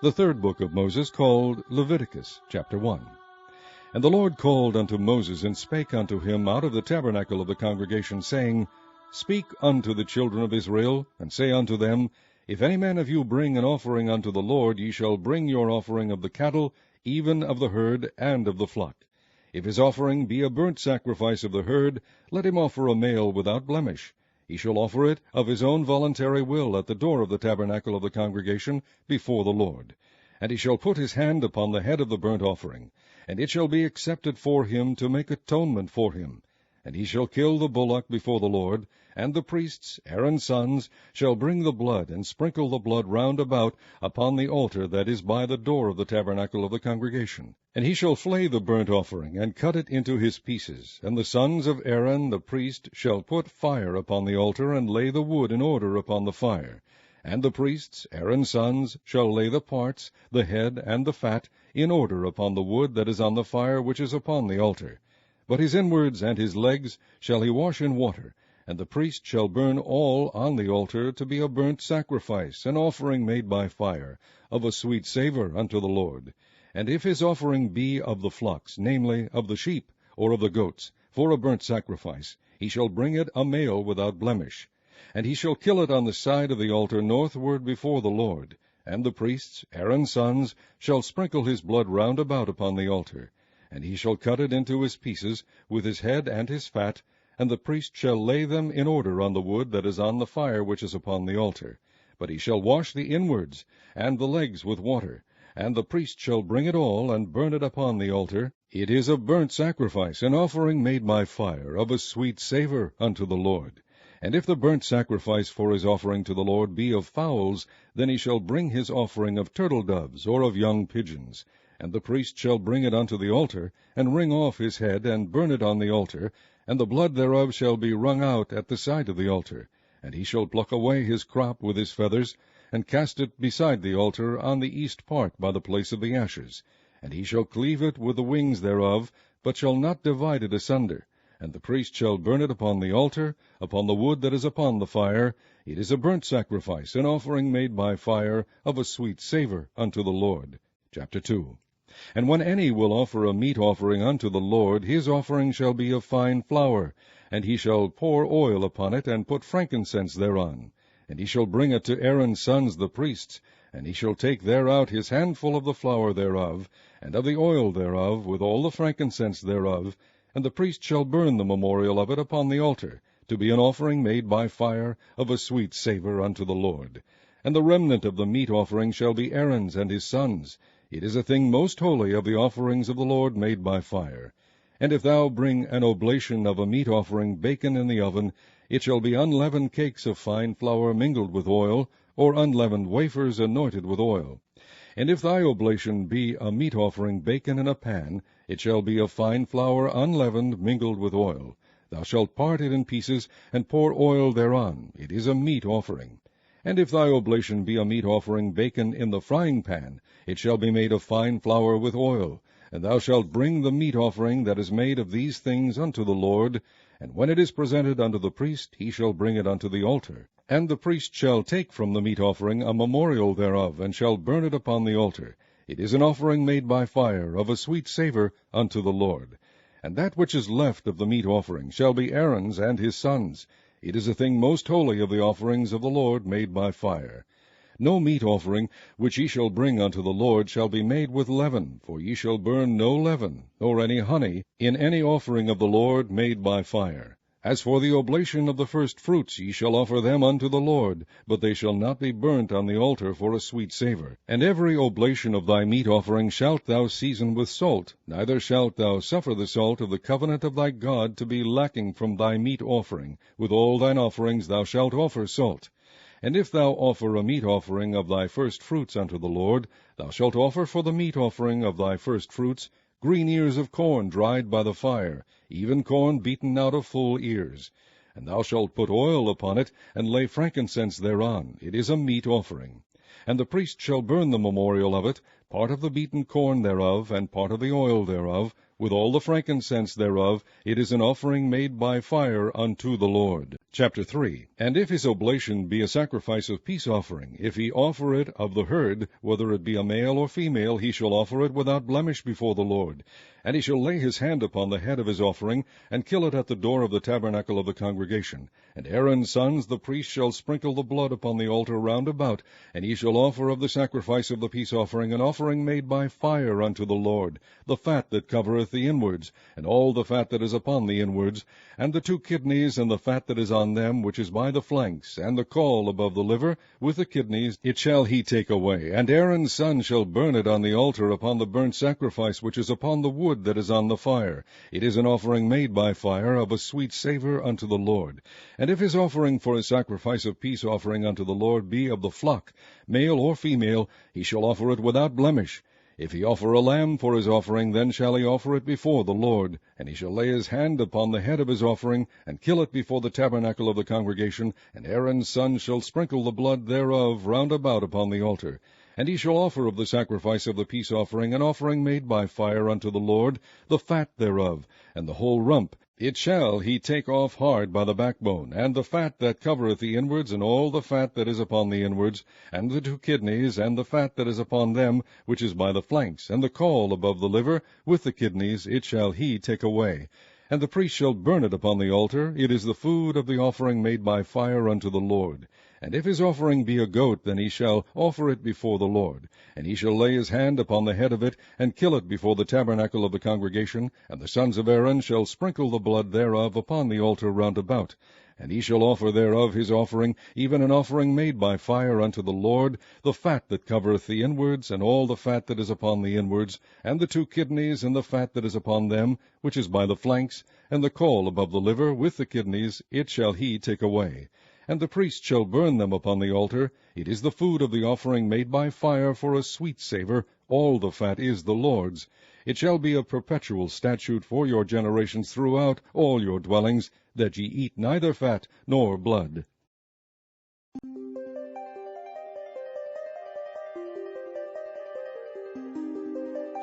The third book of Moses, called Leviticus, chapter 1. And the Lord called unto Moses, and spake unto him out of the tabernacle of the congregation, saying, Speak unto the children of Israel, and say unto them, If any man of you bring an offering unto the Lord, ye shall bring your offering of the cattle, even of the herd, and of the flock. If his offering be a burnt sacrifice of the herd, let him offer a male without blemish. He shall offer it of his own voluntary will at the door of the tabernacle of the congregation before the Lord. And he shall put his hand upon the head of the burnt offering, and it shall be accepted for him to make atonement for him. And he shall kill the bullock before the Lord, and the priests, Aaron's sons, shall bring the blood, and sprinkle the blood round about upon the altar that is by the door of the tabernacle of the congregation. And he shall flay the burnt offering, and cut it into his pieces. And the sons of Aaron the priest shall put fire upon the altar, and lay the wood in order upon the fire. And the priests, Aaron's sons, shall lay the parts, the head, and the fat, in order upon the wood that is on the fire which is upon the altar. But his inwards and his legs shall he wash in water, and the priest shall burn all on the altar to be a burnt sacrifice, an offering made by fire, of a sweet savour unto the Lord. And if his offering be of the flocks, namely, of the sheep, or of the goats, for a burnt sacrifice, he shall bring it a male without blemish. And he shall kill it on the side of the altar northward before the Lord. And the priests, Aaron's sons, shall sprinkle his blood round about upon the altar. And he shall cut it into his pieces, with his head and his fat, and the priest shall lay them in order on the wood that is on the fire which is upon the altar. But he shall wash the inwards and the legs with water, and the priest shall bring it all, and burn it upon the altar. It is a burnt sacrifice, an offering made by fire, of a sweet savour unto the Lord. And if the burnt sacrifice for his offering to the Lord be of fowls, then he shall bring his offering of turtle-doves, or of young pigeons. And the priest shall bring it unto the altar, and wring off his head, and burn it on the altar, and the blood thereof shall be wrung out at the side of the altar. And he shall pluck away his crop with his feathers, and cast it beside the altar on the east part by the place of the ashes. And he shall cleave it with the wings thereof, but shall not divide it asunder. And the priest shall burn it upon the altar, upon the wood that is upon the fire. It is a burnt sacrifice, an offering made by fire, of a sweet savour unto the Lord. Chapter 2. And when any will offer a meat offering unto the Lord, his offering shall be of fine flour, and he shall pour oil upon it, and put frankincense thereon. And he shall bring it to Aaron's sons the priests, and he shall take thereout his handful of the flour thereof, and of the oil thereof, with all the frankincense thereof, and the priest shall burn the memorial of it upon the altar, to be an offering made by fire, of a sweet savour unto the Lord. And the remnant of the meat offering shall be Aaron's and his sons'. It is a thing most holy of the offerings of the Lord made by fire. And if thou bring an oblation of a meat offering baken in the oven, it shall be unleavened cakes of fine flour mingled with oil, or unleavened wafers anointed with oil. And if thy oblation be a meat offering baken in a pan, it shall be of fine flour unleavened mingled with oil. Thou shalt part it in pieces, and pour oil thereon. It is a meat offering. And if thy oblation be a meat offering baken in the frying pan, it shall be made of fine flour with oil. And thou shalt bring the meat offering that is made of these things unto the Lord. And when it is presented unto the priest, he shall bring it unto the altar. And the priest shall take from the meat offering a memorial thereof, and shall burn it upon the altar. It is an offering made by fire, of a sweet savour unto the Lord. And that which is left of the meat offering shall be Aaron's and his sons'. It is a thing most holy of the offerings of the Lord made by fire. No meat offering which ye shall bring unto the Lord shall be made with leaven, for ye shall burn no leaven, nor any honey, in any offering of the Lord made by fire. As for the oblation of the first fruits, ye shall offer them unto the Lord, but they shall not be burnt on the altar for a sweet savour. And every oblation of thy meat offering shalt thou season with salt, neither shalt thou suffer the salt of the covenant of thy God to be lacking from thy meat offering. With all thine offerings thou shalt offer salt. And if thou offer a meat offering of thy first fruits unto the Lord, thou shalt offer for the meat offering of thy first fruits green ears of corn dried by the fire, even corn beaten out of full ears. And thou shalt put oil upon it, and lay frankincense thereon. It is a meat offering. And the priest shall burn the memorial of it, part of the beaten corn thereof, and part of the oil thereof, with all the frankincense thereof. It is an offering made by fire unto the Lord. Chapter 3. And if his oblation be a sacrifice of peace offering, if he offer it of the herd, whether it be a male or female, he shall offer it without blemish before the Lord. And he shall lay his hand upon the head of his offering, and kill it at the door of the tabernacle of the congregation. And Aaron's sons, the priests, shall sprinkle the blood upon the altar round about, and he shall offer of the sacrifice of the peace offering an offering made by fire unto the Lord, the fat that covereth the inwards, and all the fat that is upon the inwards, and the 2 kidneys, and the fat that is on them, which is by the flanks, and the caul above the liver, with the kidneys, it shall he take away. And Aaron's son shall burn it on the altar upon the burnt sacrifice which is upon the wood that is on the fire. It is an offering made by fire, of a sweet savour unto the Lord. And if his offering for a sacrifice of peace offering unto the Lord be of the flock, male or female, he shall offer it without blemish. If he offer a lamb for his offering, then shall he offer it before the Lord. And he shall lay his hand upon the head of his offering, and kill it before the tabernacle of the congregation, and Aaron's son shall sprinkle the blood thereof round about upon the altar. And he shall offer of the sacrifice of the peace offering an offering made by fire unto the Lord, the fat thereof, and the whole rump. It shall he take off hard by the backbone, and the fat that covereth the inwards, and all the fat that is upon the inwards, and the 2 kidneys, and the fat that is upon them, which is by the flanks, and the caul above the liver, with the kidneys, it shall he take away. And the priest shall burn it upon the altar. It is the food of the offering made by fire unto the Lord. And if his offering be a goat, then he shall offer it before the Lord. And he shall lay his hand upon the head of it, and kill it before the tabernacle of the congregation. And the sons of Aaron shall sprinkle the blood thereof upon the altar round about. And he shall offer thereof his offering, even an offering made by fire unto the Lord, the fat that covereth the inwards, and all the fat that is upon the inwards, and the 2 kidneys, and the fat that is upon them, which is by the flanks, and the caul above the liver, with the kidneys, it shall he take away. And the priest shall burn them upon the altar. It is the food of the offering made by fire for a sweet savour. All the fat is the Lord's. It shall be a perpetual statute for your generations throughout all your dwellings, that ye eat neither fat nor blood.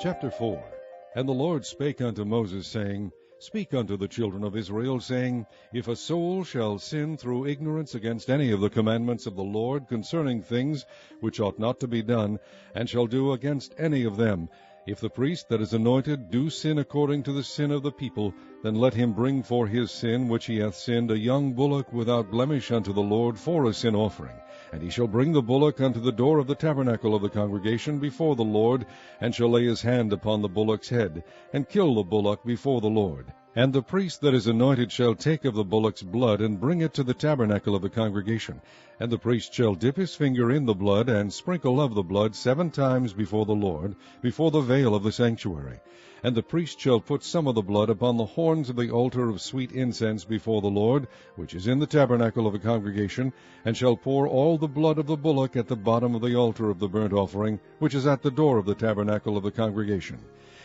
Chapter 4. And the Lord spake unto Moses, saying, Speak unto the children of Israel, saying, If a soul shall sin through ignorance against any of the commandments of the Lord concerning things which ought not to be done, and shall do against any of them, if the priest that is anointed do sin according to the sin of the people, then let him bring for his sin which he hath sinned a young bullock without blemish unto the Lord for a sin offering. And he shall bring the bullock unto the door of the tabernacle of the congregation before the Lord, and shall lay his hand upon the bullock's head, and kill the bullock before the Lord. And the priest that is anointed shall take of the bullock's blood, and bring it to the tabernacle of the congregation. And the priest shall dip his finger in the blood, and sprinkle of the blood 7 times before the Lord, before the veil of the sanctuary. And the priest shall put some of the blood upon the horns of the altar of sweet incense before the Lord, which is in the tabernacle of the congregation, and shall pour all the blood of the bullock at the bottom of the altar of the burnt offering, which is at the door of the tabernacle of the congregation.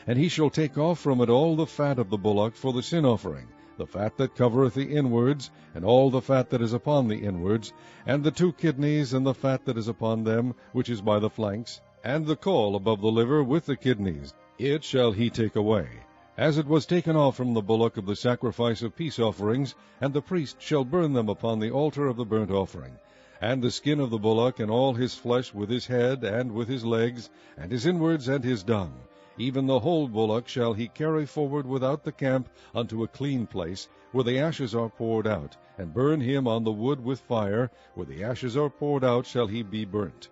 And he shall take off from it all the fat of the bullock for the sin offering, the fat that covereth the inwards, and all the fat that is upon the inwards, and the 2 kidneys, and the fat that is upon them, which is by the flanks, and the caul above the liver with the kidneys. It shall he take away, as it was taken off from the bullock of the sacrifice of peace offerings, and the priest shall burn them upon the altar of the burnt offering. And the skin of the bullock, and all his flesh, with his head, and with his legs, and his inwards, and his dung, even the whole bullock shall he carry forward without the camp unto a clean place, where the ashes are poured out, and burn him on the wood with fire. Where the ashes are poured out shall he be burnt.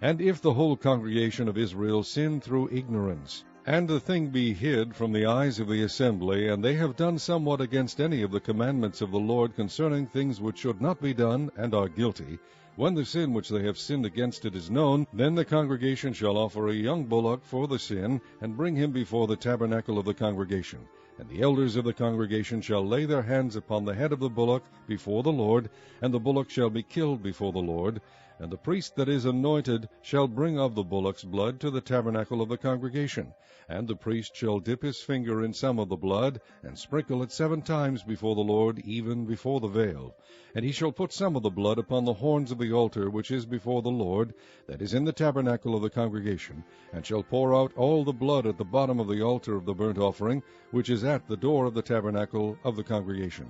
And if the whole congregation of Israel sin through ignorance, and the thing be hid from the eyes of the assembly, and they have done somewhat against any of the commandments of the Lord concerning things which should not be done, and are guilty, when the sin which they have sinned against it is known, then the congregation shall offer a young bullock for the sin, and bring him before the tabernacle of the congregation. And the elders of the congregation shall lay their hands upon the head of the bullock before the Lord, and the bullock shall be killed before the Lord. And the priest that is anointed shall bring of the bullock's blood to the tabernacle of the congregation. And the priest shall dip his finger in some of the blood, and sprinkle it 7 times before the Lord, even before the veil. And he shall put some of the blood upon the horns of the altar which is before the Lord, that is in the tabernacle of the congregation, and shall pour out all the blood at the bottom of the altar of the burnt offering, which is at the door of the tabernacle of the congregation.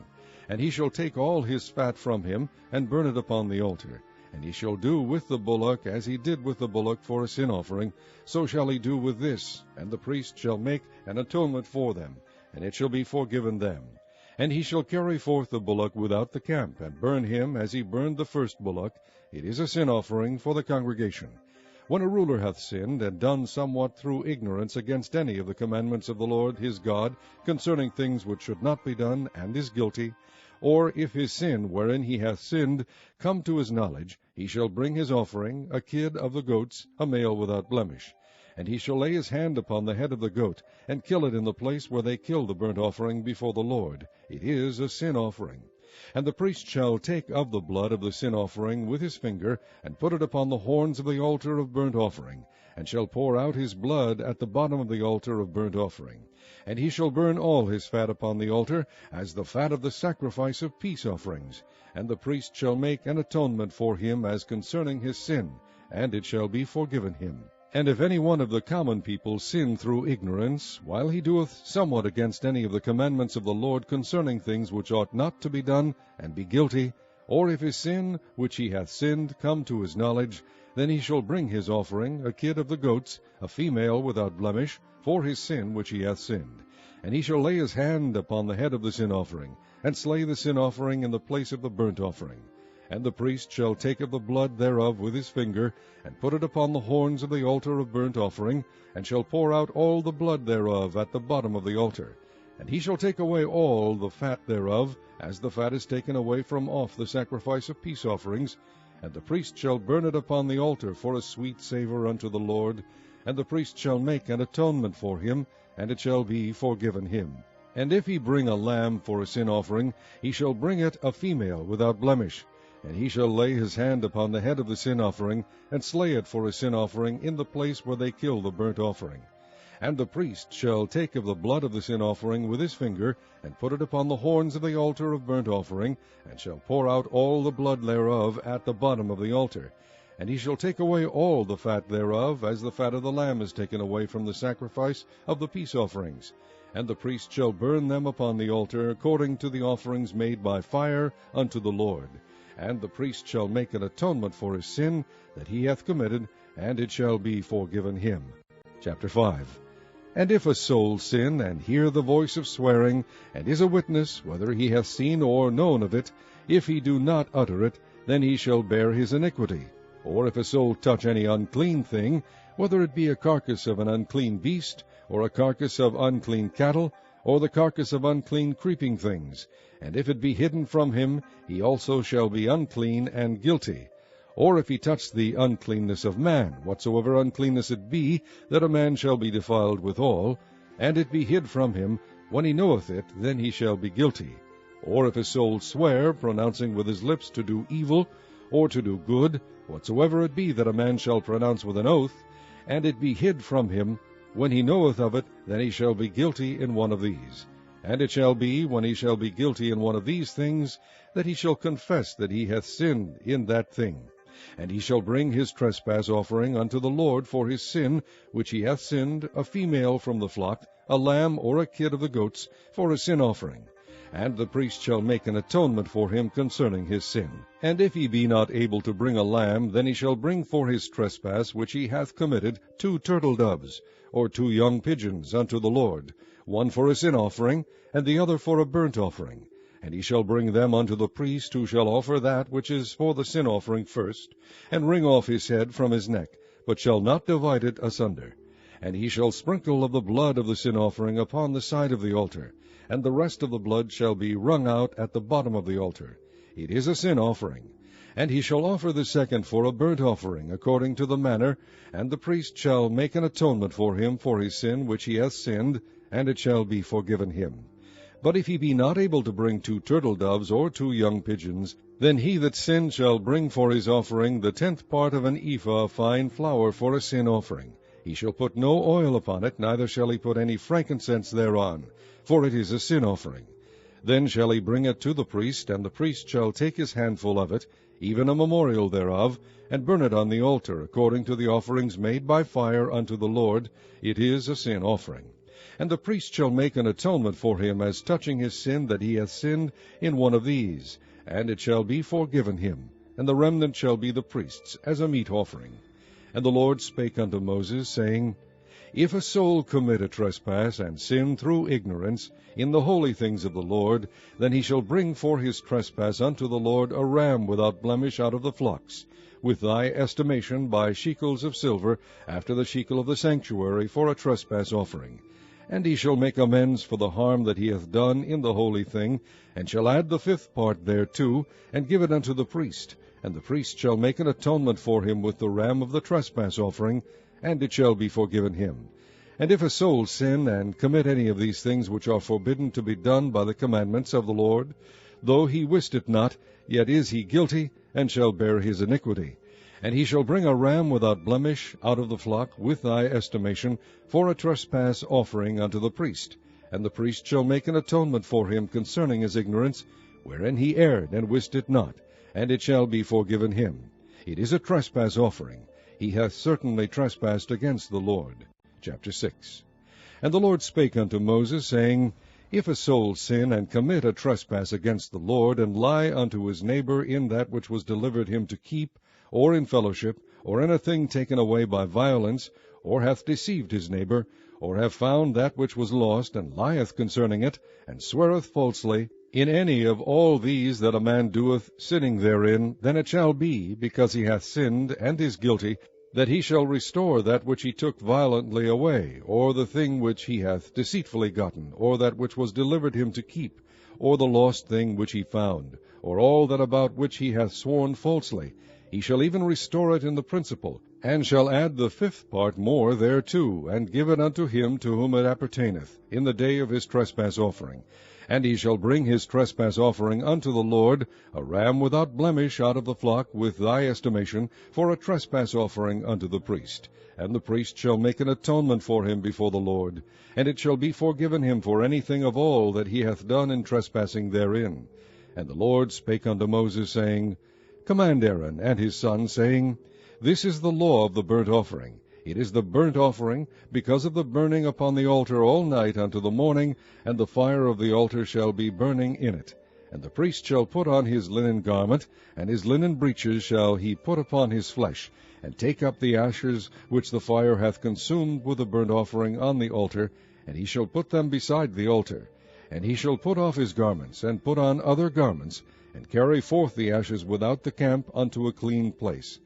And he shall take all his fat from him, and burn it upon the altar. And he shall do with the bullock as he did with the bullock for a sin offering, so shall he do with this. And the priest shall make an atonement for them, and it shall be forgiven them. And he shall carry forth the bullock without the camp, and burn him as he burned the first bullock. It is a sin offering for the congregation. When a ruler hath sinned, and done somewhat through ignorance against any of the commandments of the Lord his God, concerning things which should not be done, and is guilty, or if his sin wherein he hath sinned come to his knowledge, he shall bring his offering, a kid of the goats, a male without blemish. And he shall lay his hand upon the head of the goat, and kill it in the place where they kill the burnt offering before the Lord. It is a sin offering. And the priest shall take of the blood of the sin offering with his finger, and put it upon the horns of the altar of burnt offering, and shall pour out his blood at the bottom of the altar of burnt offering. And he shall burn all his fat upon the altar, as the fat of the sacrifice of peace offerings. And the priest shall make an atonement for him as concerning his sin, and it shall be forgiven him. And if any one of the common people sin through ignorance, while he doeth somewhat against any of the commandments of the Lord concerning things which ought not to be done, and be guilty, or if his sin which he hath sinned come to his knowledge, then he shall bring his offering, a kid of the goats, a female without blemish, for his sin which he hath sinned. And he shall lay his hand upon the head of the sin offering, and slay the sin offering in the place of the burnt offering. And the priest shall take of the blood thereof with his finger, and put it upon the horns of the altar of burnt offering, and shall pour out all the blood thereof at the bottom of the altar. And he shall take away all the fat thereof, as the fat is taken away from off the sacrifice of peace offerings. And the priest shall burn it upon the altar for a sweet savour unto the Lord. And the priest shall make an atonement for him, and it shall be forgiven him. And if he bring a lamb for a sin offering, he shall bring it a female without blemish. And he shall lay his hand upon the head of the sin offering, and slay it for a sin offering in the place where they kill the burnt offering. And the priest shall take of the blood of the sin offering with his finger, and put it upon the horns of the altar of burnt offering, and shall pour out all the blood thereof at the bottom of the altar. And he shall take away all the fat thereof, as the fat of the lamb is taken away from the sacrifice of the peace offerings. And the priest shall burn them upon the altar, according to the offerings made by fire unto the Lord. And the priest shall make an atonement for his sin that he hath committed, and it shall be forgiven him. Chapter 5. And if a soul sin, and hear the voice of swearing, and is a witness, whether he hath seen or known of it, if he do not utter it, then he shall bear his iniquity. Or if a soul touch any unclean thing, whether it be a carcass of an unclean beast, or a carcass of unclean cattle, or the carcass of unclean creeping things, and if it be hidden from him, he also shall be unclean and guilty. Or if he touch the uncleanness of man, whatsoever uncleanness it be, that a man shall be defiled withal, and it be hid from him, when he knoweth it, then he shall be guilty. Or if a soul swear, pronouncing with his lips to do evil, or to do good, whatsoever it be that a man shall pronounce with an oath, and it be hid from him, when he knoweth of it, then he shall be guilty in one of these. And it shall be, when he shall be guilty in one of these things, that he shall confess that he hath sinned in that thing. And he shall bring his trespass offering unto the Lord for his sin, which he hath sinned, a female from the flock, a lamb or a kid of the goats, for a sin offering. And the priest shall make an atonement for him concerning his sin. And if he be not able to bring a lamb, then he shall bring for his trespass which he hath committed 2 turtle doves, or 2 young pigeons unto the Lord, one for a sin offering, and the other for a burnt offering. And he shall bring them unto the priest, who shall offer that which is for the sin offering first, and wring off his head from his neck, but shall not divide it asunder. And he shall sprinkle of the blood of the sin offering upon the side of the altar, and the rest of the blood shall be wrung out at the bottom of the altar. It is a sin offering. And he shall offer the second for a burnt offering, according to the manner, and the priest shall make an atonement for him for his sin which he hath sinned, and it shall be forgiven him. But if he be not able to bring 2 turtle-doves or 2 young pigeons, then he that sinned shall bring for his offering the 10th part of an ephah of fine flour for a sin offering. He shall put no oil upon it, neither shall he put any frankincense thereon, for it is a sin offering. Then shall he bring it to the priest, and the priest shall take his handful of it, even a memorial thereof, and burn it on the altar, according to the offerings made by fire unto the Lord. It is a sin offering. And the priest shall make an atonement for him as touching his sin, that he hath sinned in one of these, and it shall be forgiven him, and the remnant shall be the priest's, as a meat offering. And the Lord spake unto Moses, saying, If a soul commit a trespass, and sin through ignorance, in the holy things of the Lord, then he shall bring for his trespass unto the Lord a ram without blemish out of the flocks, with thy estimation by shekels of silver, after the shekel of the sanctuary, for a trespass offering. And he shall make amends for the harm that he hath done in the holy thing, and shall add the 5th part thereto, and give it unto the priest. And the priest shall make an atonement for him with the ram of the trespass offering, and it shall be forgiven him. And if a soul sin, and commit any of these things which are forbidden to be done by the commandments of the Lord, though he wist it not, yet is he guilty, and shall bear his iniquity. And he shall bring a ram without blemish out of the flock, with thy estimation, for a trespass offering unto the priest. And the priest shall make an atonement for him concerning his ignorance, wherein he erred, and wist it not, and it shall be forgiven him. It is a trespass offering. He hath certainly trespassed against the Lord. Chapter 6. And the Lord spake unto Moses, saying, If a soul sin, and commit a trespass against the Lord, and lie unto his neighbor in that which was delivered him to keep, or in fellowship, or in a thing taken away by violence, or hath deceived his neighbor, or have found that which was lost, and lieth concerning it, and sweareth falsely, in any of all these that a man doeth, sinning therein, then it shall be, because he hath sinned, and is guilty, that he shall restore that which he took violently away, or the thing which he hath deceitfully gotten, or that which was delivered him to keep, or the lost thing which he found, or all that about which he hath sworn falsely. He shall even restore it in the principal, and shall add the 5th part more thereto, and give it unto him to whom it appertaineth, in the day of his trespass offering. And he shall bring his trespass offering unto the Lord, a ram without blemish out of the flock, with thy estimation, for a trespass offering unto the priest. And the priest shall make an atonement for him before the Lord, and it shall be forgiven him for anything of all that he hath done in trespassing therein. And the Lord spake unto Moses, saying, Command Aaron and his sons, saying, This is the law of the burnt offering. It is the burnt offering, because of the burning upon the altar all night unto the morning, and the fire of the altar shall be burning in it. And the priest shall put on his linen garment, and his linen breeches shall he put upon his flesh, and take up the ashes which the fire hath consumed with the burnt offering on the altar, and he shall put them beside the altar. And he shall put off his garments, and put on other garments, and carry forth the ashes without the camp unto a clean place.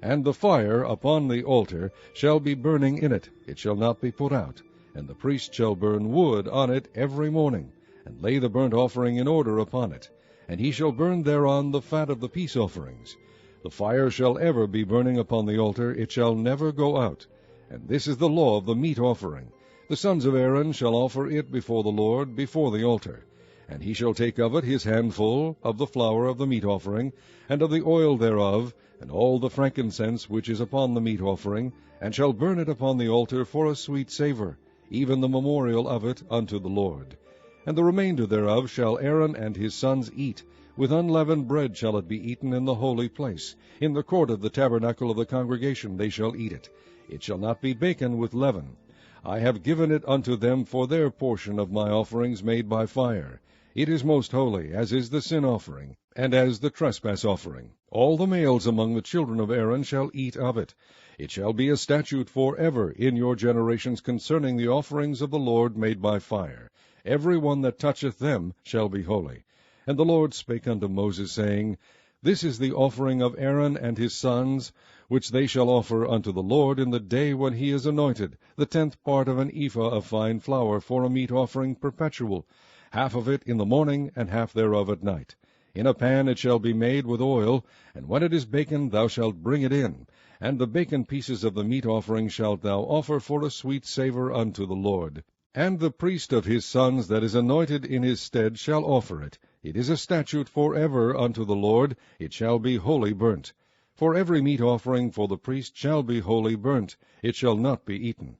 And the fire upon the altar shall be burning in it, it shall not be put out. And the priest shall burn wood on it every morning, and lay the burnt offering in order upon it. And he shall burn thereon the fat of the peace offerings. The fire shall ever be burning upon the altar, it shall never go out. And this is the law of the meat offering. The sons of Aaron shall offer it before the Lord, before the altar. And he shall take of it his handful of the flour of the meat offering, and of the oil thereof, and all the frankincense which is upon the meat offering, and shall burn it upon the altar for a sweet savour, even the memorial of it unto the Lord. And the remainder thereof shall Aaron and his sons eat. With unleavened bread shall it be eaten in the holy place. In the court of the tabernacle of the congregation they shall eat it. It shall not be baken with leaven. I have given it unto them for their portion of my offerings made by fire. It is most holy, as is the sin offering, and as the trespass offering. All the males among the children of Aaron shall eat of it. It shall be a statute forever in your generations concerning the offerings of the Lord made by fire. Every one that toucheth them shall be holy. And the Lord spake unto Moses, saying, This is the offering of Aaron and his sons, which they shall offer unto the Lord in the day when he is anointed, the 10th part of an ephah of fine flour for a meat offering perpetual, half of it in the morning, and half thereof at night. In a pan it shall be made with oil, and when it is baken thou shalt bring it in. And the baken pieces of the meat offering shalt thou offer for a sweet savour unto the Lord. And the priest of his sons that is anointed in his stead shall offer it. It is a statute forever unto the Lord, it shall be wholly burnt. For every meat offering for the priest shall be wholly burnt, it shall not be eaten.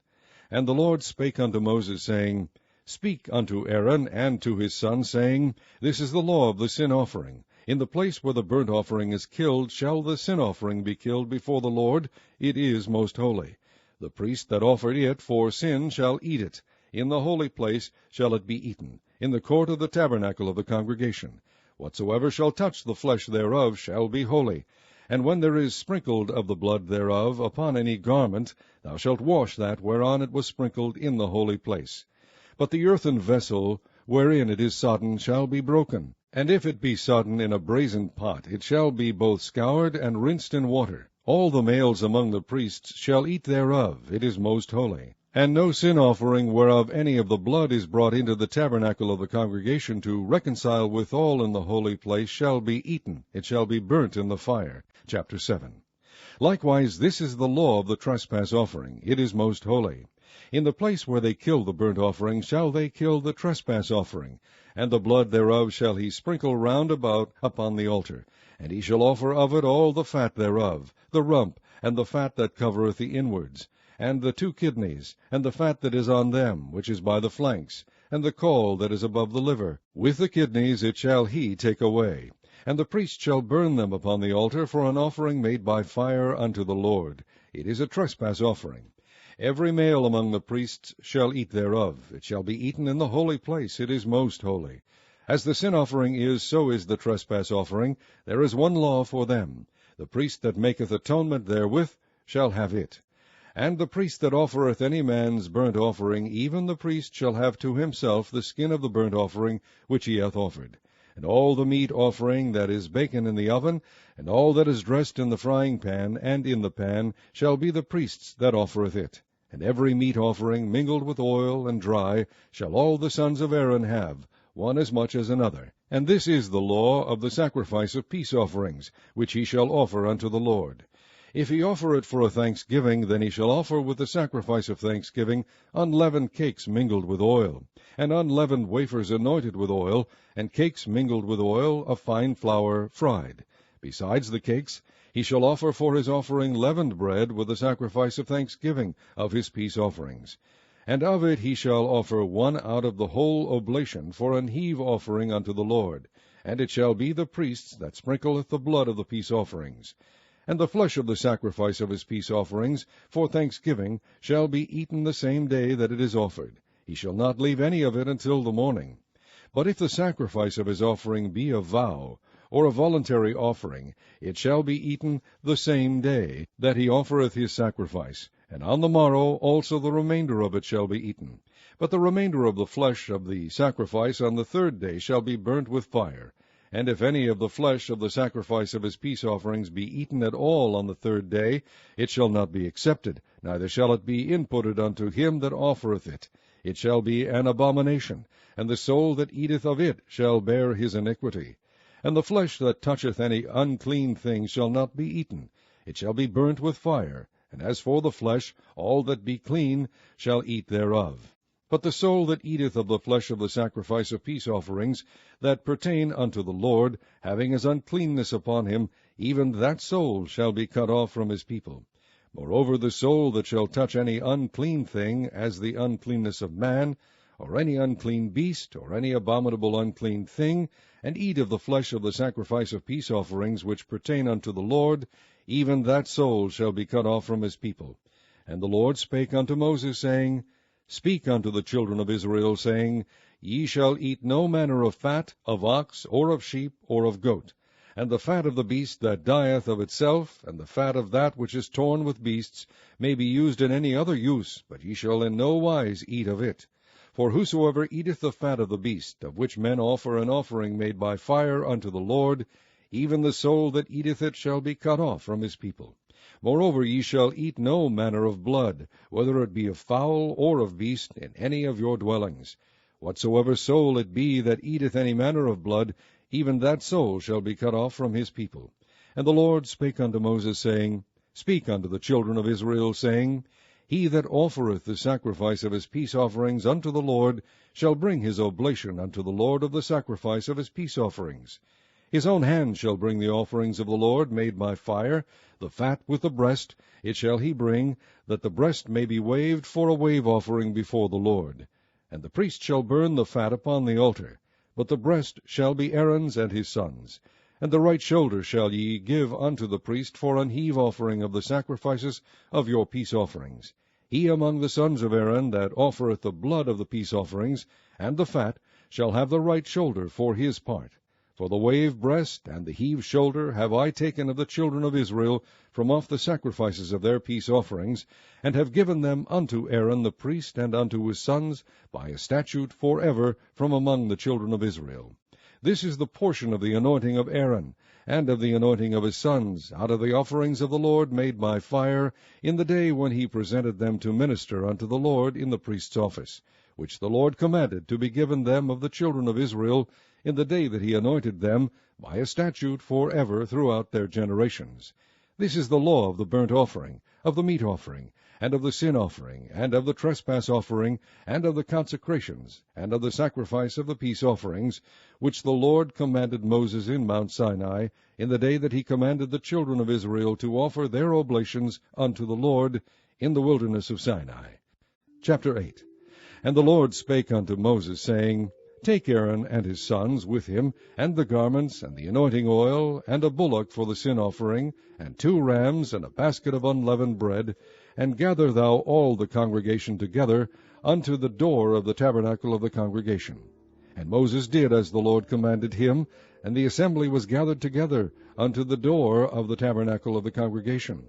And the Lord spake unto Moses, saying, Speak unto Aaron and to his sons, saying, This is the law of the sin offering. In the place where the burnt offering is killed shall the sin offering be killed before the Lord, it is most holy. The priest that offered it for sin shall eat it. In the holy place shall it be eaten, in the court of the tabernacle of the congregation. Whatsoever shall touch the flesh thereof shall be holy. And when there is sprinkled of the blood thereof upon any garment, thou shalt wash that whereon it was sprinkled in the holy place. But the earthen vessel wherein it is sodden shall be broken. And if it be sodden in a brazen pot, it shall be both scoured and rinsed in water. All the males among the priests shall eat thereof, it is most holy. And no sin offering whereof any of the blood is brought into the tabernacle of the congregation to reconcile withal in the holy place shall be eaten, it shall be burnt in the fire. Chapter 7. Likewise this is the law of the trespass offering, it is most holy. In the place where they kill the burnt offering shall they kill the trespass offering, and the blood thereof shall he sprinkle round about upon the altar. And he shall offer of it all the fat thereof, the rump, and the fat that covereth the inwards, and the 2 kidneys, and the fat that is on them, which is by the flanks, and the caul that is above the liver. With the kidneys it shall he take away. And the priest shall burn them upon the altar for an offering made by fire unto the Lord. It is a trespass offering. Every male among the priests shall eat thereof. It shall be eaten in the holy place. It is most holy. As the sin offering is, so is the trespass offering. There is one law for them. The priest that maketh atonement therewith shall have it. And the priest that offereth any man's burnt offering, even the priest shall have to himself the skin of the burnt offering which he hath offered. And all the meat offering that is baken in the oven, and all that is dressed in the frying pan and in the pan, shall be the priest's that offereth it. And every meat offering mingled with oil and dry shall all the sons of Aaron have, one as much as another. And this is the law of the sacrifice of peace offerings, which he shall offer unto the Lord. If he offer it for a thanksgiving, then he shall offer with the sacrifice of thanksgiving unleavened cakes mingled with oil, and unleavened wafers anointed with oil, and cakes mingled with oil of fine flour fried. Besides the cakes, he shall offer for his offering leavened bread with the sacrifice of thanksgiving of his peace offerings. And of it he shall offer one out of the whole oblation for an heave offering unto the Lord. And it shall be the priest's that sprinkleth the blood of the peace offerings. And the flesh of the sacrifice of his peace offerings for thanksgiving shall be eaten the same day that it is offered. He shall not leave any of it until the morning. But if the sacrifice of his offering be a vow, or a voluntary offering, it shall be eaten the same day that he offereth his sacrifice, and on the morrow also the remainder of it shall be eaten. But the remainder of the flesh of the sacrifice on the 3rd day shall be burnt with fire. And if any of the flesh of the sacrifice of his peace offerings be eaten at all on the 3rd day, it shall not be accepted, neither shall it be inputted unto him that offereth it. It shall be an abomination, and the soul that eateth of it shall bear his iniquity. And the flesh that toucheth any unclean thing shall not be eaten. It shall be burnt with fire. And as for the flesh, all that be clean shall eat thereof. But the soul that eateth of the flesh of the sacrifice of peace offerings that pertain unto the Lord, having his uncleanness upon him, even that soul shall be cut off from his people. Moreover, the soul that shall touch any unclean thing, as the uncleanness of man, or any unclean beast, or any abominable unclean thing, and eat of the flesh of the sacrifice of peace offerings which pertain unto the Lord, even that soul shall be cut off from his people. And the Lord spake unto Moses, saying, Speak unto the children of Israel, saying, Ye shall eat no manner of fat, of ox, or of sheep, or of goat. And the fat of the beast that dieth of itself, and the fat of that which is torn with beasts, may be used in any other use, but ye shall in no wise eat of it. For whosoever eateth the fat of the beast, of which men offer an offering made by fire unto the Lord, even the soul that eateth it shall be cut off from his people. Moreover, ye shall eat no manner of blood, whether it be of fowl or of beast, in any of your dwellings. Whatsoever soul it be that eateth any manner of blood, even that soul shall be cut off from his people. And the Lord spake unto Moses, saying, Speak unto the children of Israel, saying, He that offereth the sacrifice of his peace offerings unto the Lord shall bring his oblation unto the Lord of the sacrifice of his peace offerings. His own hand shall bring the offerings of the Lord made by fire, the fat with the breast, it shall he bring, that the breast may be waved for a wave offering before the Lord. And the priest shall burn the fat upon the altar, but the breast shall be Aaron's and his sons'. And the right shoulder shall ye give unto the priest for an heave offering of the sacrifices of your peace offerings. He among the sons of Aaron that offereth the blood of the peace offerings, and the fat, shall have the right shoulder for his part. For the wave breast and the heave shoulder have I taken of the children of Israel from off the sacrifices of their peace offerings, and have given them unto Aaron the priest and unto his sons by a statute for ever from among the children of Israel. This is the portion of the anointing of Aaron, and of the anointing of his sons, out of the offerings of the Lord made by fire, in the day when he presented them to minister unto the Lord in the priest's office, which the Lord commanded to be given them of the children of Israel, in the day that he anointed them, by a statute for ever throughout their generations. This is the law of the burnt offering, of the meat offering, and of the sin offering, and of the trespass offering, and of the consecrations, and of the sacrifice of the peace offerings, which the Lord commanded Moses in Mount Sinai, in the day that he commanded the children of Israel to offer their oblations unto the Lord in the wilderness of Sinai. Chapter 8. And the Lord spake unto Moses, saying, Take Aaron and his sons with him, and the garments, and the anointing oil, and a bullock for the sin offering, and 2 rams, and a basket of unleavened bread, and gather thou all the congregation together unto the door of the tabernacle of the congregation. And Moses did as the Lord commanded him, and the assembly was gathered together unto the door of the tabernacle of the congregation.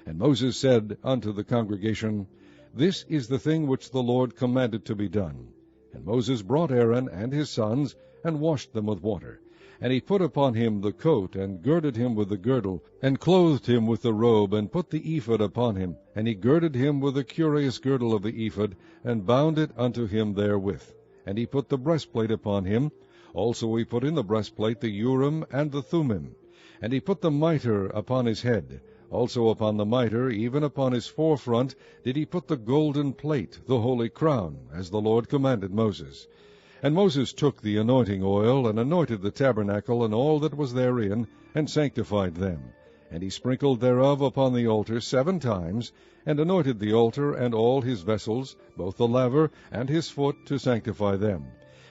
And Moses said unto the congregation, This is the thing which the Lord commanded to be done. And Moses brought Aaron and his sons, and washed them with water. And he put upon him the coat, and girded him with the girdle, and clothed him with the robe, and put the ephod upon him. And he girded him with the curious girdle of the ephod, and bound it unto him therewith. And he put the breastplate upon him. Also he put in the breastplate the Urim and the Thummim. And he put the mitre upon his head. Also upon the mitre, even upon his forefront, did he put the golden plate, the holy crown, as the Lord commanded Moses. And Moses took the anointing oil, and anointed the tabernacle and all that was therein, and sanctified them. And he sprinkled thereof upon the altar 7 times, and anointed the altar and all his vessels, both the laver and his foot, to sanctify them.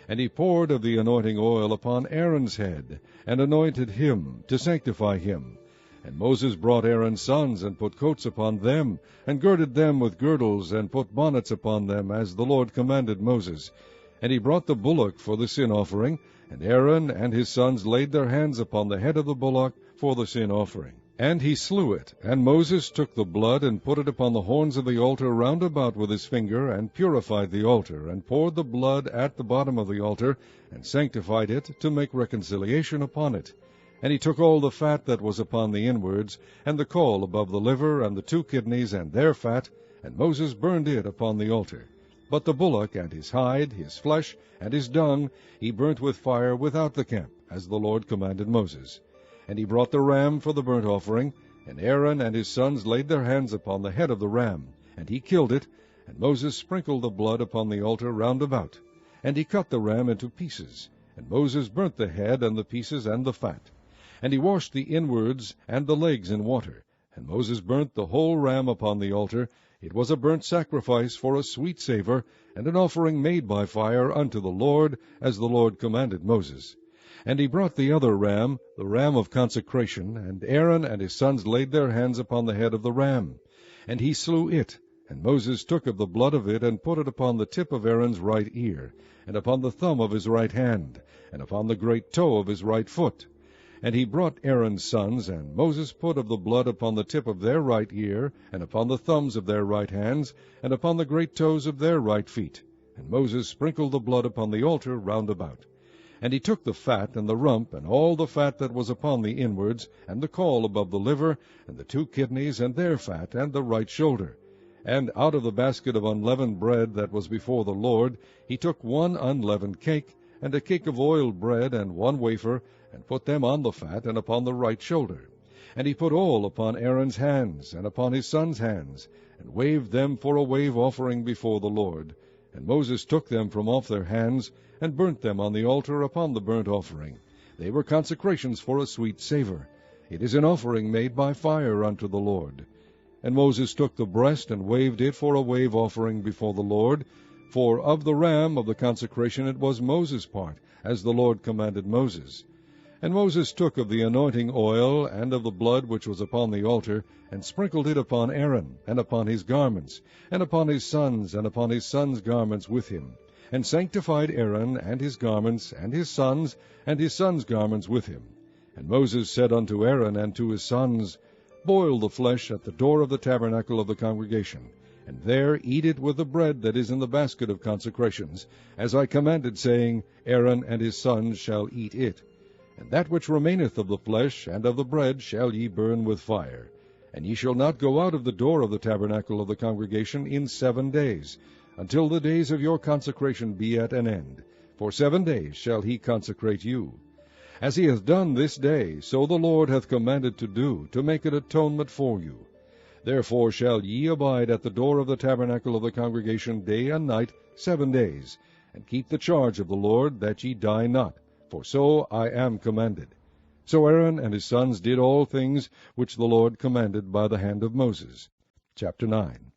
And he poured of the anointing oil upon Aaron's head, and anointed him, to sanctify him. And Moses brought Aaron's sons, and put coats upon them, and girded them with girdles, and put bonnets upon them, as the Lord commanded Moses. And he brought the bullock for the sin offering, and Aaron and his sons laid their hands upon the head of the bullock for the sin offering. And he slew it, and Moses took the blood, and put it upon the horns of the altar round about with his finger, and purified the altar, and poured the blood at the bottom of the altar, and sanctified it, to make reconciliation upon it. And he took all the fat that was upon the inwards, and the caul above the liver, and the 2 kidneys, and their fat, and Moses burned it upon the altar. But the bullock, and his hide, his flesh, and his dung, he burnt with fire without the camp, as the Lord commanded Moses. And he brought the ram for the burnt offering, and Aaron and his sons laid their hands upon the head of the ram, and he killed it, and Moses sprinkled the blood upon the altar round about. And he cut the ram into pieces, and Moses burnt the head and the pieces and the fat. And he washed the inwards and the legs in water. And Moses burnt the whole ram upon the altar. It was a burnt sacrifice for a sweet savour, and an offering made by fire unto the Lord, as the Lord commanded Moses. And he brought the other ram, the ram of consecration, and Aaron and his sons laid their hands upon the head of the ram. And he slew it, and Moses took of the blood of it, and put it upon the tip of Aaron's right ear, and upon the thumb of his right hand, and upon the great toe of his right foot. And he brought Aaron's sons, and Moses put of the blood upon the tip of their right ear, and upon the thumbs of their right hands, and upon the great toes of their right feet. And Moses sprinkled the blood upon the altar round about. And he took the fat and the rump, and all the fat that was upon the inwards, and the caul above the liver, and the 2 kidneys, and their fat, and the right shoulder. And out of the basket of unleavened bread that was before the Lord, he took 1 unleavened cake, and a cake of oiled bread, and 1 wafer, and put them on the fat and upon the right shoulder. And he put all upon Aaron's hands, and upon his sons' hands, and waved them for a wave offering before the Lord. And Moses took them from off their hands, and burnt them on the altar upon the burnt offering. They were consecrations for a sweet savor. It is an offering made by fire unto the Lord. And Moses took the breast, and waved it for a wave offering before the Lord. For of the ram of the consecration it was Moses' part, as the Lord commanded Moses. And Moses took of the anointing oil, and of the blood which was upon the altar, and sprinkled it upon Aaron, and upon his garments, and upon his sons' garments with him, and sanctified Aaron, and his garments, and his sons' garments with him. And Moses said unto Aaron and to his sons, Boil the flesh at the door of the tabernacle of the congregation, and there eat it with the bread that is in the basket of consecrations, as I commanded, saying, Aaron and his sons shall eat it. And that which remaineth of the flesh and of the bread shall ye burn with fire. And ye shall not go out of the door of the tabernacle of the congregation in 7 days, until the days of your consecration be at an end. For 7 days shall he consecrate you. As he hath done this day, so the Lord hath commanded to do, to make an atonement for you. Therefore shall ye abide at the door of the tabernacle of the congregation day and night 7 days, and keep the charge of the Lord, that ye die not. For so I am commanded. So Aaron and his sons did all things which the Lord commanded by the hand of Moses. Chapter 9.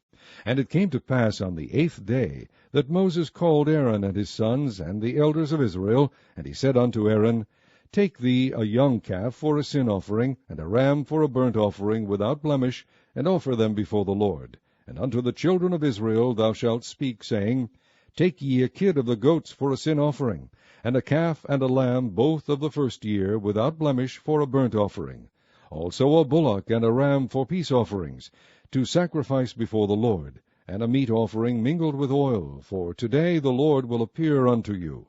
And it came to pass on the 8th day that Moses called Aaron and his sons and the elders of Israel, and he said unto Aaron, Take thee a young calf for a sin offering, and a ram for a burnt offering without blemish, and offer them before the Lord. And unto the children of Israel thou shalt speak, saying, Take ye a kid of the goats for a sin offering, and a calf and a lamb both of the first year, without blemish, for a burnt offering. Also a bullock and a ram for peace offerings, to sacrifice before the Lord, and a meat offering mingled with oil, for today the Lord will appear unto you.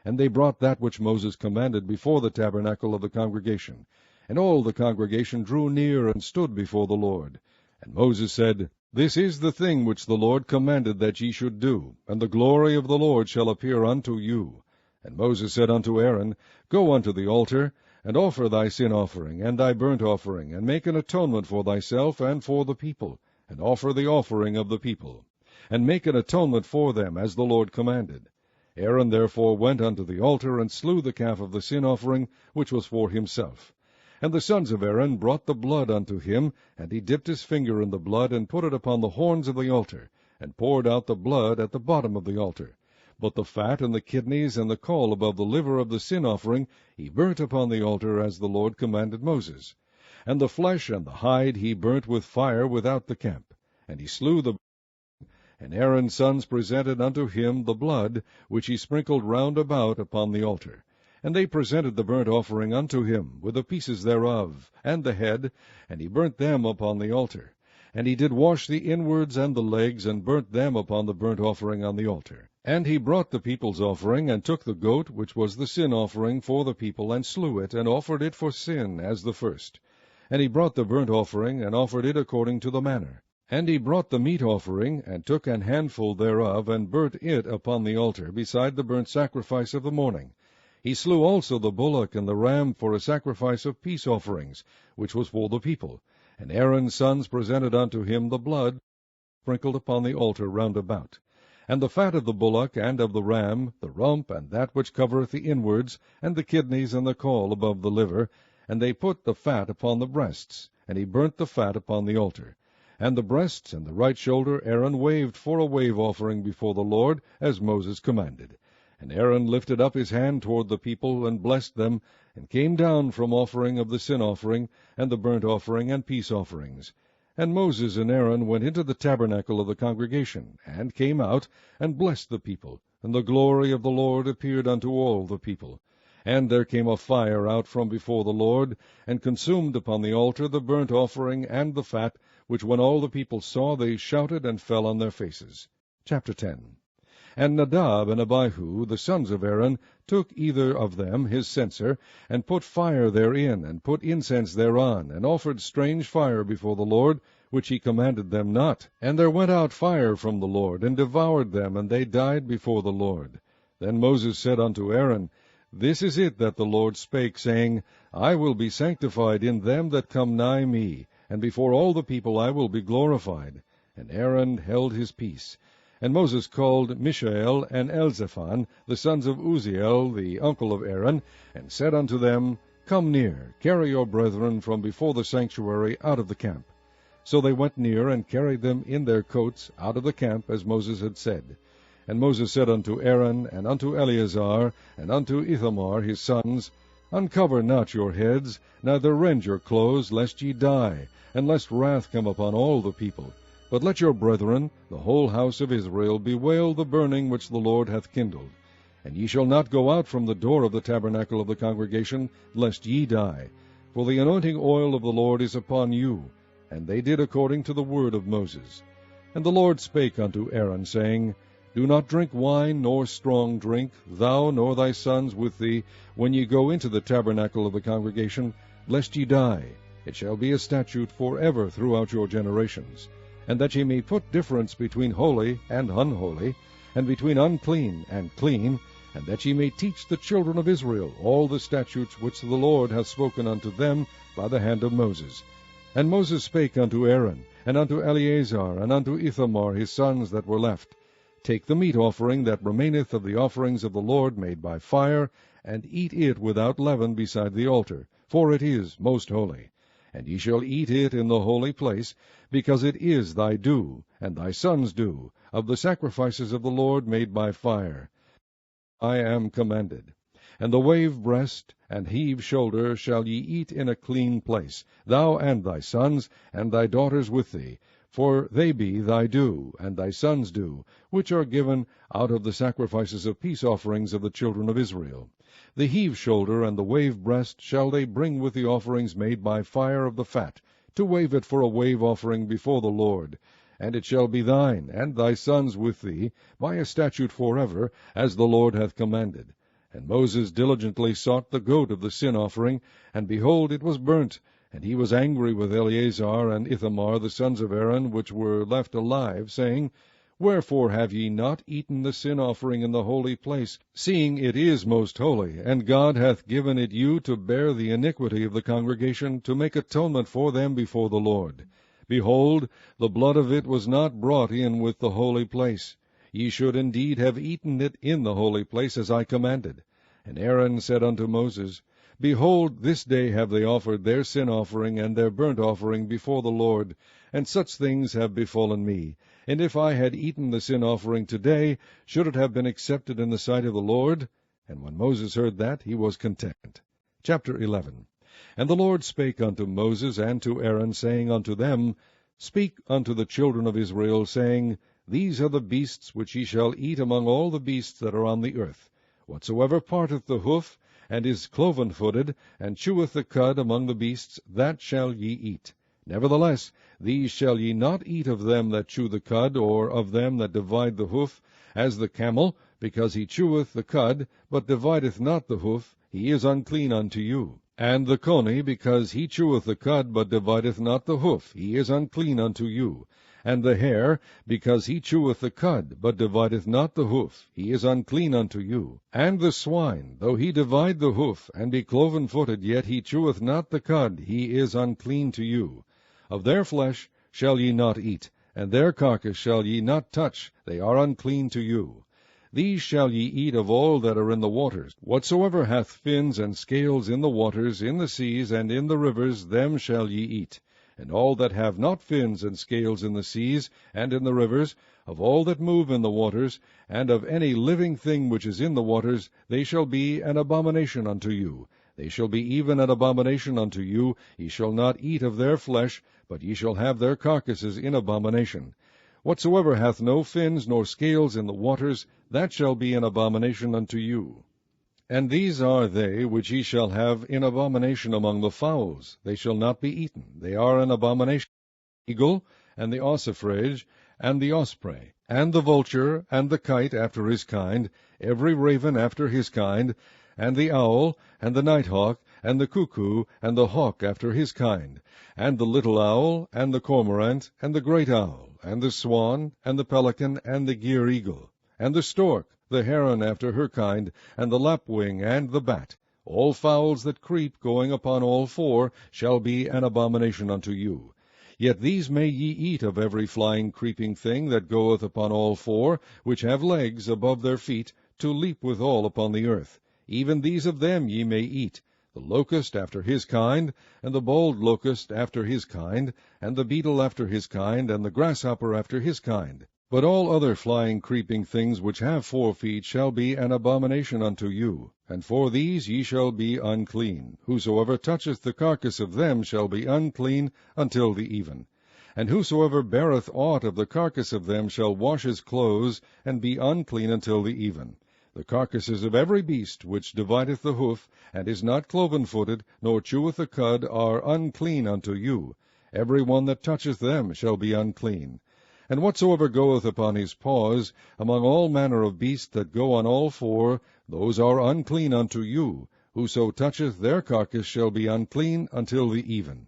And they brought that which Moses commanded before the tabernacle of the congregation. And all the congregation drew near and stood before the Lord. And Moses said, This is the thing which the Lord commanded that ye should do, and the glory of the Lord shall appear unto you. And Moses said unto Aaron, Go unto the altar, and offer thy sin offering, and thy burnt offering, and make an atonement for thyself and for the people, and offer the offering of the people, and make an atonement for them, as the Lord commanded. Aaron therefore went unto the altar, and slew the calf of the sin offering, which was for himself. And the sons of Aaron brought the blood unto him, and he dipped his finger in the blood, and put it upon the horns of the altar, and poured out the blood at the bottom of the altar. But the fat and the kidneys and the caul above the liver of the sin offering he burnt upon the altar, as the Lord commanded Moses. And the flesh and the hide he burnt with fire without the camp. And he slew the and Aaron's sons presented unto him the blood, which he sprinkled round about upon the altar. And they presented the burnt offering unto him, with the pieces thereof, and the head, and he burnt them upon the altar. And he did wash the inwards and the legs, and burnt them upon the burnt offering on the altar. And he brought the people's offering, and took the goat, which was the sin offering for the people, and slew it, and offered it for sin, as the first. And he brought the burnt offering, and offered it according to the manner. And he brought the meat offering, and took an handful thereof, and burnt it upon the altar, beside the burnt sacrifice of the morning. He slew also the bullock and the ram for a sacrifice of peace offerings, which was for the people. And Aaron's sons presented unto him the blood sprinkled upon the altar round about. And the fat of the bullock and of the ram, the rump, and that which covereth the inwards, and the kidneys and the caul above the liver, and they put the fat upon the breasts, and he burnt the fat upon the altar. And the breasts and the right shoulder Aaron waved for a wave offering before the Lord, as Moses commanded. And Aaron lifted up his hand toward the people, and blessed them, and came down from offering of the sin offering, and the burnt offering, and peace offerings. And Moses and Aaron went into the tabernacle of the congregation, and came out, and blessed the people. And the glory of the Lord appeared unto all the people. And there came a fire out from before the Lord, and consumed upon the altar the burnt offering and the fat, which when all the people saw, they shouted and fell on their faces. Chapter 10. And Nadab and Abihu, the sons of Aaron, took either of them his censer, and put fire therein, and put incense thereon, and offered strange fire before the Lord, which he commanded them not. And there went out fire from the Lord, and devoured them, and they died before the Lord. Then Moses said unto Aaron, This is it that the Lord spake, saying, I will be sanctified in them that come nigh me, and before all the people I will be glorified. And Aaron held his peace. And Moses called Mishael and Elzaphan, the sons of Uzziel, the uncle of Aaron, and said unto them, Come near, carry your brethren from before the sanctuary out of the camp. So they went near, and carried them in their coats out of the camp, as Moses had said. And Moses said unto Aaron, and unto Eleazar, and unto Ithamar his sons, Uncover not your heads, neither rend your clothes, lest ye die, and lest wrath come upon all the people. But let your brethren, the whole house of Israel, bewail the burning which the Lord hath kindled. And ye shall not go out from the door of the tabernacle of the congregation, lest ye die. For the anointing oil of the Lord is upon you. And they did according to the word of Moses. And the Lord spake unto Aaron, saying, Do not drink wine nor strong drink, thou nor thy sons with thee, when ye go into the tabernacle of the congregation, lest ye die. It shall be a statute forever throughout your generations. And that ye may put difference between holy and unholy, and between unclean and clean, and that ye may teach the children of Israel all the statutes which the Lord hath spoken unto them by the hand of Moses. And Moses spake unto Aaron, and unto Eleazar, and unto Ithamar his sons that were left, Take the meat offering that remaineth of the offerings of the Lord made by fire, and eat it without leaven beside the altar, for it is most holy. And ye shall eat it in the holy place, because it is thy due, and thy sons' due, of the sacrifices of the Lord made by fire. I am commanded. And the wave breast and heave shoulder shall ye eat in a clean place, thou and thy sons, and thy daughters with thee, for they be thy due, and thy sons' due, which are given out of the sacrifices of peace offerings of the children of Israel. The heave shoulder and the wave breast shall they bring with the offerings made by fire of the fat, to wave it for a wave offering before the Lord. And it shall be thine, and thy sons with thee, by a statute forever, as the Lord hath commanded. And Moses diligently sought the goat of the sin offering, and behold, it was burnt. And he was angry with Eleazar and Ithamar, the sons of Aaron, which were left alive, saying, Wherefore have ye not eaten the sin offering in the holy place, seeing it is most holy, and God hath given it you to bear the iniquity of the congregation, to make atonement for them before the Lord? Behold, the blood of it was not brought in with the holy place. Ye should indeed have eaten it in the holy place, as I commanded. And Aaron said unto Moses, Behold, this day have they offered their sin offering and their burnt offering before the Lord, and such things have befallen me. And if I had eaten the sin offering today, should it have been accepted in the sight of the Lord? And when Moses heard that, he was content. Chapter 11. And the Lord spake unto Moses and to Aaron, saying unto them, Speak unto the children of Israel, saying, These are the beasts which ye shall eat among all the beasts that are on the earth. Whatsoever parteth the hoof, and is cloven-footed, and cheweth the cud among the beasts, that shall ye eat. Nevertheless, these shall ye not eat of them that chew the cud, or of them that divide the hoof, as the camel, because he cheweth the cud, but divideth not the hoof, he is unclean unto you. And the coney, because he cheweth the cud, but divideth not the hoof, he is unclean unto you. And the hare, because he cheweth the cud, but divideth not the hoof, he is unclean unto you. And the swine, though he divide the hoof, and be cloven-footed, yet he cheweth not the cud, he is unclean to you. Of their flesh shall ye not eat, and their carcass shall ye not touch, they are unclean to you. These shall ye eat of all that are in the waters. Whatsoever hath fins and scales in the waters, in the seas, and in the rivers, them shall ye eat. And all that have not fins and scales in the seas, and in the rivers, of all that move in the waters, and of any living thing which is in the waters, they shall be an abomination unto you. They shall be even an abomination unto you. Ye shall not eat of their flesh, but ye shall have their carcasses in abomination. Whatsoever hath no fins nor scales in the waters, that shall be an abomination unto you. And these are they which ye shall have in abomination among the fowls. They shall not be eaten. They are an abomination. The eagle, and the ossifrage, and the osprey, and the vulture, and the kite after his kind, every raven after his kind, and the owl, and the nighthawk, and the cuckoo, and the hawk after his kind, and the little owl, and the cormorant, and the great owl, and the swan, and the pelican, and the gyre eagle, and the stork, the heron after her kind, and the lapwing, and the bat. All fowls that creep, going upon all four, shall be an abomination unto you. Yet these may ye eat of every flying creeping thing that goeth upon all four, which have legs above their feet, to leap withal upon the earth. Even these of them ye may eat, the locust after his kind, and the bold locust after his kind, and the beetle after his kind, and the grasshopper after his kind. But all other flying creeping things which have 4 feet shall be an abomination unto you, and for these ye shall be unclean. Whosoever toucheth the carcass of them shall be unclean until the even. And whosoever beareth aught of the carcass of them shall wash his clothes, and be unclean until the even. The carcasses of every beast which divideth the hoof, and is not cloven-footed, nor cheweth the cud, are unclean unto you. Every one that toucheth them shall be unclean. And whatsoever goeth upon his paws, among all manner of beasts that go on all four, those are unclean unto you. Whoso toucheth their carcass shall be unclean until the even.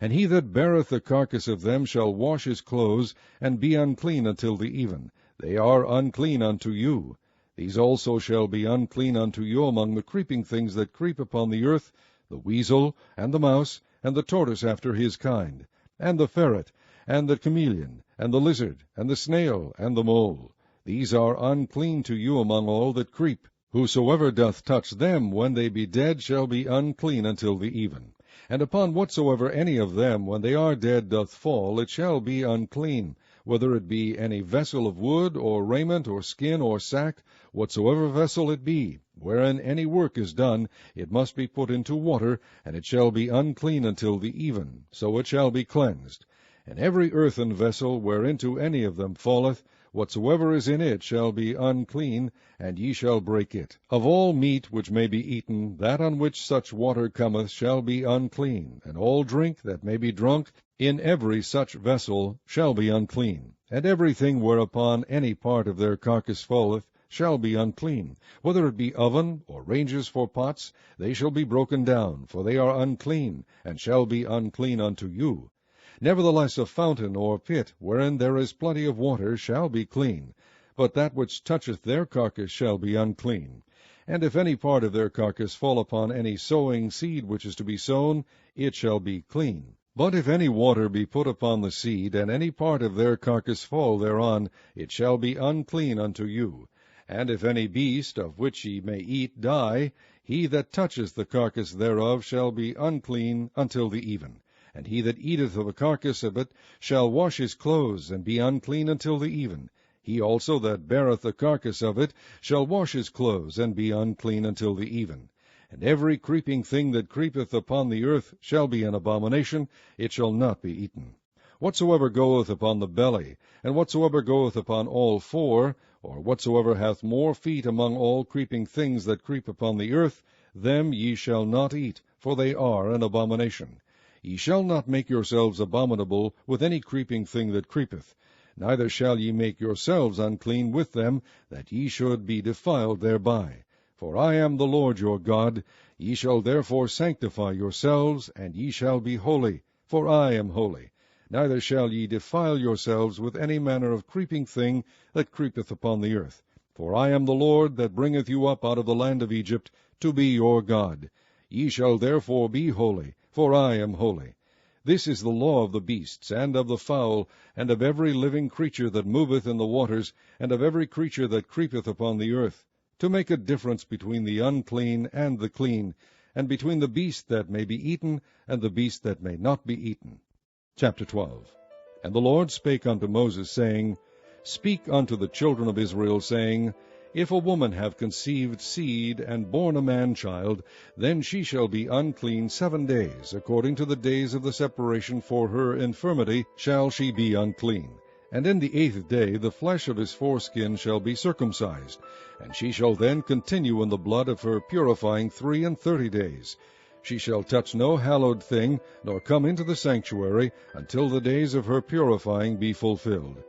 And he that beareth the carcass of them shall wash his clothes, and be unclean until the even. They are unclean unto you. These also shall be unclean unto you among the creeping things that creep upon the earth, the weasel, and the mouse, and the tortoise after his kind, and the ferret, and the chameleon, and the lizard, and the snail, and the mole. These are unclean to you among all that creep. Whosoever doth touch them when they be dead shall be unclean until the even. And upon whatsoever any of them when they are dead doth fall, it shall be unclean, whether it be any vessel of wood, or raiment, or skin, or sack, whatsoever vessel it be, wherein any work is done, it must be put into water, and it shall be unclean until the even, so it shall be cleansed. And every earthen vessel whereinto any of them falleth, whatsoever is in it shall be unclean, and ye shall break it. Of all meat which may be eaten, that on which such water cometh shall be unclean, and all drink that may be drunk in every such vessel shall be unclean. And everything whereupon any part of their carcass falleth shall be unclean. Whether it be oven, or ranges for pots, they shall be broken down, for they are unclean, and shall be unclean unto you. Nevertheless a fountain or pit, wherein there is plenty of water, shall be clean, but that which toucheth their carcass shall be unclean. And if any part of their carcass fall upon any sowing seed which is to be sown, it shall be clean. But if any water be put upon the seed, and any part of their carcass fall thereon, it shall be unclean unto you. And if any beast, of which ye may eat, die, he that toucheth the carcass thereof shall be unclean until the even. And he that eateth of the carcass of it shall wash his clothes, and be unclean until the even. He also that beareth the carcass of it shall wash his clothes, and be unclean until the even. And every creeping thing that creepeth upon the earth shall be an abomination, it shall not be eaten. Whatsoever goeth upon the belly, and whatsoever goeth upon all four, or whatsoever hath more feet among all creeping things that creep upon the earth, them ye shall not eat, for they are an abomination. Ye shall not make yourselves abominable with any creeping thing that creepeth, neither shall ye make yourselves unclean with them, that ye should be defiled thereby. For I am the Lord your God. Ye shall therefore sanctify yourselves, and ye shall be holy, for I am holy. Neither shall ye defile yourselves with any manner of creeping thing that creepeth upon the earth. For I am the Lord that bringeth you up out of the land of Egypt, to be your God. Ye shall therefore be holy, for I am holy. This is the law of the beasts, and of the fowl, and of every living creature that moveth in the waters, and of every creature that creepeth upon the earth, to make a difference between the unclean and the clean, and between the beast that may be eaten, and the beast that may not be eaten. Chapter 12. And the Lord spake unto Moses, saying, Speak unto the children of Israel, saying, If a woman have conceived seed, and born a man-child, then she shall be unclean 7 days, according to the days of the separation for her infirmity shall she be unclean. And in the 8th day the flesh of his foreskin shall be circumcised, and she shall then continue in the blood of her purifying 33 days. She shall touch no hallowed thing, nor come into the sanctuary, until the days of her purifying be fulfilled.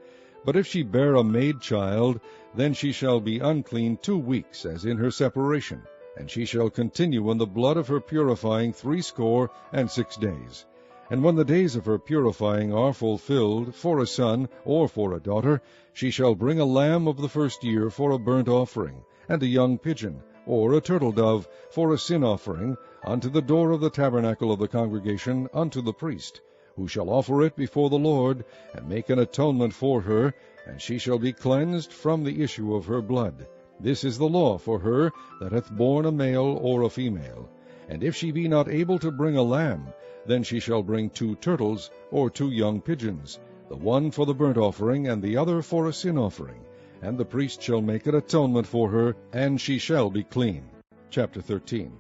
But if she bear a maid child, then she shall be unclean 2 weeks, as in her separation, and she shall continue in the blood of her purifying 66 days. And when the days of her purifying are fulfilled, for a son or for a daughter, she shall bring a lamb of the first year for a burnt offering, and a young pigeon, or a turtle dove, for a sin offering, unto the door of the tabernacle of the congregation, unto the priest, who shall offer it before the Lord, and make an atonement for her, and she shall be cleansed from the issue of her blood. This is the law for her that hath borne a male or a female. And if she be not able to bring a lamb, then she shall bring 2 turtles, or 2 young pigeons, the one for the burnt offering, and the other for a sin offering. And the priest shall make an atonement for her, and she shall be clean. Chapter 13.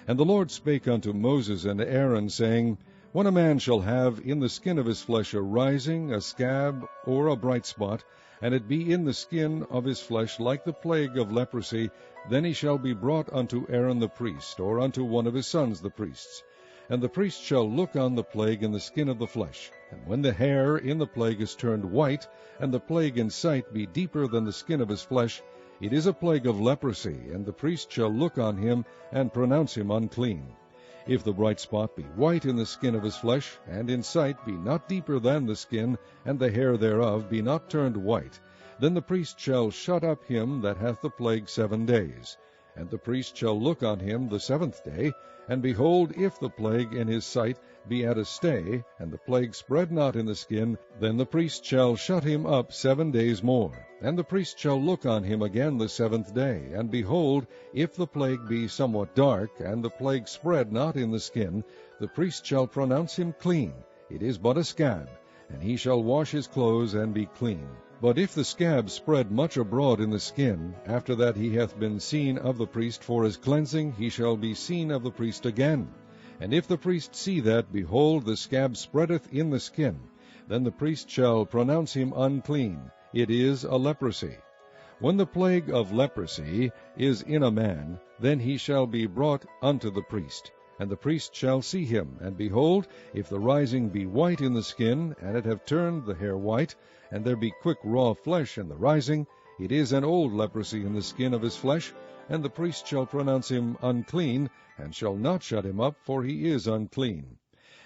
And the Lord spake unto Moses and Aaron, saying, When a man shall have in the skin of his flesh a rising, a scab, or a bright spot, and it be in the skin of his flesh like the plague of leprosy, then he shall be brought unto Aaron the priest, or unto one of his sons the priests. And the priest shall look on the plague in the skin of the flesh. And when the hair in the plague is turned white, and the plague in sight be deeper than the skin of his flesh, it is a plague of leprosy, and the priest shall look on him, and pronounce him unclean. If the bright spot be white in the skin of his flesh, and in sight be not deeper than the skin, and the hair thereof be not turned white, then the priest shall shut up him that hath the plague 7 days. And the priest shall look on him the 7th day, and behold, if the plague in his sight be at a stay, and the plague spread not in the skin, then the priest shall shut him up 7 days more. And the priest shall look on him again the 7th day, and behold, if the plague be somewhat dark, and the plague spread not in the skin, the priest shall pronounce him clean. It is but a scab, and he shall wash his clothes and be clean. But if the scab spread much abroad in the skin, after that he hath been seen of the priest for his cleansing, he shall be seen of the priest again. And if the priest see that, behold, the scab spreadeth in the skin, then the priest shall pronounce him unclean. It is a leprosy. When the plague of leprosy is in a man, then he shall be brought unto the priest. And the priest shall see him, and behold, if the rising be white in the skin, and it have turned the hair white, and there be quick raw flesh in the rising, it is an old leprosy in the skin of his flesh, and the priest shall pronounce him unclean, and shall not shut him up, for he is unclean.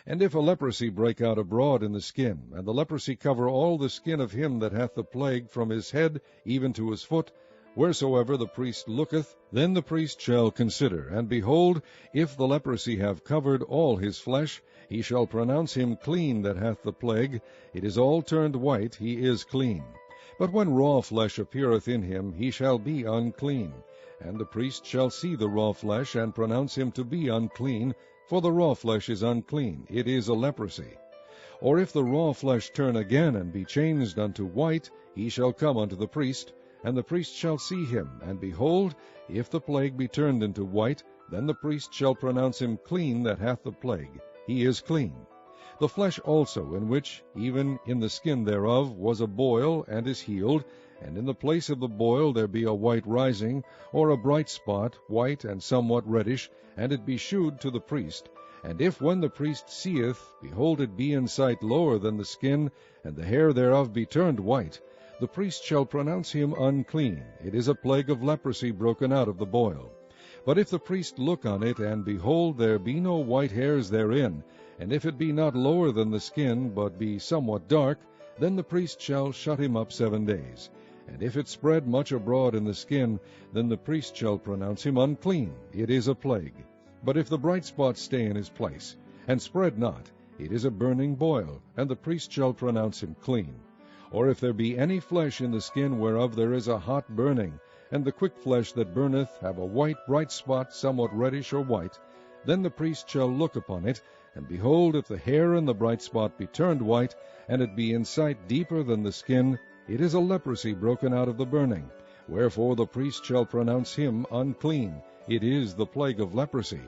And if a leprosy break out abroad in the skin, and the leprosy cover all the skin of him that hath the plague from his head even to his foot, wheresoever the priest looketh, then the priest shall consider, and behold, if the leprosy have covered all his flesh, he shall pronounce him clean that hath the plague. It is all turned white, he is clean. But when raw flesh appeareth in him, he shall be unclean. And the priest shall see the raw flesh, and pronounce him to be unclean, for the raw flesh is unclean, it is a leprosy. Or if the raw flesh turn again, and be changed unto white, he shall come unto the priest, and the priest shall see him, and behold, if the plague be turned into white, then the priest shall pronounce him clean that hath the plague. He is clean. The flesh also, in which, even in the skin thereof, was a boil, and is healed, and in the place of the boil there be a white rising, or a bright spot, white and somewhat reddish, and it be shewed to the priest. And if when the priest seeth, behold, it be in sight lower than the skin, and the hair thereof be turned white, the priest shall pronounce him unclean. It is a plague of leprosy broken out of the boil. But if the priest look on it, and behold, there be no white hairs therein, and if it be not lower than the skin, but be somewhat dark, then the priest shall shut him up 7 days. And if it spread much abroad in the skin, then the priest shall pronounce him unclean. It is a plague. But if the bright spot stay in his place, and spread not, it is a burning boil, and the priest shall pronounce him clean. Or if there be any flesh in the skin whereof there is a hot burning, and the quick flesh that burneth have a white bright spot, somewhat reddish or white, then the priest shall look upon it, and behold, if the hair in the bright spot be turned white, and it be in sight deeper than the skin, it is a leprosy broken out of the burning. Wherefore the priest shall pronounce him unclean. It is the plague of leprosy.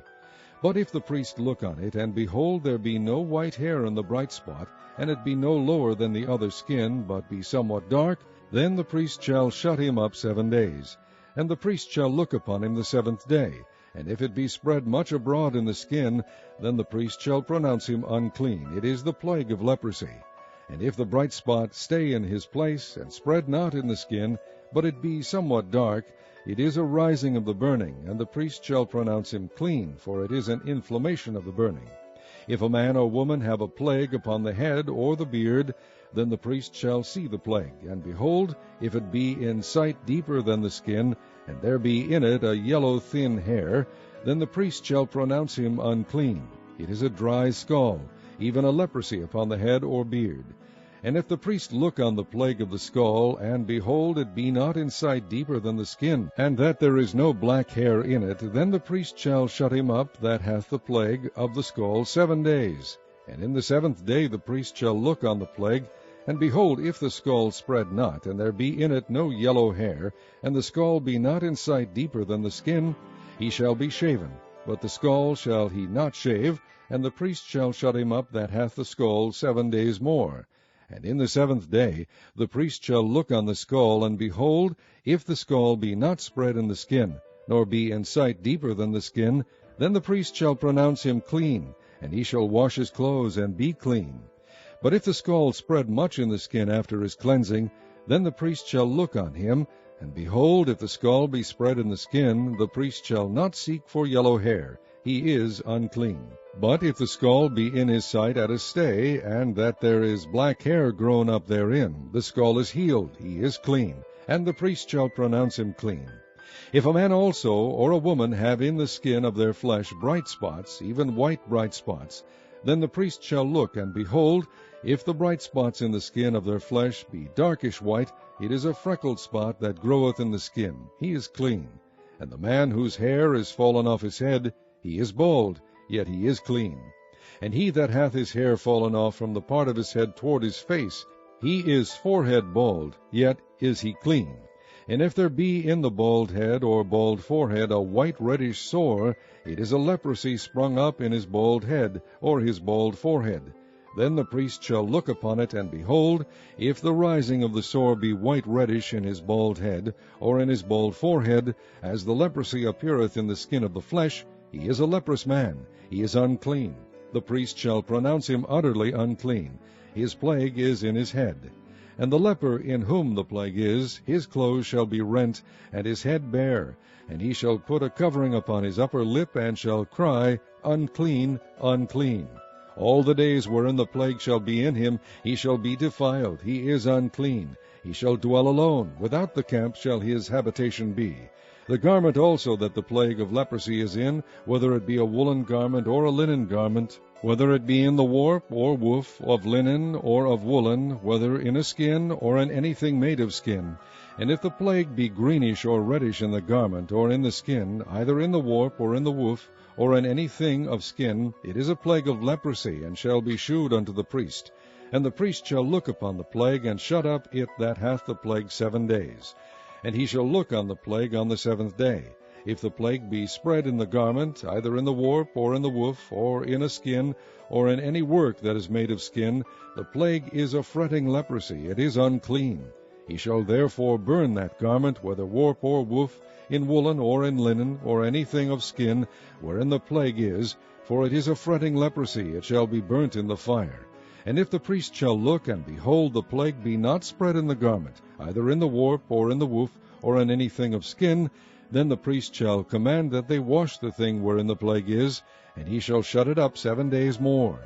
But if the priest look on it, and behold, there be no white hair in the bright spot, and it be no lower than the other skin, but be somewhat dark, then the priest shall shut him up 7 days. And the priest shall look upon him the 7th day. And if it be spread much abroad in the skin, then the priest shall pronounce him unclean. It is the plague of leprosy. And if the bright spot stay in his place, and spread not in the skin, but it be somewhat dark, it is a rising of the burning, and the priest shall pronounce him clean, for it is an inflammation of the burning. If a man or woman have a plague upon the head or the beard, then the priest shall see the plague. And behold, if it be in sight deeper than the skin, and there be in it a yellow thin hair, then the priest shall pronounce him unclean. It is a dry scall, even a leprosy upon the head or beard. And if the priest look on the plague of the scall, and behold, it be not in sight deeper than the skin, and that there is no black hair in it, then the priest shall shut him up that hath the plague of the scall 7 days. And in the 7th day the priest shall look on the plague, and behold, if the scall spread not, and there be in it no yellow hair, and the scall be not in sight deeper than the skin, he shall be shaven. But the scall shall he not shave, and the priest shall shut him up that hath the scall 7 days more. And in the 7th day the priest shall look on the scall, and behold, if the scall be not spread in the skin, nor be in sight deeper than the skin, then the priest shall pronounce him clean, and he shall wash his clothes and be clean. But if the scall spread much in the skin after his cleansing, then the priest shall look on him, and behold, if the scall be spread in the skin, the priest shall not seek for yellow hair, he is unclean. But if the scall be in his sight at a stay, and that there is black hair grown up therein, the scall is healed, he is clean, and the priest shall pronounce him clean. If a man also or a woman have in the skin of their flesh bright spots, even white bright spots, then the priest shall look, and behold, if the bright spots in the skin of their flesh be darkish white, it is a freckled spot that groweth in the skin, he is clean. And the man whose hair is fallen off his head, he is bald, yet he is clean. And he that hath his hair fallen off from the part of his head toward his face, he is forehead bald, yet is he clean. And if there be in the bald head or bald forehead a white reddish sore, it is a leprosy sprung up in his bald head or his bald forehead. Then the priest shall look upon it, and behold, if the rising of the sore be white reddish in his bald head, or in his bald forehead, as the leprosy appeareth in the skin of the flesh, he is a leprous man, he is unclean. The priest shall pronounce him utterly unclean. His plague is in his head. And the leper in whom the plague is, his clothes shall be rent, and his head bare, and he shall put a covering upon his upper lip, and shall cry, Unclean, unclean. All the days wherein the plague shall be in him, he shall be defiled, he is unclean. He shall dwell alone, without the camp shall his habitation be. The garment also that the plague of leprosy is in, whether it be a woolen garment or a linen garment, whether it be in the warp or woof, of linen or of woolen, whether in a skin or in anything made of skin. And if the plague be greenish or reddish in the garment or in the skin, either in the warp or in the woof, or in anything of skin, it is a plague of leprosy, and shall be shewed unto the priest. And the priest shall look upon the plague, and shut up it that hath the plague 7 days. And he shall look on the plague on the 7th day. If the plague be spread in the garment, either in the warp, or in the woof, or in a skin, or in any work that is made of skin, the plague is a fretting leprosy, it is unclean. He shall therefore burn that garment, whether warp or woof, in woolen or in linen, or anything of skin, wherein the plague is, for it is a fretting leprosy, it shall be burnt in the fire. And if the priest shall look, and behold, the plague be not spread in the garment, either in the warp, or in the woof, or in anything of skin, then the priest shall command that they wash the thing wherein the plague is, and he shall shut it up 7 days more.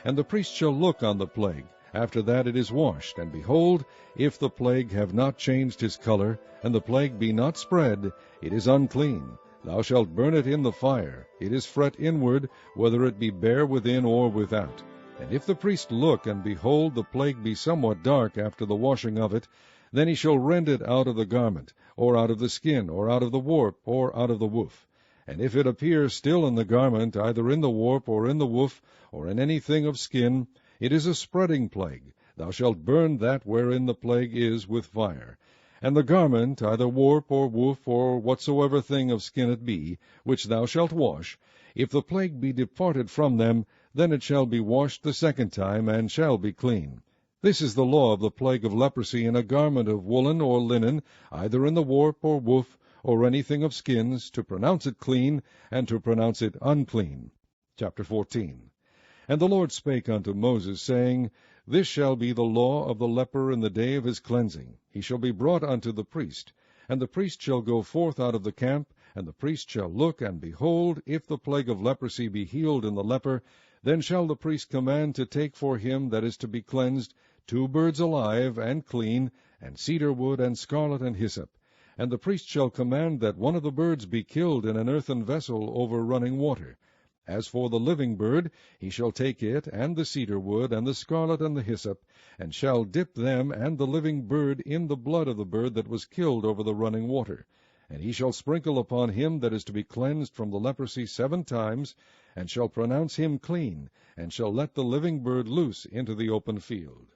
And the priest shall look on the plague, after that it is washed, and behold, if the plague have not changed his color, and the plague be not spread, it is unclean. Thou shalt burn it in the fire. It is fret inward, whether it be bare within or without. And if the priest look, and behold, the plague be somewhat dark after the washing of it, then he shall rend it out of the garment, or out of the skin, or out of the warp, or out of the woof. And if it appear still in the garment, either in the warp, or in the woof, or in anything of skin, it is a spreading plague. Thou shalt burn that wherein the plague is with fire. And the garment, either warp, or woof, or whatsoever thing of skin it be, which thou shalt wash, if the plague be departed from them, then it shall be washed the 2nd time, and shall be clean. This is the law of the plague of leprosy in a garment of woolen or linen, either in the warp or woof, or anything of skins, to pronounce it clean, and to pronounce it unclean. Chapter 14. And the Lord spake unto Moses, saying, This shall be the law of the leper in the day of his cleansing. He shall be brought unto the priest, and the priest shall go forth out of the camp, and the priest shall look, and behold, if the plague of leprosy be healed in the leper, Then shall the priest command to take for him that is to be cleansed 2 birds alive and clean, and cedar wood, and scarlet, and hyssop. And the priest shall command that one of the birds be killed in an earthen vessel over running water. As for the living bird, he shall take it, and the cedar wood, and the scarlet, and the hyssop, and shall dip them and the living bird in the blood of the bird that was killed over the running water. And he shall sprinkle upon him that is to be cleansed from the leprosy 7 times, and shall pronounce him clean, and shall let the living bird loose into the open field.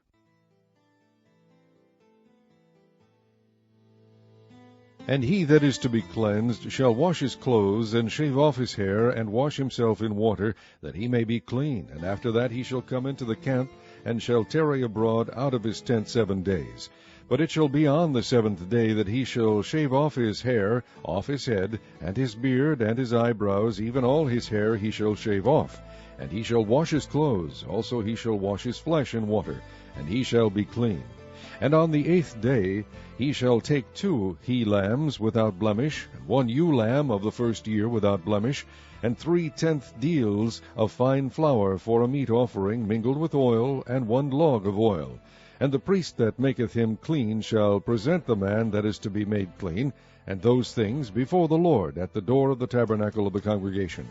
And he that is to be cleansed shall wash his clothes, and shave off his hair, and wash himself in water, that he may be clean. And after that he shall come into the camp, and shall tarry abroad out of his tent 7 days. But it shall be on the 7th day that he shall shave off his hair, off his head, and his beard, and his eyebrows, even all his hair he shall shave off. And he shall wash his clothes, also he shall wash his flesh in water, and he shall be clean. And on the 8th day he shall take 2 he-lambs without blemish, and 1 ewe-lamb of the first year without blemish, and 3 tenth deals of fine flour for a meat offering mingled with oil, and 1 log of oil. And the priest that maketh him clean shall present the man that is to be made clean, and those things before the Lord at the door of the tabernacle of the congregation.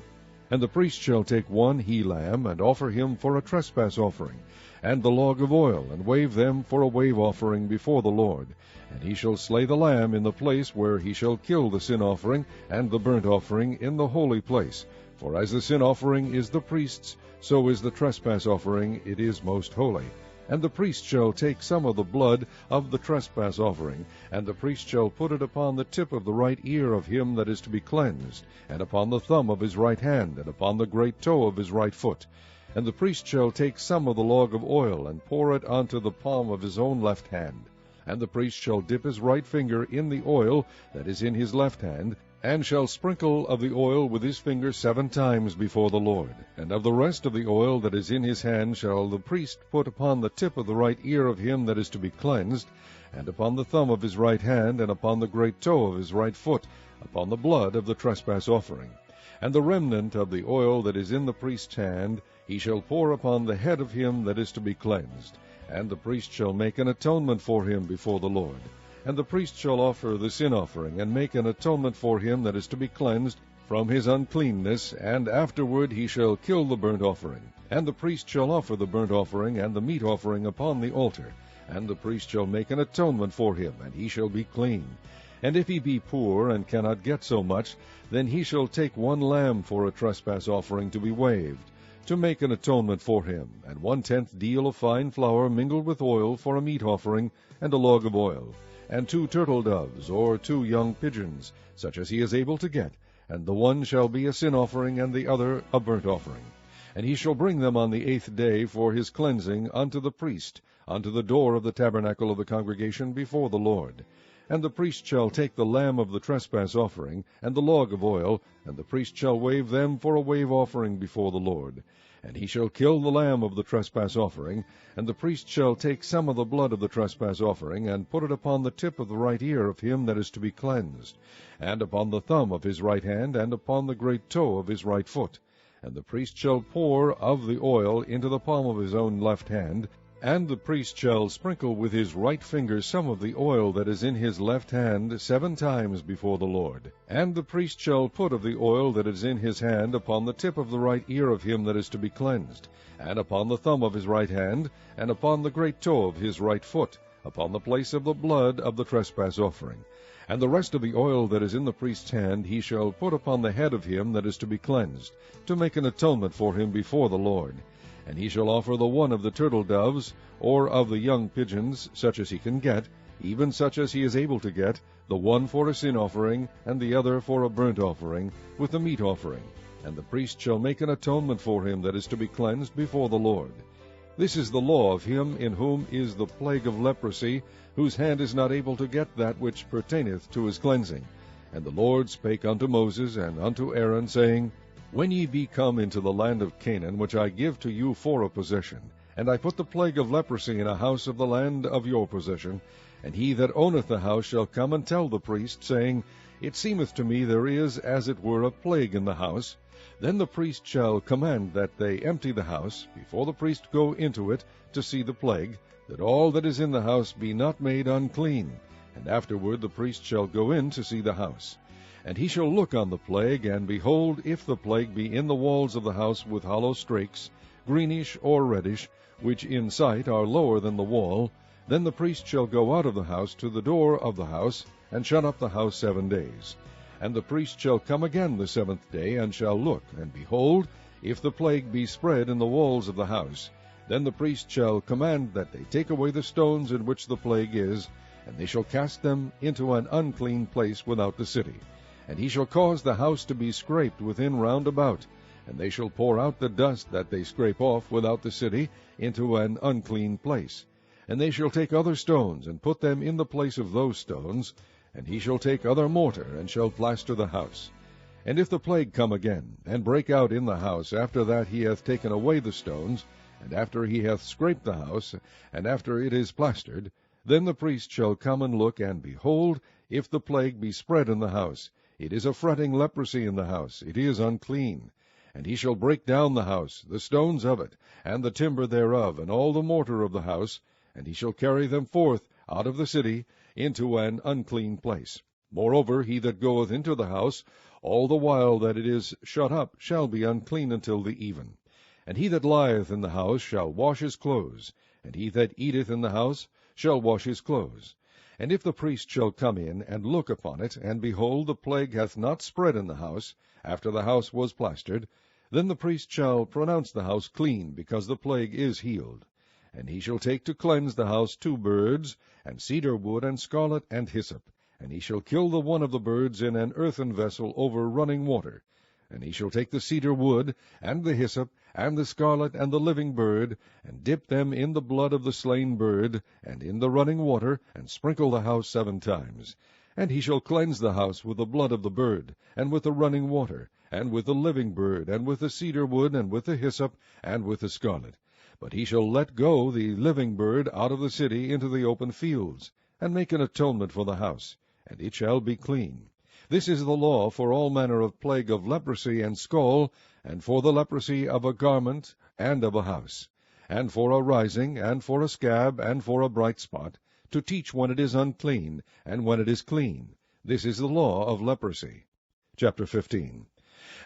And the priest shall take 1 he-lamb, and offer him for a trespass offering, and the log of oil, and wave them for a wave offering before the Lord. And he shall slay the lamb in the place where he shall kill the sin offering and the burnt offering in the holy place. For as the sin offering is the priest's, so is the trespass offering, it is most holy. And the priest shall take some of the blood of the trespass offering, and the priest shall put it upon the tip of the right ear of him that is to be cleansed, and upon the thumb of his right hand, and upon the great toe of his right foot. And the priest shall take some of the log of oil, and pour it unto the palm of his own left hand. And the priest shall dip his right finger in the oil that is in his left hand, and shall sprinkle of the oil with his finger 7 times before the Lord. And of the rest of the oil that is in his hand shall the priest put upon the tip of the right ear of him that is to be cleansed, and upon the thumb of his right hand, and upon the great toe of his right foot, upon the blood of the trespass offering. And the remnant of the oil that is in the priest's hand he shall pour upon the head of him that is to be cleansed. And the priest shall make an atonement for him before the Lord. And the priest shall offer the sin offering, and make an atonement for him that is to be cleansed from his uncleanness, and afterward he shall kill the burnt offering. And the priest shall offer the burnt offering and the meat offering upon the altar. And the priest shall make an atonement for him, and he shall be clean. And if he be poor, and cannot get so much, then he shall take 1 lamb for a trespass offering to be waved, to make an atonement for him, and 1/10 deal of fine flour mingled with oil for a meat offering, and a log of oil, and 2 turtle doves, or 2 young pigeons, such as he is able to get, and the one shall be a sin offering, and the other a burnt offering. And he shall bring them on the 8th day for his cleansing unto the priest, unto the door of the tabernacle of the congregation before the Lord. And the priest shall take the lamb of the trespass offering, and the log of oil, and the priest shall wave them for a wave offering before the Lord. And he shall kill the lamb of the trespass offering, and the priest shall take some of the blood of the trespass offering, and put it upon the tip of the right ear of him that is to be cleansed, and upon the thumb of his right hand, and upon the great toe of his right foot. And the priest shall pour of the oil into the palm of his own left hand, and the priest shall sprinkle with his right finger some of the oil that is in his left hand 7 times before the Lord. And the priest shall put of the oil that is in his hand upon the tip of the right ear of him that is to be cleansed, and upon the thumb of his right hand, and upon the great toe of his right foot, upon the place of the blood of the trespass offering. And the rest of the oil that is in the priest's hand he shall put upon the head of him that is to be cleansed, to make an atonement for him before the Lord. And he shall offer the one of the turtle doves, or of the young pigeons, such as he can get, even such as he is able to get, the one for a sin offering, and the other for a burnt offering, with the meat offering. And the priest shall make an atonement for him that is to be cleansed before the Lord. This is the law of him in whom is the plague of leprosy, whose hand is not able to get that which pertaineth to his cleansing. And the Lord spake unto Moses and unto Aaron, saying, When ye be come into the land of Canaan, which I give to you for a possession, and I put the plague of leprosy in a house of the land of your possession, And he that owneth the house shall come and tell the priest, saying, It seemeth to me there is as it were a plague in the house. Then the priest shall command that they empty the house, before the priest go into it to see the plague, that all that is in the house be not made unclean. And afterward the priest shall go in to see the house. And he shall look on the plague, and behold, if the plague be in the walls of the house with hollow strakes, greenish or reddish, which in sight are lower than the wall, then the priest shall go out of the house to the door of the house, and shut up the house 7 days. And the priest shall come again the 7th day, and shall look, and behold, if the plague be spread in the walls of the house, then the priest shall command that they take away the stones in which the plague is, and they shall cast them into an unclean place without the city. And he shall cause the house to be scraped within round about, and they shall pour out the dust that they scrape off without the city into an unclean place. And they shall take other stones, and put them in the place of those stones, and he shall take other mortar, and shall plaster the house. And if the plague come again, and break out in the house, after that he hath taken away the stones, and after he hath scraped the house, and after it is plastered, then the priest shall come and look, and behold, if the plague be spread in the house, it is a fretting leprosy in the house, it is unclean. And he shall break down the house, the stones of it, and the timber thereof, and all the mortar of the house, and he shall carry them forth out of the city into an unclean place. Moreover, he that goeth into the house, all the while that it is shut up, shall be unclean until the even. And he that lieth in the house shall wash his clothes, and he that eateth in the house shall wash his clothes. And if the priest shall come in, and look upon it, and behold, the plague hath not spread in the house, after the house was plastered, then the priest shall pronounce the house clean, because the plague is healed. And he shall take to cleanse the house 2 birds, and cedar wood, and scarlet, and hyssop. And he shall kill the one of the birds in an earthen vessel over running water. And he shall take the cedar wood, and the hyssop, and the scarlet, and the living bird, and dip them in the blood of the slain bird, and in the running water, and sprinkle the house 7 times. And he shall cleanse the house with the blood of the bird, and with the running water, and with the living bird, and with the cedar wood, and with the hyssop, and with the scarlet. But he shall let go the living bird out of the city into the open fields, and make an atonement for the house, and it shall be clean. This is the law for all manner of plague of leprosy and scall, and for the leprosy of a garment and of a house, and for a rising, and for a scab, and for a bright spot, to teach when it is unclean, and when it is clean. This is the law of leprosy. Chapter 15.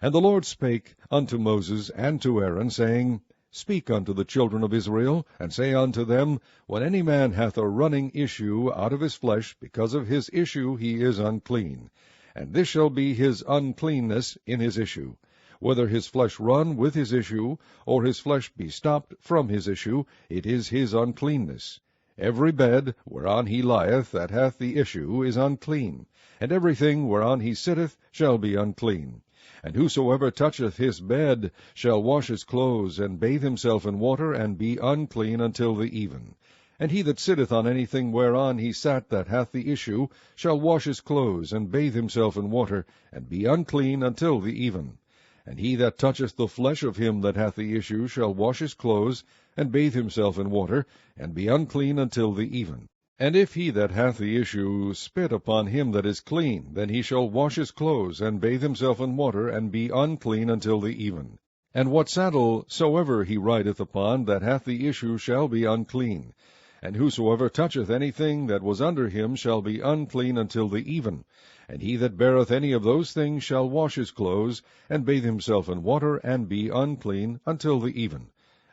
And the Lord spake unto Moses and to Aaron, saying, Speak unto the children of Israel, and say unto them, When any man hath a running issue out of his flesh, because of his issue he is unclean. And this shall be his uncleanness in his issue. Whether his flesh run with his issue, or his flesh be stopped from his issue, it is his uncleanness. Every bed whereon he lieth that hath the issue is unclean, and everything whereon he sitteth shall be unclean. And whosoever toucheth his bed shall wash his clothes, and bathe himself in water, and be unclean until the even. And he that sitteth on anything whereon he sat that hath the issue shall wash his clothes, and bathe himself in water, and be unclean until the even. And he that toucheth the flesh of him that hath the issue shall wash his clothes, and bathe himself in water, and be unclean until the even. And if he that hath the issue spit upon him that is clean, then he shall wash his clothes, and bathe himself in water, and be unclean until the even. And what saddle soever he rideth upon that hath the issue shall be unclean. And whosoever toucheth anything that was under him shall be unclean until the even. And he that beareth any of those things shall wash his clothes, and bathe himself in water, and be unclean until the even.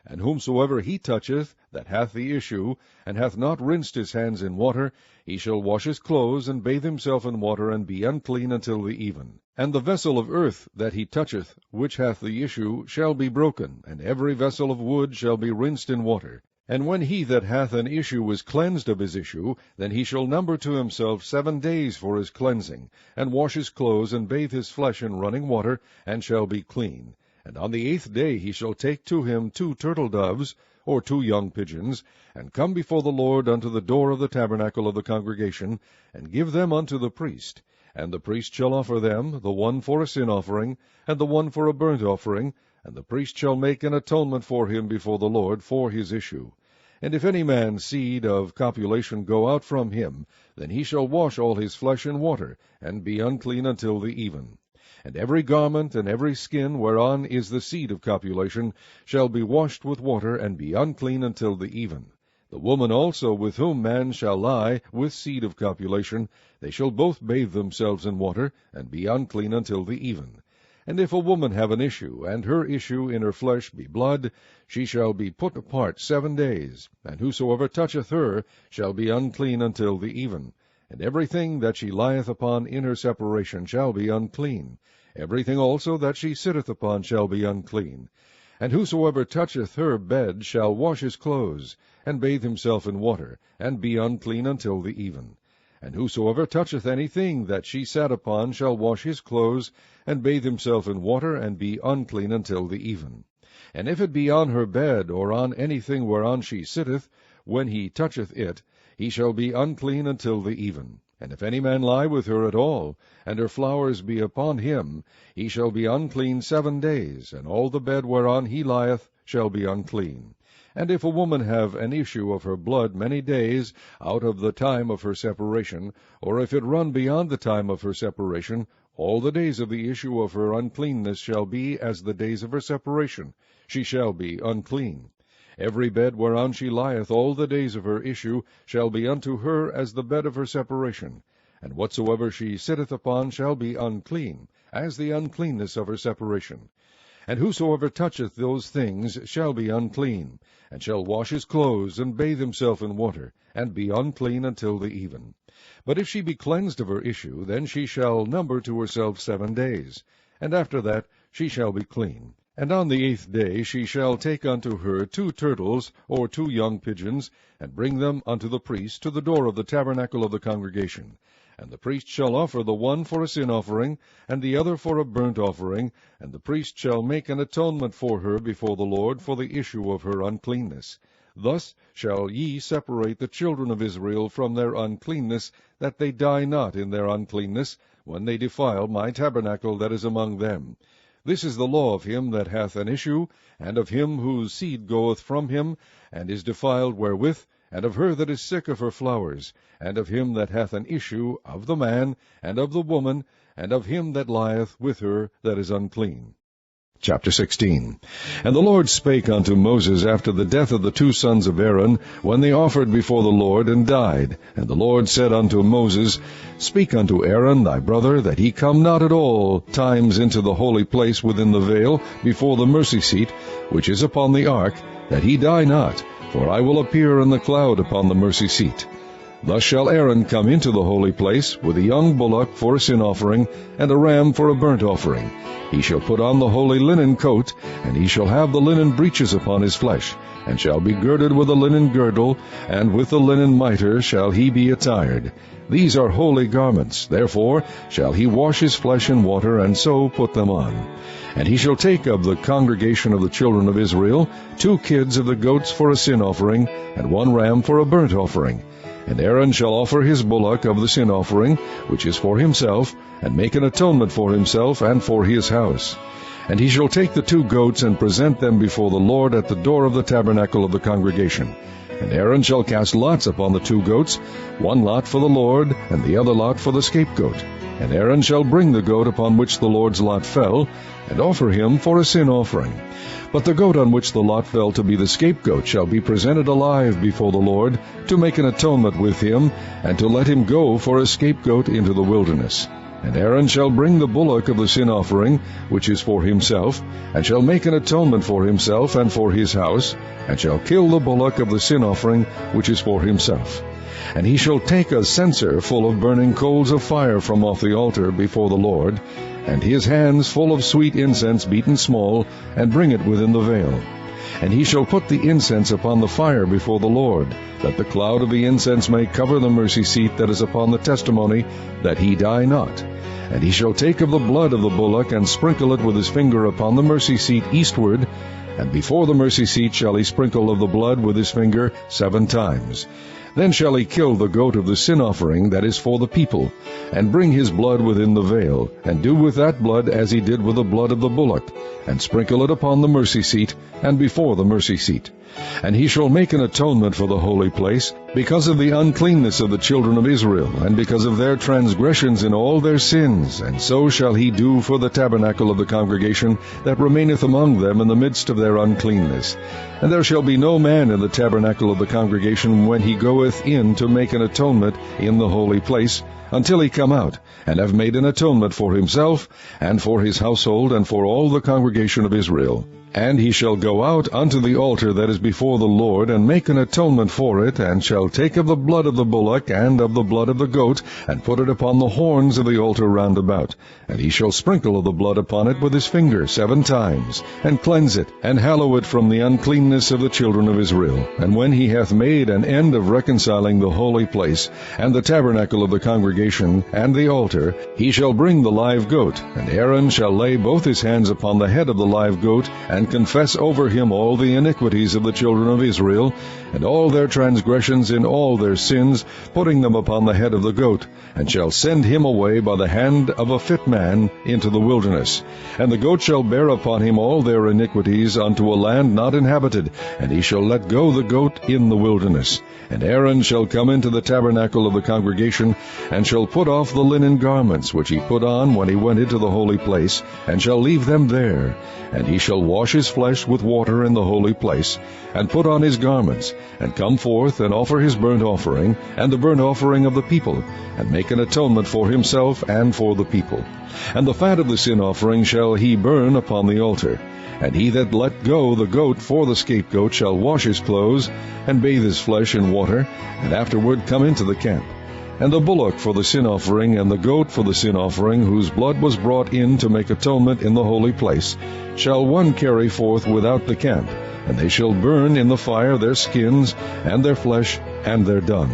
And whomsoever he toucheth that hath the issue, and hath not rinsed his hands in water, he shall wash his clothes, and bathe himself in water, and be unclean until the even. And the vessel of earth that he toucheth, which hath the issue, shall be broken, and every vessel of wood shall be rinsed in water. And when he that hath an issue is cleansed of his issue, then he shall number to himself 7 days for his cleansing, and wash his clothes, and bathe his flesh in running water, and shall be clean. And on the 8th day he shall take to him 2 turtle doves, or 2 young pigeons, and come before the Lord unto the door of the tabernacle of the congregation, and give them unto the priest. And the priest shall offer them, the one for a sin offering, and the one for a burnt offering, and the priest shall make an atonement for him before the Lord for his issue. And if any man's seed of copulation go out from him, then he shall wash all his flesh in water, and be unclean until the even. And every garment and every skin whereon is the seed of copulation shall be washed with water, and be unclean until the even. The woman also with whom man shall lie with seed of copulation, they shall both bathe themselves in water, and be unclean until the even. And if a woman have an issue, and her issue in her flesh be blood, she shall be put apart 7 days, and whosoever toucheth her shall be unclean until the even. And everything that she lieth upon in her separation shall be unclean. Everything also that she sitteth upon shall be unclean. And whosoever toucheth her bed shall wash his clothes, and bathe himself in water, and be unclean until the even. And whosoever toucheth anything that she sat upon shall wash his clothes, and bathe himself in water, and be unclean until the even. And if it be on her bed, or on anything whereon she sitteth, when he toucheth it, he shall be unclean until the even. And if any man lie with her at all, and her flowers be upon him, he shall be unclean 7 days, and all the bed whereon he lieth shall be unclean. And if a woman have an issue of her blood many days out of the time of her separation, or if it run beyond the time of her separation, all the days of the issue of her uncleanness shall be as the days of her separation. She shall be unclean. Every bed whereon she lieth all the days of her issue shall be unto her as the bed of her separation. And whatsoever she sitteth upon shall be unclean, as the uncleanness of her separation. And whosoever toucheth those things shall be unclean, and shall wash his clothes, and bathe himself in water, and be unclean until the even. But if she be cleansed of her issue, then she shall number to herself 7 days, and after that she shall be clean. And on the 8th day she shall take unto her 2 turtles, or 2 young pigeons, and bring them unto the priest to the door of the tabernacle of the congregation. And the priest shall offer the one for a sin offering, and the other for a burnt offering, and the priest shall make an atonement for her before the Lord for the issue of her uncleanness. Thus shall ye separate the children of Israel from their uncleanness, that they die not in their uncleanness, when they defile my tabernacle that is among them. This is the law of him that hath an issue, and of him whose seed goeth from him, and is defiled wherewith, and of her that is sick of her flowers, and of him that hath an issue, of the man, and of the woman, and of him that lieth with her that is unclean. Chapter 16. And the Lord spake unto Moses after the death of the 2 sons of Aaron, when they offered before the Lord, and died. And the Lord said unto Moses, Speak unto Aaron thy brother, that he come not at all times into the holy place within the veil, before the mercy seat, which is upon the ark, that he die not, for I will appear in the cloud upon the mercy seat. Thus shall Aaron come into the holy place, with a young bullock for a sin offering, and a ram for a burnt offering. He shall put on the holy linen coat, and he shall have the linen breeches upon his flesh, and shall be girded with a linen girdle, and with the linen mitre shall he be attired. These are holy garments, therefore shall he wash his flesh in water, and so put them on. And he shall take of the congregation of the children of Israel 2 kids of the goats for a sin offering, and 1 ram for a burnt offering. And Aaron shall offer his bullock of the sin offering, which is for himself, and make an atonement for himself and for his house. And he shall take the 2 goats, and present them before the Lord at the door of the tabernacle of the congregation. And Aaron shall cast lots upon the 2 goats, 1 lot for the Lord, and the other lot for the scapegoat. And Aaron shall bring the goat upon which the Lord's lot fell, and offer him for a sin offering. But the goat on which the lot fell to be the scapegoat shall be presented alive before the Lord, to make an atonement with him, and to let him go for a scapegoat into the wilderness. And Aaron shall bring the bullock of the sin offering, which is for himself, and shall make an atonement for himself and for his house, and shall kill the bullock of the sin offering, which is for himself. And he shall take a censer full of burning coals of fire from off the altar before the Lord, and his hands full of sweet incense beaten small, and bring it within the veil. And he shall put the incense upon the fire before the Lord, that the cloud of the incense may cover the mercy seat that is upon the testimony, that he die not. And he shall take of the blood of the bullock, and sprinkle it with his finger upon the mercy seat eastward, and before the mercy seat shall he sprinkle of the blood with his finger 7 times. Then shall he kill the goat of the sin offering that is for the people, and bring his blood within the veil, and do with that blood as he did with the blood of the bullock, and sprinkle it upon the mercy seat, and before the mercy seat. And he shall make an atonement for the holy place, because of the uncleanness of the children of Israel, and because of their transgressions in all their sins, and so shall he do for the tabernacle of the congregation that remaineth among them in the midst of their uncleanness. And there shall be no man in the tabernacle of the congregation when he goeth in to make an atonement in the holy place, until he come out, and have made an atonement for himself, and for his household, and for all the congregation of Israel. And he shall go out unto the altar that is before the Lord, and make an atonement for it, and shall take of the blood of the bullock, and of the blood of the goat, and put it upon the horns of the altar round about. And he shall sprinkle of the blood upon it with his finger 7 times, and cleanse it, and hallow it from the uncleanness of the children of Israel. And when he hath made an end of reconciling the holy place, and the tabernacle of the congregation, and the altar, he shall bring the live goat, and Aaron shall lay both his hands upon the head of the live goat, and confess over him all the iniquities of the children of Israel, and all their transgressions in all their sins, putting them upon the head of the goat, and shall send him away by the hand of a fit man into the wilderness. And the goat shall bear upon him all their iniquities unto a land not inhabited, and he shall let go the goat in the wilderness. And Aaron shall come into the tabernacle of the congregation, and shall put off the linen garments which he put on when he went into the holy place, and shall leave them there. And he shall wash his flesh with water in the holy place, and put on his garments, and come forth and offer his burnt offering, and the burnt offering of the people, and make an atonement for himself and for the people. And the fat of the sin offering shall he burn upon the altar. And he that let go the goat for the scapegoat shall wash his clothes, and bathe his flesh in water, and afterward come into the camp. And the bullock for the sin offering, and the goat for the sin offering, whose blood was brought in to make atonement in the holy place, shall one carry forth without the camp, and they shall burn in the fire their skins, and their flesh, and their dung.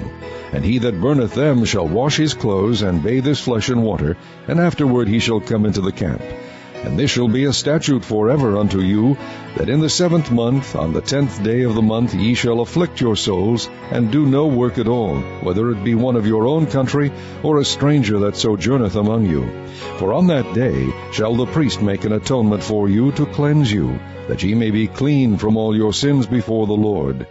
And he that burneth them shall wash his clothes, and bathe his flesh in water, and afterward he shall come into the camp. And this shall be a statute forever unto you, that in the 7th month, on the 10th day of the month, ye shall afflict your souls, and do no work at all, whether it be one of your own country, or a stranger that sojourneth among you. For on that day shall the priest make an atonement for you to cleanse you, that ye may be clean from all your sins before the Lord.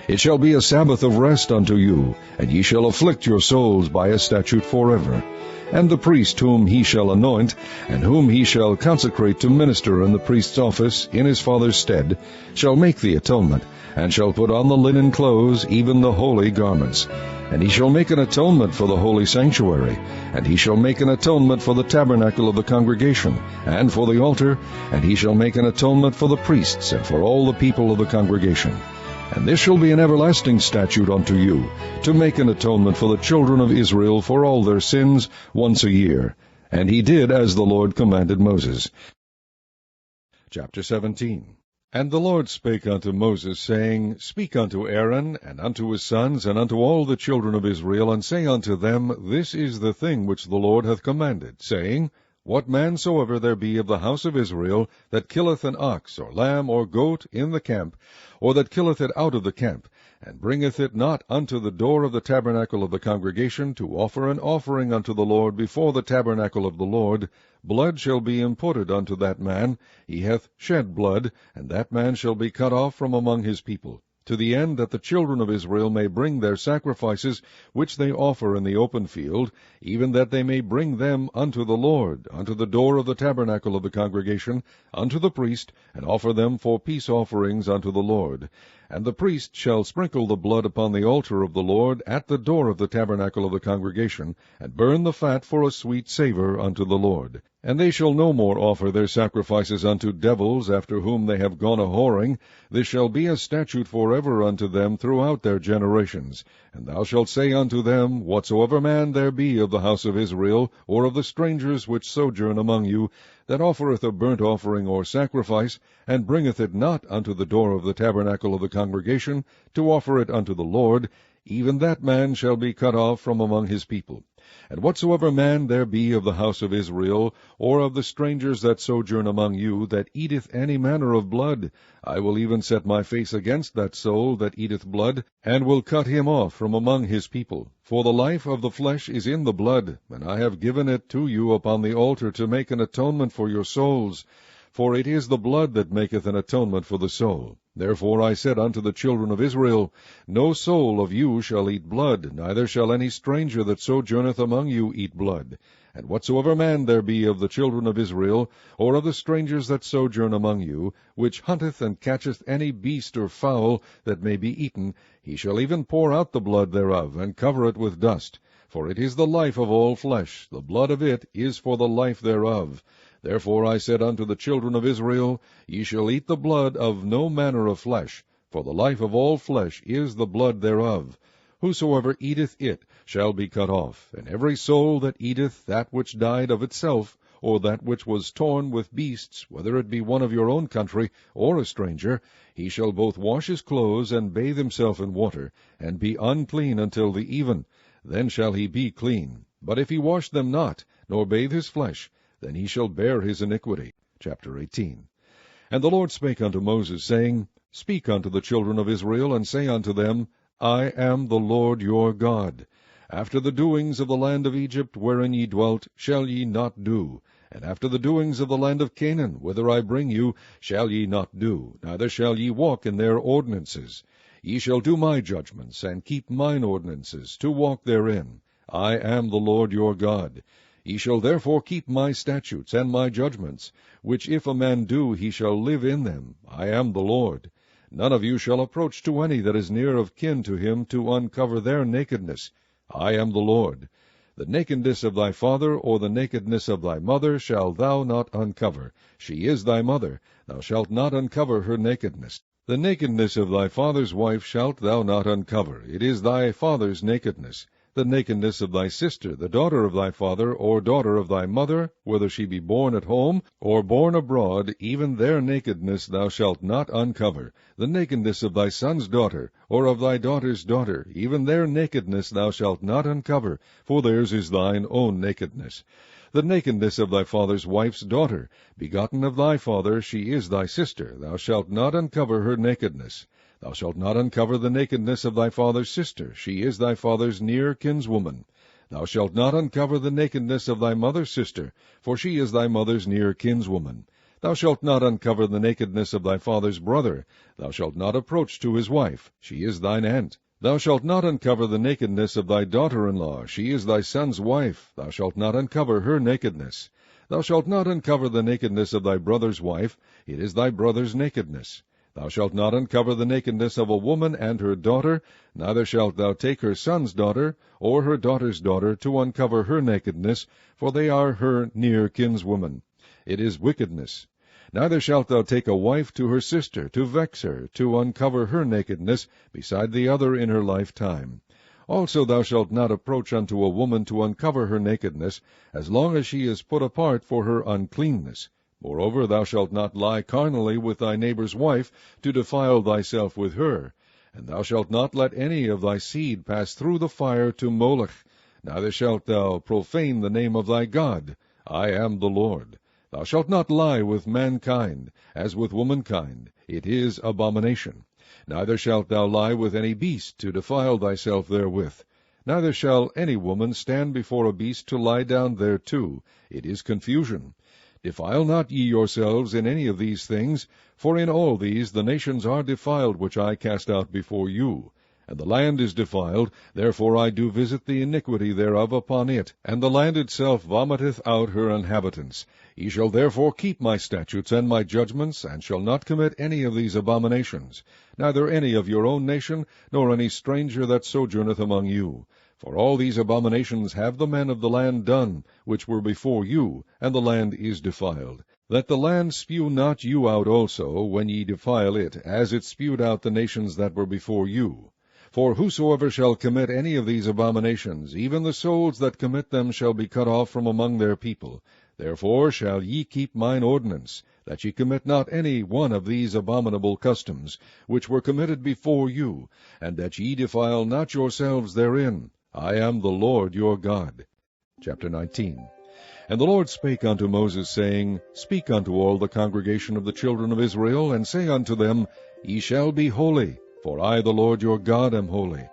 It shall be a Sabbath of rest unto you, and ye shall afflict your souls by a statute forever. And the priest whom he shall anoint, and whom he shall consecrate to minister in the priest's office in his father's stead, shall make the atonement, and shall put on the linen clothes, even the holy garments. And he shall make an atonement for the holy sanctuary, and he shall make an atonement for the tabernacle of the congregation, and for the altar, and he shall make an atonement for the priests, and for all the people of the congregation. And this shall be an everlasting statute unto you, to make an atonement for the children of Israel for all their sins once a year. And he did as the Lord commanded Moses. Chapter 17. And the Lord spake unto Moses, saying, Speak unto Aaron, and unto his sons, and unto all the children of Israel, and say unto them, This is the thing which the Lord hath commanded, saying, What man soever there be of the house of Israel, that killeth an ox, or lamb, or goat, in the camp, or that killeth it out of the camp, and bringeth it not unto the door of the tabernacle of the congregation, to offer an offering unto the Lord before the tabernacle of the Lord, blood shall be imputed unto that man. He hath shed blood, and that man shall be cut off from among his people, to the end that the children of Israel may bring their sacrifices, which they offer in the open field, even that they may bring them unto the Lord, unto the door of the tabernacle of the congregation, unto the priest, and offer them for peace offerings unto the Lord. And the priest shall sprinkle the blood upon the altar of the Lord at the door of the tabernacle of the congregation, and burn the fat for a sweet savour unto the Lord. And they shall no more offer their sacrifices unto devils, after whom they have gone a-whoring. This shall be a statute forever unto them throughout their generations. And thou shalt say unto them, Whatsoever man there be of the house of Israel, or of the strangers which sojourn among you, that offereth a burnt offering or sacrifice, and bringeth it not unto the door of the tabernacle of the congregation, to offer it unto the Lord, even that man shall be cut off from among his people. And whatsoever man there be of the house of Israel, or of the strangers that sojourn among you, that eateth any manner of blood, I will even set my face against that soul that eateth blood, and will cut him off from among his people. For the life of the flesh is in the blood, and I have given it to you upon the altar to make an atonement for your souls. For it is the blood that maketh an atonement for the soul. Therefore I said unto the children of Israel, No soul of you shall eat blood, neither shall any stranger that sojourneth among you eat blood. And whatsoever man there be of the children of Israel, or of the strangers that sojourn among you, which hunteth and catcheth any beast or fowl that may be eaten, he shall even pour out the blood thereof, and cover it with dust. For it is the life of all flesh, the blood of it is for the life thereof. Therefore I said unto the children of Israel, Ye shall eat the blood of no manner of flesh, for the life of all flesh is the blood thereof. Whosoever eateth it shall be cut off, and every soul that eateth that which died of itself, or that which was torn with beasts, whether it be one of your own country, or a stranger, he shall both wash his clothes, and bathe himself in water, and be unclean until the even. Then shall he be clean. But if he wash them not, nor bathe his flesh, then he shall bear his iniquity. Chapter 18. And the Lord spake unto Moses, saying, Speak unto the children of Israel, and say unto them, I am the Lord your God. After the doings of the land of Egypt, wherein ye dwelt, shall ye not do. And after the doings of the land of Canaan, whither I bring you, shall ye not do, neither shall ye walk in their ordinances. Ye shall do my judgments, and keep mine ordinances, to walk therein. I am the Lord your God. Ye shall therefore keep my statutes and my judgments, which if a man do, he shall live in them. I am the Lord. None of you shall approach to any that is near of kin to him, to uncover their nakedness. I am the Lord. The nakedness of thy father, or the nakedness of thy mother, shalt thou not uncover. She is thy mother. Thou shalt not uncover her nakedness. The nakedness of thy father's wife shalt thou not uncover. It is thy father's nakedness. The nakedness of thy sister, the daughter of thy father, or daughter of thy mother, whether she be born at home, or born abroad, even their nakedness thou shalt not uncover. The nakedness of thy son's daughter, or of thy daughter's daughter, even their nakedness thou shalt not uncover, for theirs is thine own nakedness. The nakedness of thy father's wife's daughter, begotten of thy father, she is thy sister, thou shalt not uncover her nakedness. Thou shalt not uncover the nakedness of thy father's sister, she is thy father's near kinswoman. Thou shalt not uncover the nakedness of thy mother's sister, for she is thy mother's near kinswoman. Thou shalt not uncover the nakedness of thy father's brother. Thou shalt not approach to his wife, she is thine aunt. Thou shalt not uncover the nakedness of thy daughter-in-law, she is thy son's wife. Thou shalt not uncover her nakedness. Thou shalt not uncover the nakedness of thy brother's wife, it is thy brother's nakedness. Thou shalt not uncover the nakedness of a woman and her daughter, neither shalt thou take her son's daughter, or her daughter's daughter, to uncover her nakedness, for they are her near kinswoman. It is wickedness. Neither shalt thou take a wife to her sister, to vex her, to uncover her nakedness, beside the other in her lifetime. Also thou shalt not approach unto a woman to uncover her nakedness, as long as she is put apart for her uncleanness. Moreover, thou shalt not lie carnally with thy neighbor's wife, to defile thyself with her. And thou shalt not let any of thy seed pass through the fire to Moloch. Neither shalt thou profane the name of thy God. I am the Lord. Thou shalt not lie with mankind, as with womankind. It is abomination. Neither shalt thou lie with any beast, to defile thyself therewith. Neither shall any woman stand before a beast to lie down thereto. It is confusion. Defile not ye yourselves in any of these things, for in all these the nations are defiled which I cast out before you. And the land is defiled, therefore I do visit the iniquity thereof upon it, and the land itself vomiteth out her inhabitants. Ye shall therefore keep my statutes and my judgments, and shall not commit any of these abominations, neither any of your own nation, nor any stranger that sojourneth among you. For all these abominations have the men of the land done, which were before you, and the land is defiled. That the land spew not you out also, when ye defile it, as it spewed out the nations that were before you. For whosoever shall commit any of these abominations, even the souls that commit them shall be cut off from among their people. Therefore shall ye keep mine ordinance, that ye commit not any one of these abominable customs, which were committed before you, and that ye defile not yourselves therein. I am the Lord your God. Chapter 19. And the Lord spake unto Moses, saying, Speak unto all the congregation of the children of Israel, and say unto them, Ye shall be holy, for I the Lord your God am holy.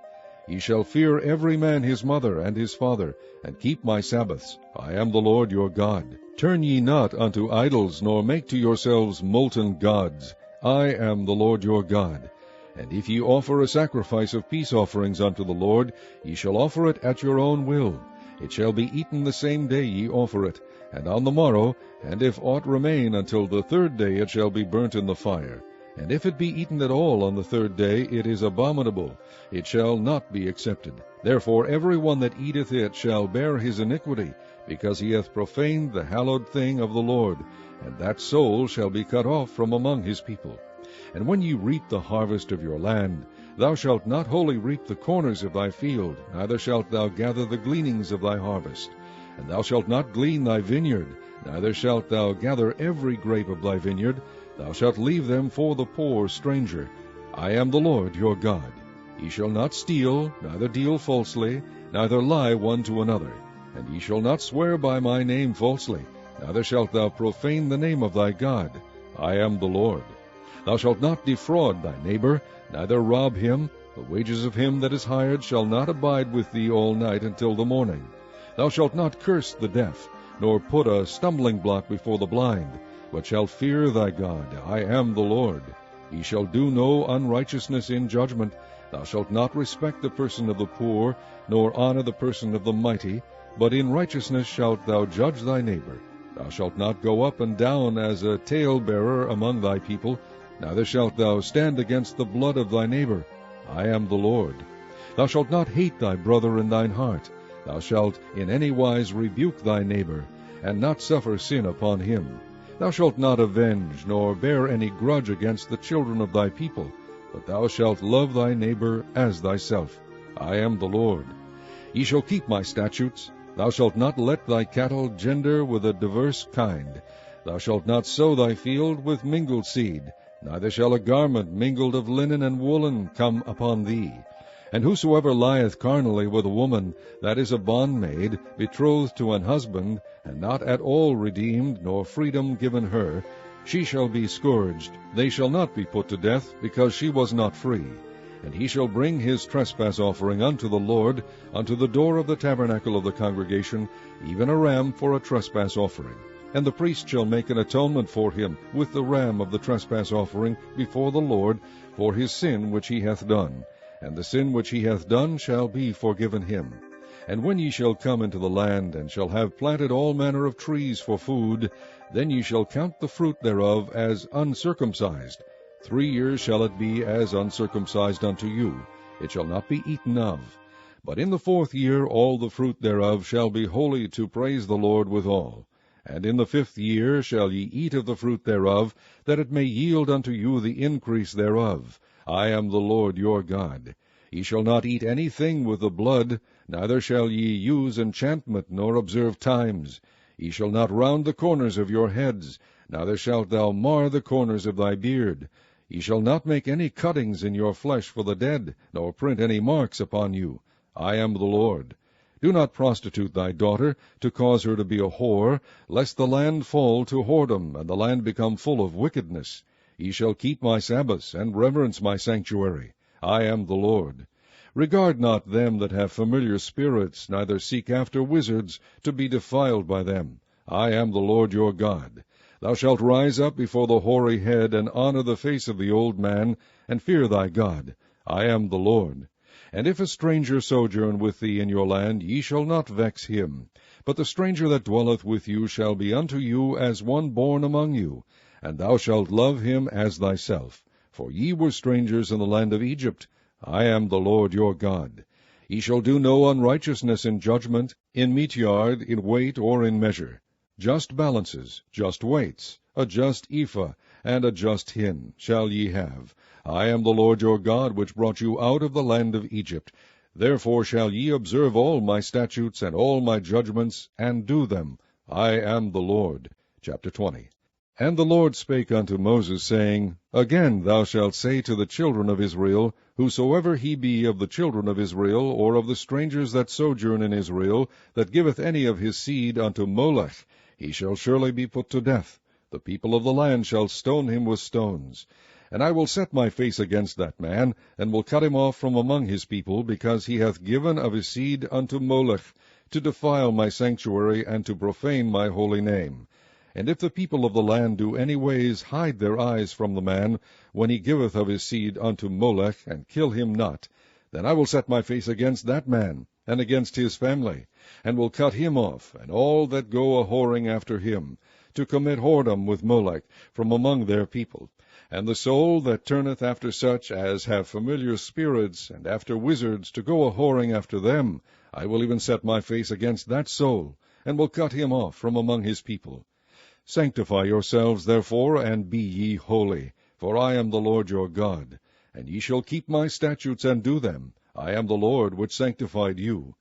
Ye shall fear every man his mother and his father, and keep my Sabbaths. I am the Lord your God. Turn ye not unto idols, nor make to yourselves molten gods. I am the Lord your God. And if ye offer a sacrifice of peace offerings unto the Lord, ye shall offer it at your own will. It shall be eaten the same day ye offer it, and on the morrow, and if aught remain until the third day, it shall be burnt in the fire. And if it be eaten at all on the third day, it is abominable, it shall not be accepted. Therefore every one that eateth it shall bear his iniquity, because he hath profaned the hallowed thing of the Lord, and that soul shall be cut off from among his people. And when ye reap the harvest of your land, thou shalt not wholly reap the corners of thy field, neither shalt thou gather the gleanings of thy harvest. And thou shalt not glean thy vineyard, neither shalt thou gather every grape of thy vineyard. Thou shalt leave them for the poor stranger. I am the Lord your God. Ye shall not steal, neither deal falsely, neither lie one to another. And ye shall not swear by my name falsely, neither shalt thou profane the name of thy God. I am the Lord. Thou shalt not defraud thy neighbor, neither rob him. The wages of him that is hired shall not abide with thee all night until the morning. Thou shalt not curse the deaf, nor put a stumbling block before the blind, but shalt fear thy God. I am the Lord. Ye shall do no unrighteousness in judgment. Thou shalt not respect the person of the poor, nor honor the person of the mighty, but in righteousness shalt thou judge thy neighbor. Thou shalt not go up and down as a talebearer among thy people, neither shalt thou stand against the blood of thy neighbor. I am the Lord. Thou shalt not hate thy brother in thine heart. Thou shalt in any wise rebuke thy neighbor, and not suffer sin upon him. Thou shalt not avenge, nor bear any grudge against the children of thy people, but thou shalt love thy neighbor as thyself. I am the Lord. Ye shall keep my statutes. Thou shalt not let thy cattle gender with a diverse kind. Thou shalt not sow thy field with mingled seed, neither shall a garment mingled of linen and woolen come upon thee. And whosoever lieth carnally with a woman, that is a bondmaid, betrothed to an husband, and not at all redeemed, nor freedom given her, she shall be scourged. They shall not be put to death, because she was not free. And he shall bring his trespass offering unto the Lord, unto the door of the tabernacle of the congregation, even a ram for a trespass offering. And the priest shall make an atonement for him with the ram of the trespass offering before the Lord for his sin which he hath done. And the sin which he hath done shall be forgiven him. And when ye shall come into the land, and shall have planted all manner of trees for food, then ye shall count the fruit thereof as uncircumcised. 3 years shall it be as uncircumcised unto you. It shall not be eaten of. But in the 4th year all the fruit thereof shall be holy to praise the Lord withal. And in the 5th year shall ye eat of the fruit thereof, that it may yield unto you the increase thereof. I am the Lord your God. Ye shall not eat anything with the blood, neither shall ye use enchantment, nor observe times. Ye shall not round the corners of your heads, neither shalt thou mar the corners of thy beard. Ye shall not make any cuttings in your flesh for the dead, nor print any marks upon you. I am the Lord. Do not prostitute thy daughter, to cause her to be a whore, lest the land fall to whoredom, and the land become full of wickedness. Ye shall keep my Sabbaths, and reverence my sanctuary. I am the Lord. Regard not them that have familiar spirits, neither seek after wizards, to be defiled by them. I am the Lord your God. Thou shalt rise up before the hoary head, and honor the face of the old man, and fear thy God. I am the Lord. And if a stranger sojourn with thee in your land, ye shall not vex him. But the stranger that dwelleth with you shall be unto you as one born among you, and thou shalt love him as thyself. For ye were strangers in the land of Egypt. I am the Lord your God. Ye shall do no unrighteousness in judgment, in meat yard, in weight, or in measure. Just balances, just weights, a just ephah, and a just hin shall ye have. I am the Lord your God, which brought you out of the land of Egypt. Therefore shall ye observe all my statutes and all my judgments, and do them. I am the Lord. Chapter 20. And the Lord spake unto Moses, saying, Again thou shalt say to the children of Israel, Whosoever he be of the children of Israel, or of the strangers that sojourn in Israel, that giveth any of his seed unto Molech, he shall surely be put to death. The people of the land shall stone him with stones. And I will set my face against that man, and will cut him off from among his people, because he hath given of his seed unto Molech, to defile my sanctuary, and to profane my holy name. And if the people of the land do any ways hide their eyes from the man, when he giveth of his seed unto Molech, and kill him not, then I will set my face against that man, and against his family, and will cut him off, and all that go a-whoring after him, to commit whoredom with Molech from among their people. And the soul that turneth after such as have familiar spirits, and after wizards, to go a-whoring after them, I will even set my face against that soul, and will cut him off from among his people. Sanctify yourselves, therefore, and be ye holy, for I am the Lord your God. And ye shall keep my statutes and do them. I am the Lord which sanctified you.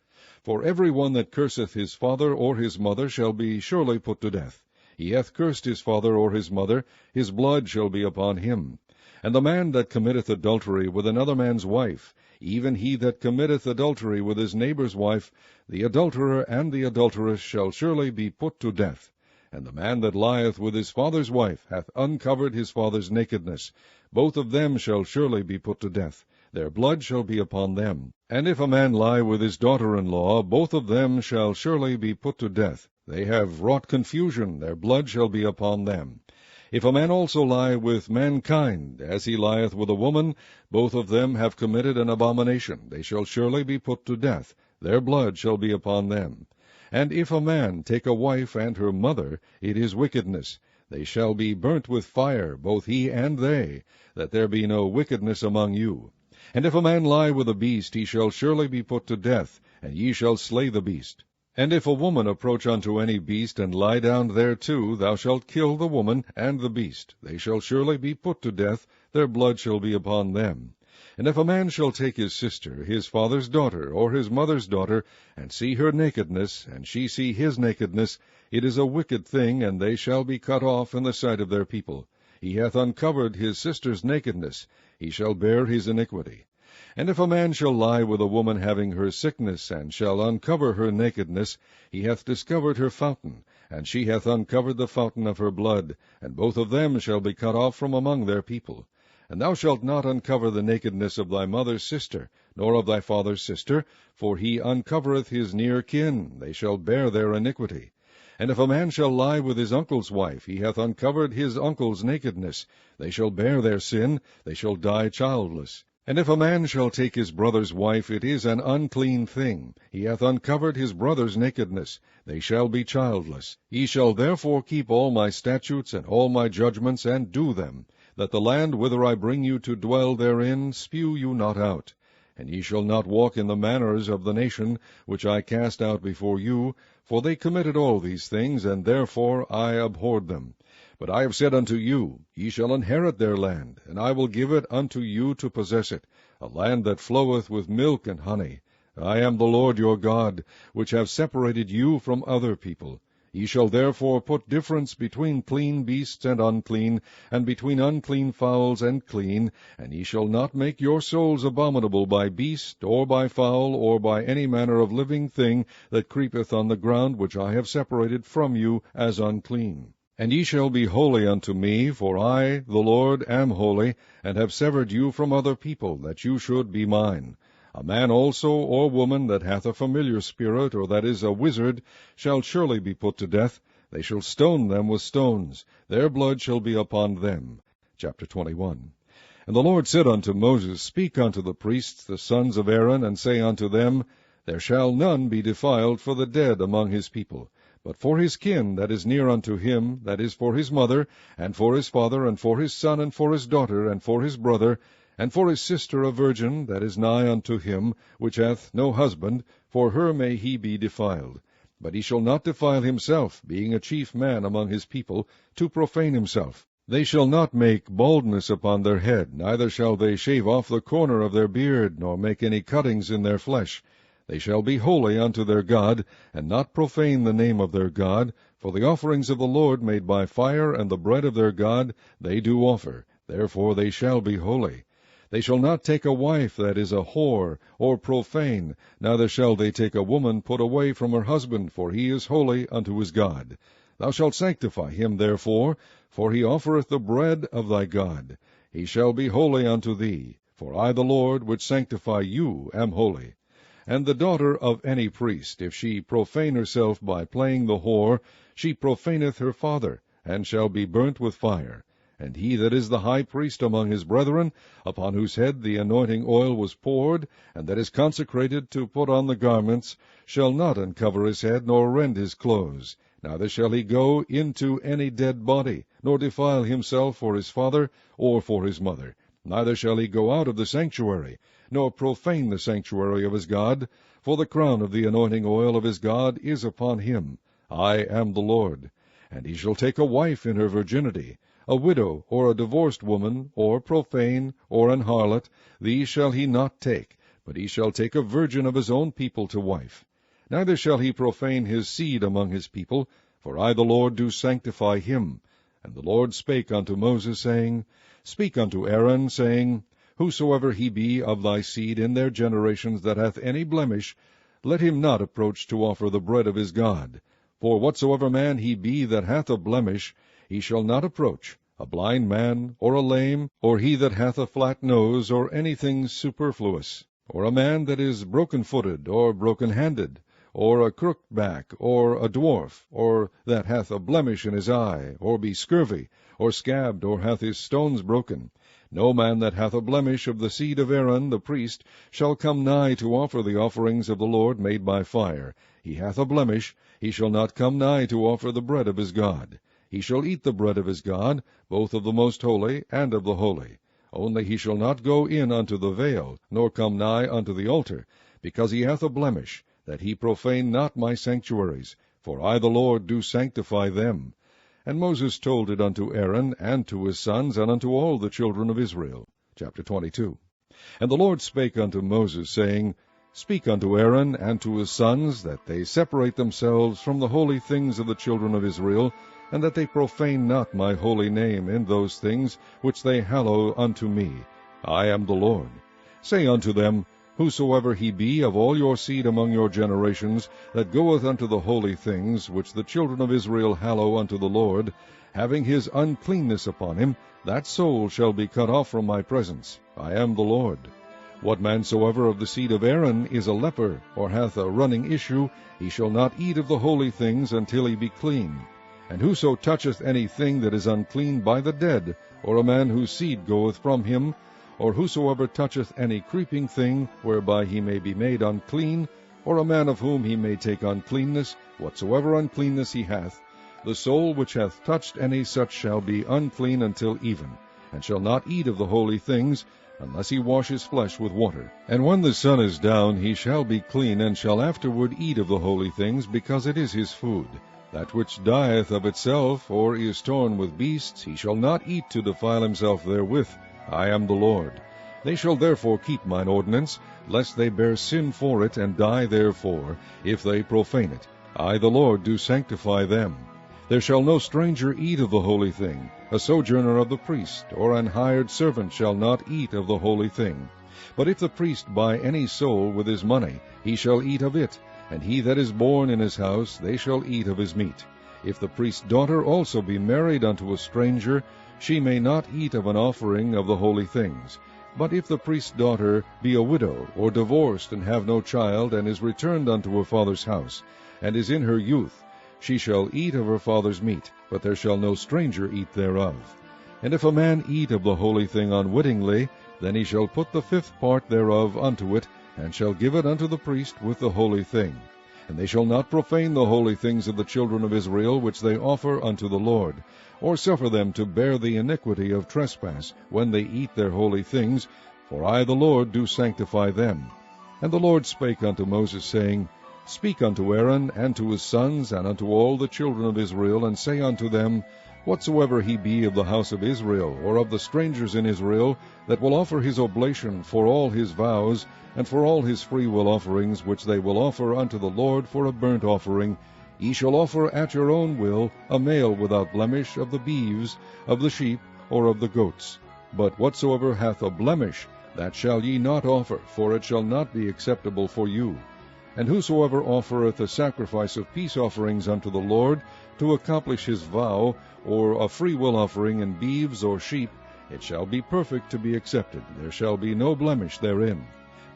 For every one that curseth his father or his mother shall be surely put to death. He hath cursed his father or his mother, his blood shall be upon him. And the man that committeth adultery with another man's wife, even he that committeth adultery with his neighbour's wife, the adulterer and the adulteress shall surely be put to death. And the man that lieth with his father's wife hath uncovered his father's nakedness. Both of them shall surely be put to death. Their blood shall be upon them. And if a man lie with his daughter-in-law, both of them shall surely be put to death. They have wrought confusion, their blood shall be upon them. If a man also lie with mankind, as he lieth with a woman, both of them have committed an abomination. They shall surely be put to death. Their blood shall be upon them. And if a man take a wife and her mother, it is wickedness. They shall be burnt with fire, both he and they, that there be no wickedness among you. And if a man lie with a beast, he shall surely be put to death, and ye shall slay the beast. And if a woman approach unto any beast, and lie down thereto, thou shalt kill the woman and the beast. They shall surely be put to death, their blood shall be upon them. And if a man shall take his sister, his father's daughter, or his mother's daughter, and see her nakedness, and she see his nakedness, it is a wicked thing, and they shall be cut off in the sight of their people. He hath uncovered his sister's nakedness, he shall bear his iniquity. And if a man shall lie with a woman having her sickness, and shall uncover her nakedness, he hath discovered her fountain, and she hath uncovered the fountain of her blood, and both of them shall be cut off from among their people. And thou shalt not uncover the nakedness of thy mother's sister, nor of thy father's sister, for he uncovereth his near kin, they shall bear their iniquity. And if a man shall lie with his uncle's wife, he hath uncovered his uncle's nakedness, they shall bear their sin, they shall die childless. And if a man shall take his brother's wife, it is an unclean thing. He hath uncovered his brother's nakedness. They shall be childless. Ye shall therefore keep all my statutes and all my judgments, and do them, that the land whither I bring you to dwell therein spew you not out. And ye shall not walk in the manners of the nation which I cast out before you, for they committed all these things, and therefore I abhorred them. But I have said unto you, Ye shall inherit their land, and I will give it unto you to possess it, a land that floweth with milk and honey. I am the Lord your God, which have separated you from other people. Ye shall therefore put difference between clean beasts and unclean, and between unclean fowls and clean, and ye shall not make your souls abominable by beast, or by fowl, or by any manner of living thing that creepeth on the ground, which I have separated from you as unclean. And ye shall be holy unto me, for I, the Lord, am holy, and have severed you from other people, that you should be mine. A man also or woman that hath a familiar spirit, or that is a wizard, shall surely be put to death. They shall stone them with stones. Their blood shall be upon them. Chapter 21. And the Lord said unto Moses, Speak unto the priests, the sons of Aaron, and say unto them, There shall none be defiled for the dead among his people. But for his kin that is near unto him, that is for his mother, and for his father, and for his son, and for his daughter, and for his brother, and for his sister a virgin that is nigh unto him, which hath no husband, for her may he be defiled. But he shall not defile himself, being a chief man among his people, to profane himself. They shall not make baldness upon their head, neither shall they shave off the corner of their beard, nor make any cuttings in their flesh. They shall be holy unto their God, and not profane the name of their God, For the offerings of the Lord made by fire and the bread of their God they do offer, therefore they shall be holy. They shall not take a wife that is a whore or profane, neither shall they take a woman put away from her husband, for he is holy unto his God. Thou shalt sanctify him therefore, for he offereth the bread of thy God. He shall be holy unto thee, for I the Lord which sanctify you am holy. And the daughter of any priest, if she profane herself by playing the whore, she profaneth her father, and shall be burnt with fire. And he that is the high priest among his brethren, upon whose head the anointing oil was poured, and that is consecrated to put on the garments, shall not uncover his head, nor rend his clothes. Neither shall he go into any dead body, nor defile himself for his father or for his mother. Neither shall he go out of the sanctuary, nor profane the sanctuary of his God, for the crown of the anointing oil of his God is upon him. I am the Lord. And he shall take a wife in her virginity, a widow, or a divorced woman, or profane, or an harlot, these shall he not take, but he shall take a virgin of his own people to wife. Neither shall he profane his seed among his people, for I the Lord do sanctify him. And the Lord spake unto Moses, saying, Speak unto Aaron, saying, Whosoever he be of thy seed in their generations that hath any blemish, let him not approach to offer the bread of his God. For whatsoever man he be that hath a blemish, he shall not approach, a blind man, or a lame, or he that hath a flat nose, or anything superfluous, or a man that is broken-footed, or broken-handed, or a crooked back, or a dwarf, or that hath a blemish in his eye, or be scurvy, or scabbed, or hath his stones broken. No man that hath a blemish of the seed of Aaron the priest shall come nigh to offer the offerings of the Lord made by fire. He hath a blemish, he shall not come nigh to offer the bread of his God. He shall eat the bread of his God, both of the most holy and of the holy. Only he shall not go in unto the veil, nor come nigh unto the altar, because he hath a blemish, that he profane not my sanctuaries, for I the Lord do sanctify them. And Moses told it unto Aaron, and to his sons, and unto all the children of Israel. Chapter 22. And the Lord spake unto Moses, saying, Speak unto Aaron and to his sons, that they separate themselves from the holy things of the children of Israel, and that they profane not my holy name in those things which they hallow unto me. I am the Lord. Say unto them, Whosoever he be of all your seed among your generations, that goeth unto the holy things which the children of Israel hallow unto the Lord, having his uncleanness upon him, that soul shall be cut off from my presence. I am the Lord. What man soever of the seed of Aaron is a leper, or hath a running issue, he shall not eat of the holy things until he be clean. And whoso toucheth any thing that is unclean by the dead, or a man whose seed goeth from him, or whosoever toucheth any creeping thing, whereby he may be made unclean, or a man of whom he may take uncleanness, whatsoever uncleanness he hath, the soul which hath touched any such shall be unclean until even, and shall not eat of the holy things, unless he wash his flesh with water. And when the sun is down, he shall be clean, and shall afterward eat of the holy things, because it is his food. That which dieth of itself, or is torn with beasts, he shall not eat to defile himself therewith. I am the Lord. They shall therefore keep mine ordinance, lest they bear sin for it, and die therefore, if they profane it. I the Lord do sanctify them. There shall no stranger eat of the holy thing. A sojourner of the priest, or an hired servant, shall not eat of the holy thing. But if the priest buy any soul with his money, he shall eat of it, and he that is born in his house, they shall eat of his meat. If the priest's daughter also be married unto a stranger, she may not eat of an offering of the holy things. But if the priest's daughter be a widow, or divorced, and have no child, and is returned unto her father's house, and is in her youth, she shall eat of her father's meat, but there shall no stranger eat thereof. And if a man eat of the holy thing unwittingly, then he shall put the fifth part thereof unto it, and shall give it unto the priest with the holy thing. And they shall not profane the holy things of the children of Israel, which they offer unto the Lord, or suffer them to bear the iniquity of trespass, when they eat their holy things, for I the Lord do sanctify them. And the Lord spake unto Moses, saying, Speak unto Aaron and to his sons, and unto all the children of Israel, and say unto them, Whatsoever he be of the house of Israel, or of the strangers in Israel, that will offer his oblation for all his vows, and for all his freewill offerings, which they will offer unto the Lord for a burnt offering, Ye shall offer at your own will a male without blemish of the beeves, of the sheep, or of the goats. But whatsoever hath a blemish, that shall ye not offer, for it shall not be acceptable for you. And whosoever offereth a sacrifice of peace offerings unto the Lord, to accomplish his vow, or a freewill offering in beeves or sheep, it shall be perfect to be accepted. There shall be no blemish therein.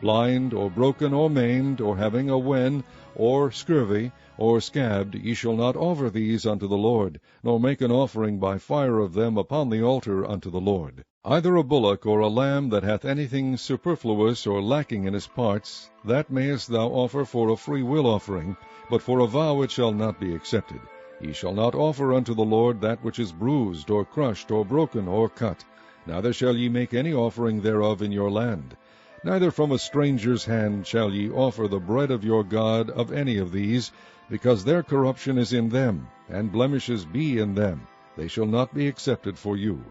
Blind, or broken, or maimed, or having a wen, or scurvy, or scabbed, ye shall not offer these unto the Lord, nor make an offering by fire of them upon the altar unto the Lord. Either a bullock or a lamb that hath anything superfluous or lacking in his parts, that mayest thou offer for a free will offering, but for a vow it shall not be accepted. Ye shall not offer unto the Lord that which is bruised, or crushed, or broken, or cut. Neither shall ye make any offering thereof in your land. Neither from a stranger's hand shall ye offer the bread of your God of any of these, because their corruption is in them, and blemishes be in them. They shall not be accepted for you.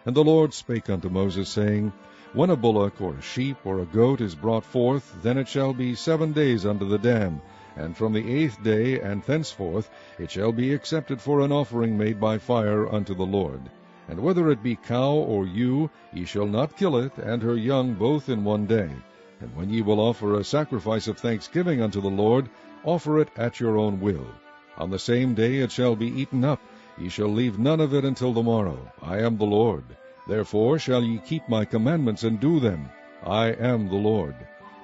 And the Lord spake unto Moses, saying, When a bullock, or a sheep, or a goat is brought forth, then it shall be 7 days under the dam, and from the 8th day and thenceforth it shall be accepted for an offering made by fire unto the Lord. And whether it be cow or ewe, ye shall not kill it, and her young both in 1 day. And when ye will offer a sacrifice of thanksgiving unto the Lord, offer it at your own will. On the same day it shall be eaten up. Ye shall leave none of it until the morrow. I am the Lord. Therefore shall ye keep my commandments and do them. I am the Lord.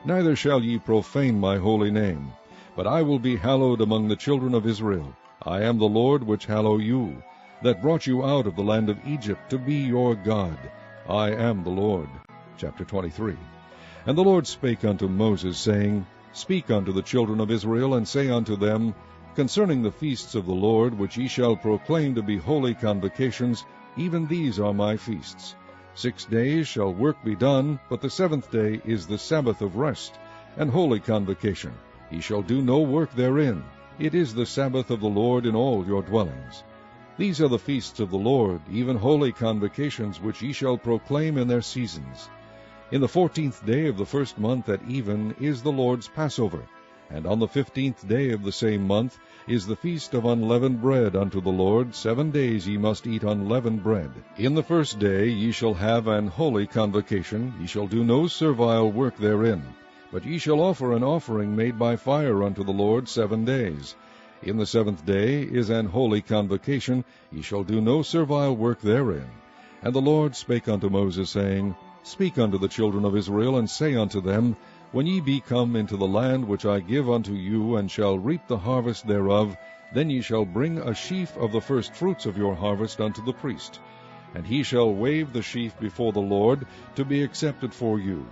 Neither shall ye profane my holy name. But I will be hallowed among the children of Israel. I am the Lord which hallow you, that brought you out of the land of Egypt to be your God. I am the Lord. Chapter 23. And the Lord spake unto Moses, saying, Speak unto the children of Israel, and say unto them, Concerning the feasts of the Lord, which ye shall proclaim to be holy convocations, even these are my feasts. 6 days shall work be done, but the 7th day is the Sabbath of rest, and holy convocation. Ye shall do no work therein. It is the Sabbath of the Lord in all your dwellings. These are the feasts of the Lord, even holy convocations, which ye shall proclaim in their seasons. In the 14th day of the 1st month at even is the Lord's Passover, and on the 15th day of the same month is the feast of unleavened bread unto the Lord. 7 days ye must eat unleavened bread. In the 1st day ye shall have an holy convocation. Ye shall do no servile work therein, but ye shall offer an offering made by fire unto the Lord 7 days. In the 7th day is an holy convocation. Ye shall do no servile work therein. And the Lord spake unto Moses, saying, Speak unto the children of Israel, and say unto them, When ye be come into the land which I give unto you, and shall reap the harvest thereof, then ye shall bring a sheaf of the firstfruits of your harvest unto the priest. And he shall wave the sheaf before the Lord, to be accepted for you.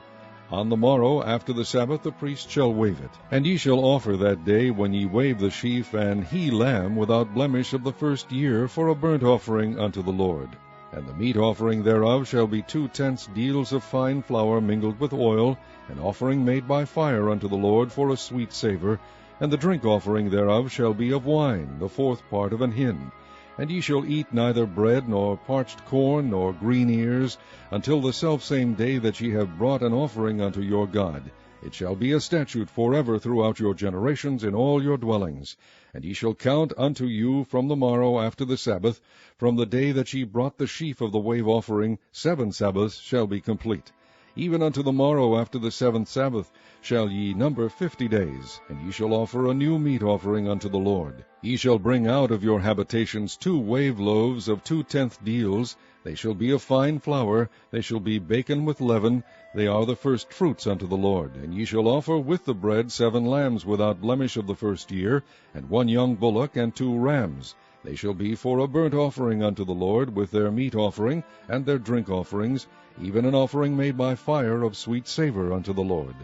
On the morrow after the Sabbath the priest shall wave it. And ye shall offer that day, when ye wave the sheaf, an he-lamb without blemish of the 1st year, for a burnt offering unto the Lord. And the meat offering thereof shall be 2/10 deals of fine flour mingled with oil, an offering made by fire unto the Lord for a sweet savour. And the drink offering thereof shall be of wine, the 4th part of an hin. And ye shall eat neither bread, nor parched corn, nor green ears, until the selfsame day that ye have brought an offering unto your God. It shall be a statute forever throughout your generations in all your dwellings. And ye shall count unto you from the morrow after the Sabbath, from the day that ye brought the sheaf of the wave offering, 7 Sabbaths shall be complete. Even unto the morrow after the 7th Sabbath shall ye number 50 days, and ye shall offer a new meat offering unto the Lord. Ye shall bring out of your habitations 2 wave loaves of 2/10 deals. They shall be of fine flour, they shall be baken with leaven, they are the first fruits unto the Lord. And ye shall offer with the bread 7 lambs without blemish of the 1st year, and 1 young bullock, and 2 rams. They shall be for a burnt offering unto the Lord, with their meat offering, and their drink offerings, even an offering made by fire of sweet savour unto the Lord.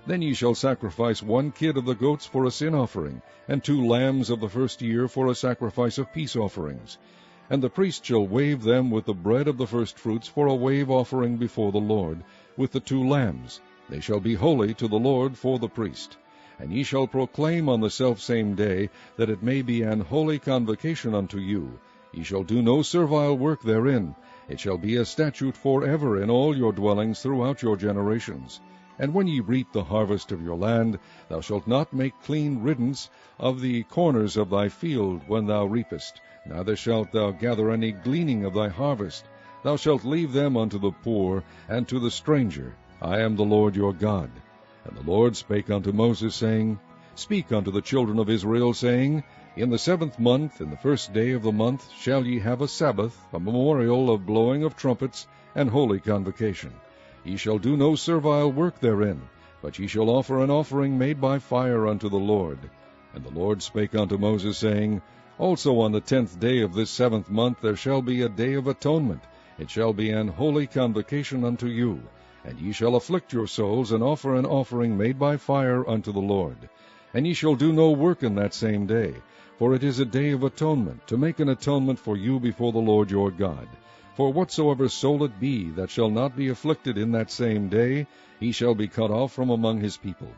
Then ye shall sacrifice 1 kid of the goats for a sin offering, and 2 lambs of the 1st year for a sacrifice of peace offerings. And the priest shall wave them with the bread of the firstfruits for a wave offering before the Lord, with the 2 lambs. They shall be holy to the Lord for the priest. And ye shall proclaim on the selfsame day, that it may be an holy convocation unto you. Ye shall do no servile work therein. It shall be a statute forever in all your dwellings throughout your generations. And when ye reap the harvest of your land, thou shalt not make clean riddance of the corners of thy field when thou reapest, neither shalt thou gather any gleaning of thy harvest. Thou shalt leave them unto the poor and to the stranger. I am the Lord your God. And the Lord spake unto Moses, saying, Speak unto the children of Israel, saying, In the 7th month, in the 1st day of the month, shall ye have a Sabbath, a memorial of blowing of trumpets, and holy convocation. Ye shall do no servile work therein, but ye shall offer an offering made by fire unto the Lord. And the Lord spake unto Moses, saying, Also on the 10th day of this 7th month there shall be a day of atonement. It shall be an holy convocation unto you. And ye shall afflict your souls, and offer an offering made by fire unto the Lord. And ye shall do no work in that same day, for it is a day of atonement, to make an atonement for you before the Lord your God. For whatsoever soul it be that shall not be afflicted in that same day, he shall be cut off from among his people.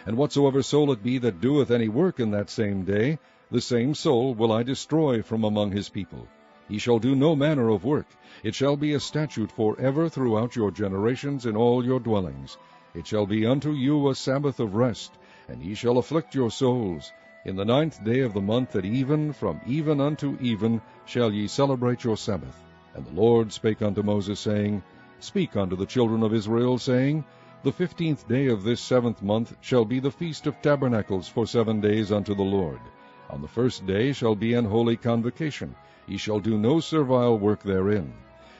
And whatsoever soul it be that doeth any work in that same day, the same soul will I destroy from among his people. Ye shall do no manner of work. It shall be a statute forever throughout your generations in all your dwellings. It shall be unto you a Sabbath of rest, and ye shall afflict your souls. In the 9th day of the month at even, from even unto even, shall ye celebrate your Sabbath. And the Lord spake unto Moses, saying, Speak unto the children of Israel, saying, The 15th day of this 7th month shall be the Feast of Tabernacles for 7 days unto the Lord. On the 1st day shall be an holy convocation. Ye shall do no servile work therein.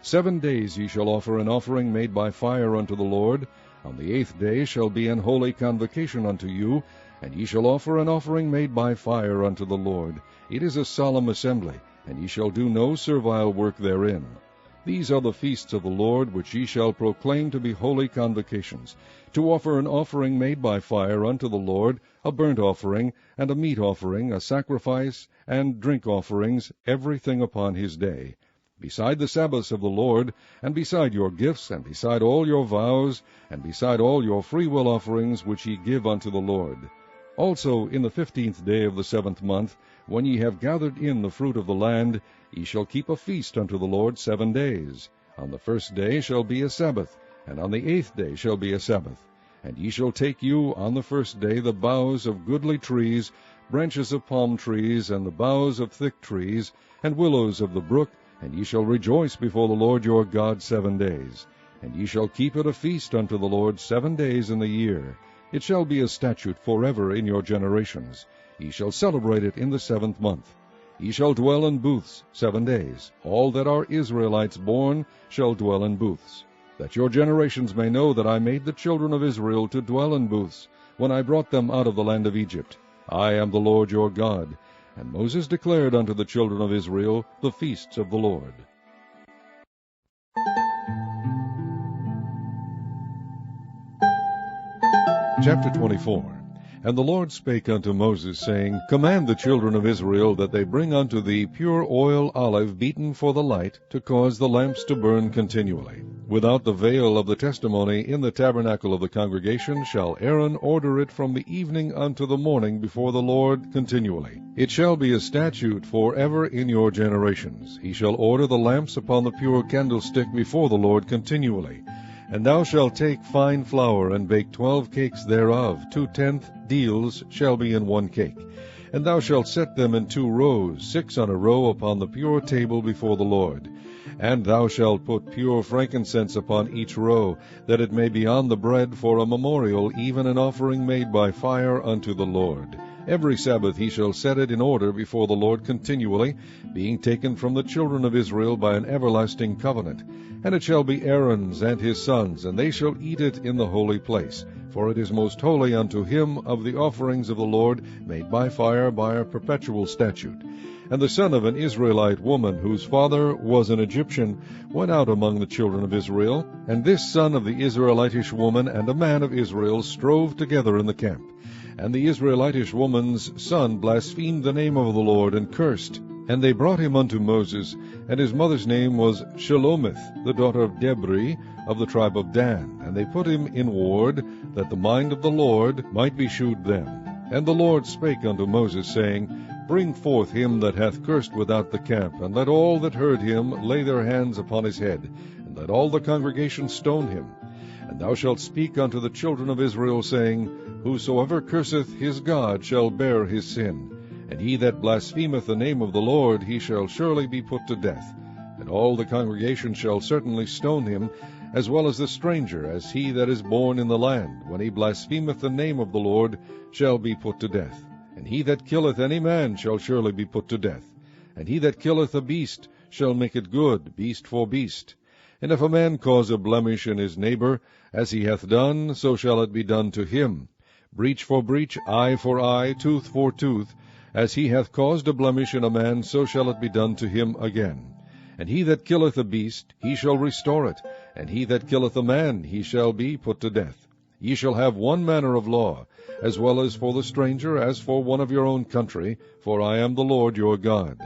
7 days ye shall offer an offering made by fire unto the Lord. On the 8th day shall be an holy convocation unto you, and ye shall offer an offering made by fire unto the Lord. It is a solemn assembly, and ye shall do no servile work therein. These are the feasts of the Lord, which ye shall proclaim to be holy convocations, to offer an offering made by fire unto the Lord, a burnt offering, and a meat offering, a sacrifice, and drink offerings, everything upon his day. Beside the Sabbaths of the Lord, and beside your gifts, and beside all your vows, and beside all your freewill offerings which ye give unto the Lord. Also in the 15th day of the 7th month, when ye have gathered in the fruit of the land, ye shall keep a feast unto the Lord 7 days. On the 1st day shall be a Sabbath, and on the 8th day shall be a Sabbath. And ye shall take you on the 1st day the boughs of goodly trees, branches of palm trees, and the boughs of thick trees, and willows of the brook, and ye shall rejoice before the Lord your God 7 days. And ye shall keep it a feast unto the Lord 7 days in the year. It shall be a statute forever in your generations. Ye shall celebrate it in the 7th month. Ye shall dwell in booths 7 days. All that are Israelites born shall dwell in booths, that your generations may know that I made the children of Israel to dwell in booths, when I brought them out of the land of Egypt. I am the Lord your God. And Moses declared unto the children of Israel the feasts of the Lord. Chapter 24. And the Lord spake unto Moses, saying, Command the children of Israel that they bring unto thee pure oil olive beaten for the light, to cause the lamps to burn continually. Without the veil of the testimony in the tabernacle of the congregation shall Aaron order it from the evening unto the morning before the Lord continually. It shall be a statute forever in your generations. He shall order the lamps upon the pure candlestick before the Lord continually. And thou shalt take fine flour, and bake 12 cakes thereof. 2/10 deals shall be in 1 cake. And thou shalt set them in 2 rows, 6 on a row upon the pure table before the Lord. And thou shalt put pure frankincense upon each row, that it may be on the bread for a memorial, even an offering made by fire unto the Lord. Every Sabbath he shall set it in order before the Lord continually, being taken from the children of Israel by an everlasting covenant. And it shall be Aaron's and his sons, and they shall eat it in the holy place. For it is most holy unto him of the offerings of the Lord, made by fire by a perpetual statute. And the son of an Israelite woman, whose father was an Egyptian, went out among the children of Israel. And this son of the Israelitish woman and a man of Israel strove together in the camp. And the Israelitish woman's son blasphemed the name of the Lord, and cursed. And they brought him unto Moses, and his mother's name was Shelomith, the daughter of Debri, of the tribe of Dan. And they put him in ward, that the mind of the Lord might be shewed them. And the Lord spake unto Moses, saying, Bring forth him that hath cursed without the camp, and let all that heard him lay their hands upon his head, and let all the congregation stone him. And thou shalt speak unto the children of Israel, saying, Whosoever curseth his God shall bear his sin, and he that blasphemeth the name of the Lord, he shall surely be put to death. And all the congregation shall certainly stone him, as well as the stranger, as he that is born in the land, when he blasphemeth the name of the Lord, shall be put to death. And he that killeth any man shall surely be put to death. And he that killeth a beast shall make it good, beast for beast. And if a man cause a blemish in his neighbor, as he hath done, so shall it be done to him. Breach for breach, eye for eye, tooth for tooth. As he hath caused a blemish in a man, so shall it be done to him again. And he that killeth a beast, he shall restore it. And he that killeth a man, he shall be put to death. Ye shall have one manner of law, as well as for the stranger, as for one of your own country, for I am the Lord your God.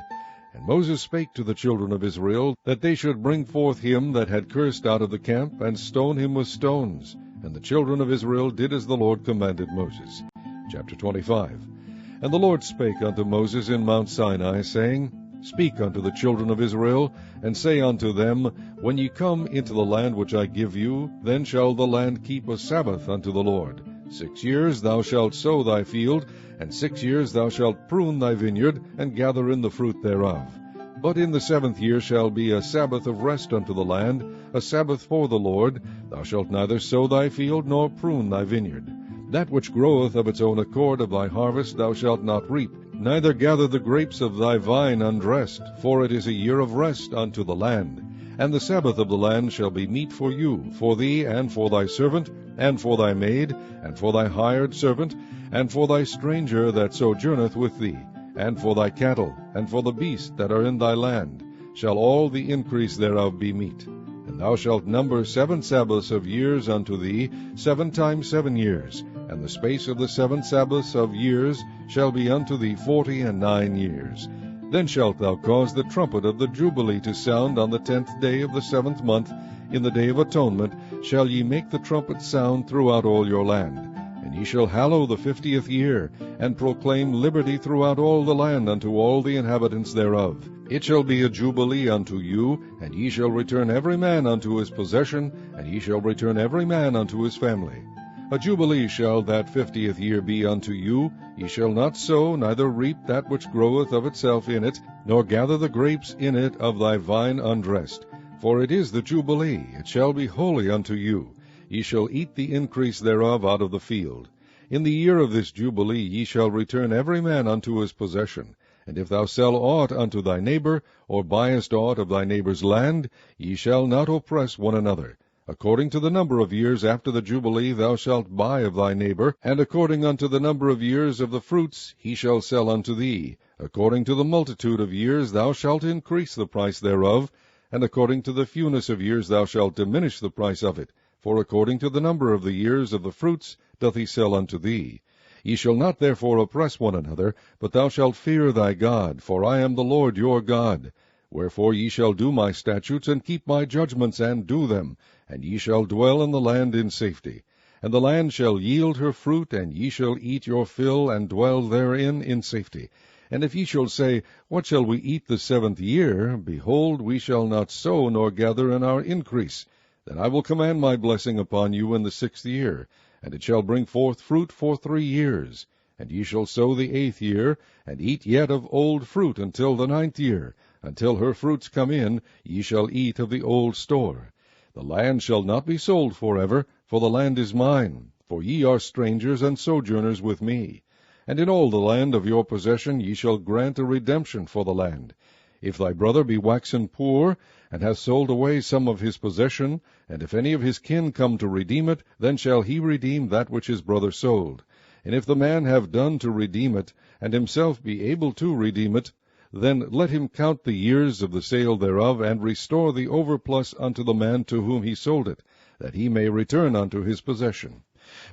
And Moses spake to the children of Israel, that they should bring forth him that had cursed out of the camp, and stone him with stones. And the children of Israel did as the Lord commanded Moses. Chapter 25. And the Lord spake unto Moses in Mount Sinai, saying, Speak unto the children of Israel, and say unto them, When ye come into the land which I give you, then shall the land keep a Sabbath unto the Lord. 6 years thou shalt sow thy field, and 6 years thou shalt prune thy vineyard, and gather in the fruit thereof. But in the 7th year shall be a Sabbath of rest unto the land, a Sabbath for the Lord. Thou shalt neither sow thy field, nor prune thy vineyard. That which groweth of its own accord of thy harvest thou shalt not reap, neither gather the grapes of thy vine undressed, for it is a year of rest unto the land. And the Sabbath of the land shall be meat for you, for thee, and for thy servant, and for thy maid, and for thy hired servant, and for thy stranger that sojourneth with thee, and for thy cattle, and for the beasts that are in thy land, shall all the increase thereof be meat. And thou shalt number 7 Sabbaths of years unto thee, 7 times 7 years, and the space of the 7 Sabbaths of years shall be unto thee 49 years. Then shalt thou cause the trumpet of the Jubilee to sound on the 10th day of the 7th month. In the day of atonement shall ye make the trumpet sound throughout all your land. And ye shall hallow the 50th year, and proclaim liberty throughout all the land unto all the inhabitants thereof. It shall be a jubilee unto you, and ye shall return every man unto his possession, and ye shall return every man unto his family. A jubilee shall that 50th year be unto you. Ye shall not sow, neither reap that which groweth of itself in it, nor gather the grapes in it of thy vine undressed. For it is the jubilee, it shall be holy unto you. Ye shall eat the increase thereof out of the field. In the year of this jubilee ye shall return every man unto his possession. And if thou sell aught unto thy neighbor, or buyest aught of thy neighbor's land, ye shall not oppress one another. According to the number of years after the Jubilee thou shalt buy of thy neighbor, and according unto the number of years of the fruits he shall sell unto thee. According to the multitude of years thou shalt increase the price thereof, and according to the fewness of years thou shalt diminish the price of it. For according to the number of the years of the fruits doth he sell unto thee. Ye shall not therefore oppress one another, but thou shalt fear thy God, for I am the Lord your God. Wherefore ye shall do my statutes, and keep my judgments, and do them, and ye shall dwell in the land in safety. And the land shall yield her fruit, and ye shall eat your fill, and dwell therein in safety. And if ye shall say, What shall we eat the 7th year? Behold, we shall not sow, nor gather in our increase. Then I will command my blessing upon you in the 6th year, and it shall bring forth fruit for 3 years. And ye shall sow the 8th year, and eat yet of old fruit until the 9th year. Until her fruits come in, ye shall eat of the old store. The land shall not be sold forever, for the land is mine, for ye are strangers and sojourners with me. And in all the land of your possession ye shall grant a redemption for the land. If thy brother be waxen poor, and hath sold away some of his possession, and if any of his kin come to redeem it, then shall he redeem that which his brother sold. And if the man have done to redeem it, and himself be able to redeem it, then let him count the years of the sale thereof, and restore the overplus unto the man to whom he sold it, that he may return unto his possession.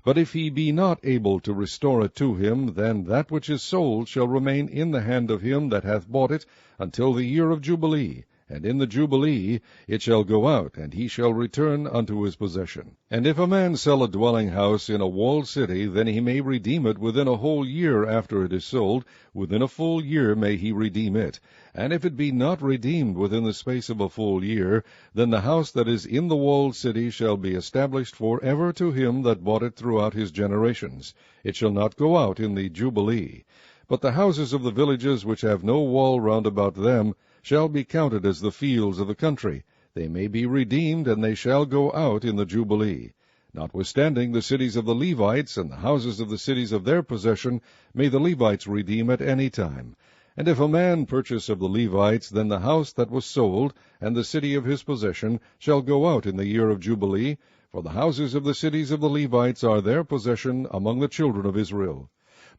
But if he be not able to restore it to him, then that which is sold shall remain in the hand of him that hath bought it until the year of Jubilee, and in the Jubilee it shall go out, and he shall return unto his possession. And if a man sell a dwelling house in a walled city, then he may redeem it within a whole year after it is sold. Within a full year may he redeem it. And if it be not redeemed within the space of a full year, then the house that is in the walled city shall be established for ever to him that bought it throughout his generations. It shall not go out in the Jubilee. But the houses of the villages which have no wall round about them shall be counted as the fields of the country. They may be redeemed, and they shall go out in the Jubilee. Notwithstanding, the cities of the Levites and the houses of the cities of their possession may the Levites redeem at any time. And if a man purchase of the Levites, then the house that was sold, and the city of his possession, shall go out in the year of Jubilee, for the houses of the cities of the Levites are their possession among the children of Israel.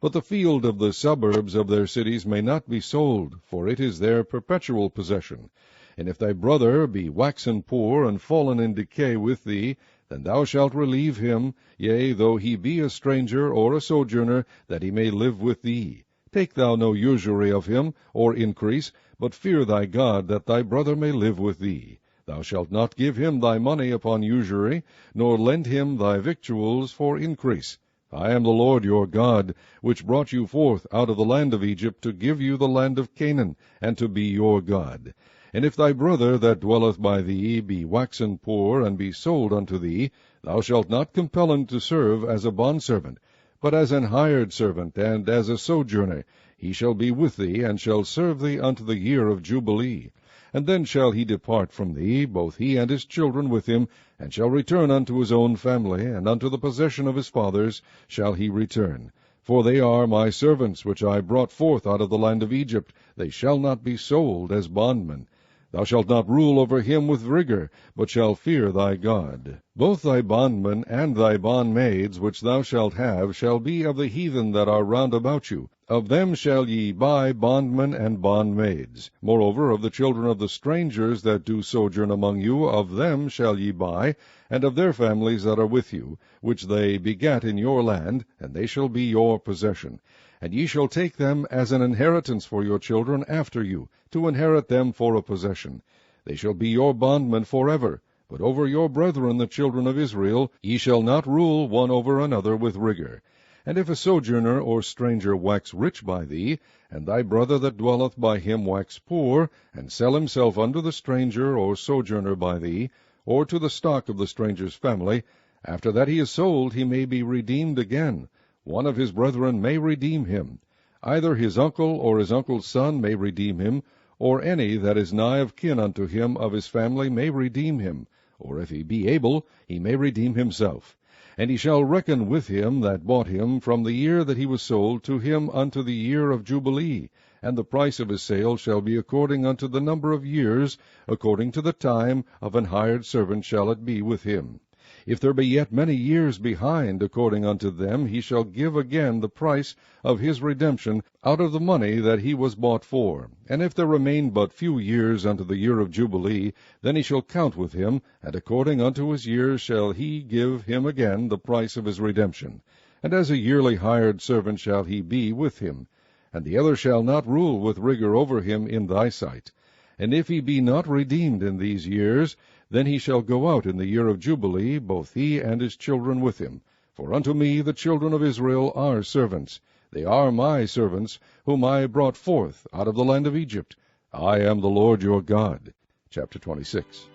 But the field of the suburbs of their cities may not be sold, for it is their perpetual possession. And if thy brother be waxen poor, and fallen in decay with thee, then thou shalt relieve him, yea, though he be a stranger or a sojourner, that he may live with thee. Take thou no usury of him, or increase, but fear thy God, that thy brother may live with thee. Thou shalt not give him thy money upon usury, nor lend him thy victuals for increase. I am the Lord your God, which brought you forth out of the land of Egypt, to give you the land of Canaan, and to be your God. And if thy brother that dwelleth by thee be waxen poor, and be sold unto thee, thou shalt not compel him to serve as a bondservant, but as an hired servant, and as a sojourner. He shall be with thee, and shall serve thee unto the year of Jubilee. And then shall he depart from thee, both he and his children with him, and shall return unto his own family, and unto the possession of his fathers shall he return. For they are my servants, which I brought forth out of the land of Egypt. They shall not be sold as bondmen. Thou shalt not rule over him with rigor, but shall fear thy God. Both thy bondmen and thy bondmaids, which thou shalt have, shall be of the heathen that are round about you. Of them shall ye buy bondmen and bondmaids. Moreover, of the children of the strangers that do sojourn among you, of them shall ye buy, and of their families that are with you, which they begat in your land, and they shall be your possession. And ye shall take them as an inheritance for your children after you, to inherit them for a possession. They shall be your bondmen forever. But over your brethren the children of Israel ye shall not rule one over another with rigor. And if a sojourner or stranger wax rich by thee, and thy brother that dwelleth by him wax poor, and sell himself unto the stranger or sojourner by thee, or to the stock of the stranger's family, after that he is sold he may be redeemed again. One of his brethren may redeem him. Either his uncle or his uncle's son may redeem him, or any that is nigh of kin unto him of his family may redeem him, or if he be able, he may redeem himself. And he shall reckon with him that bought him from the year that he was sold to him unto the year of Jubilee, and the price of his sale shall be according unto the number of years, according to the time of an hired servant shall it be with him. If there be yet many years behind, according unto them, he shall give again the price of his redemption out of the money that he was bought for. And if there remain but few years unto the year of Jubilee, then he shall count with him, and according unto his years shall he give him again the price of his redemption. And as a yearly hired servant shall he be with him. And the other shall not rule with rigor over him in thy sight. And if he be not redeemed in these years, then he shall go out in the year of Jubilee, both he and his children with him. For unto me the children of Israel are servants. They are my servants, whom I brought forth out of the land of Egypt. I am the Lord your God. Chapter 26.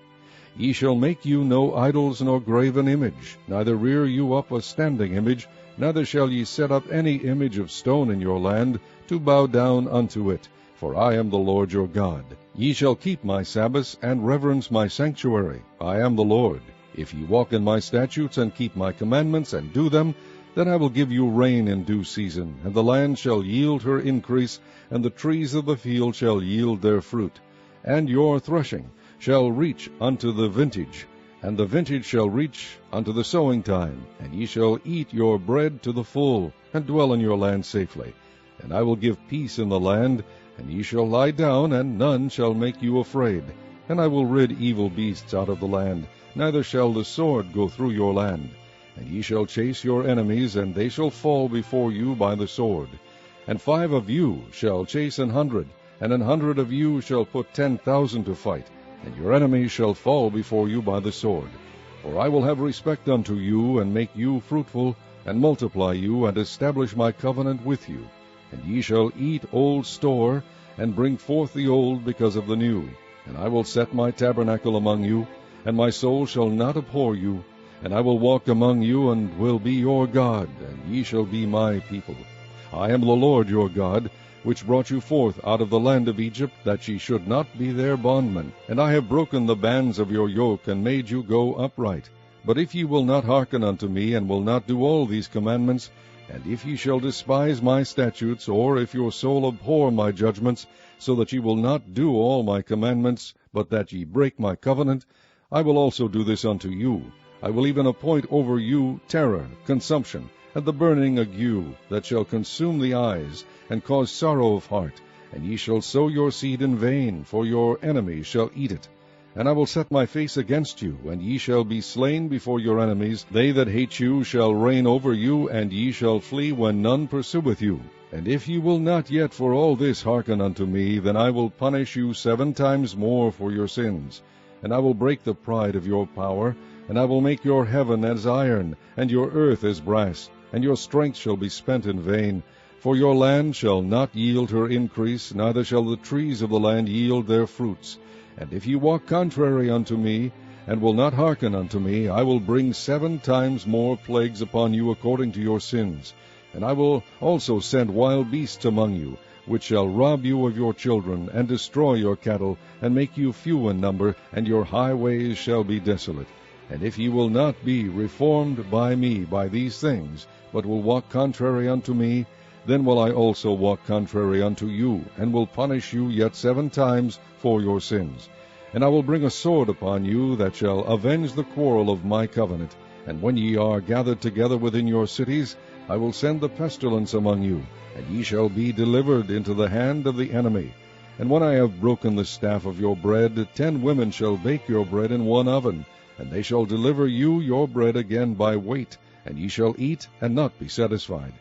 Ye shall make you no idols nor graven image, neither rear you up a standing image, neither shall ye set up any image of stone in your land, to bow down unto it. For I am the Lord your God. Ye shall keep my Sabbaths, and reverence my sanctuary. I am the Lord. If ye walk in my statutes, and keep my commandments, and do them, then I will give you rain in due season, and the land shall yield her increase, and the trees of the field shall yield their fruit. And your threshing shall reach unto the vintage, and the vintage shall reach unto the sowing time, and ye shall eat your bread to the full, and dwell in your land safely. And I will give peace in the land, and ye shall lie down, and none shall make you afraid. And I will rid evil beasts out of the land, neither shall the sword go through your land. And ye shall chase your enemies, and they shall fall before you by the sword. And 5 of you shall chase 100, and 100 of you shall put 10,000 to fight, and your enemies shall fall before you by the sword. For I will have respect unto you, and make you fruitful, and multiply you, and establish my covenant with you. And ye shall eat old store, and bring forth the old because of the new. And I will set my tabernacle among you, and my soul shall not abhor you. And I will walk among you, and will be your God, and ye shall be my people. I am the Lord your God, which brought you forth out of the land of Egypt, that ye should not be their bondmen. And I have broken the bands of your yoke, and made you go upright. But if ye will not hearken unto me, and will not do all these commandments, and if ye shall despise my statutes, or if your soul abhor my judgments, so that ye will not do all my commandments, but that ye break my covenant, I will also do this unto you. I will even appoint over you terror, consumption, and the burning ague, that shall consume the eyes, and cause sorrow of heart. And ye shall sow your seed in vain, for your enemies shall eat it. And I will set my face against you, and ye shall be slain before your enemies. They that hate you shall reign over you, and ye shall flee when none pursueth you. And if ye will not yet for all this hearken unto me, then I will punish you 7 times more for your sins. And I will break the pride of your power, and I will make your heaven as iron, and your earth as brass, and your strength shall be spent in vain. For your land shall not yield her increase, neither shall the trees of the land yield their fruits. And if ye walk contrary unto me, and will not hearken unto me, I will bring 7 times more plagues upon you according to your sins. And I will also send wild beasts among you, which shall rob you of your children, and destroy your cattle, and make you few in number, and your highways shall be desolate. And if ye will not be reformed by me by these things, but will walk contrary unto me, then will I also walk contrary unto you, and will punish you yet 7 times for your sins. And I will bring a sword upon you, that shall avenge the quarrel of my covenant. And when ye are gathered together within your cities, I will send the pestilence among you, and ye shall be delivered into the hand of the enemy. And when I have broken the staff of your bread, 10 women shall bake your bread in one oven, and they shall deliver you your bread again by weight, and ye shall eat and not be satisfied.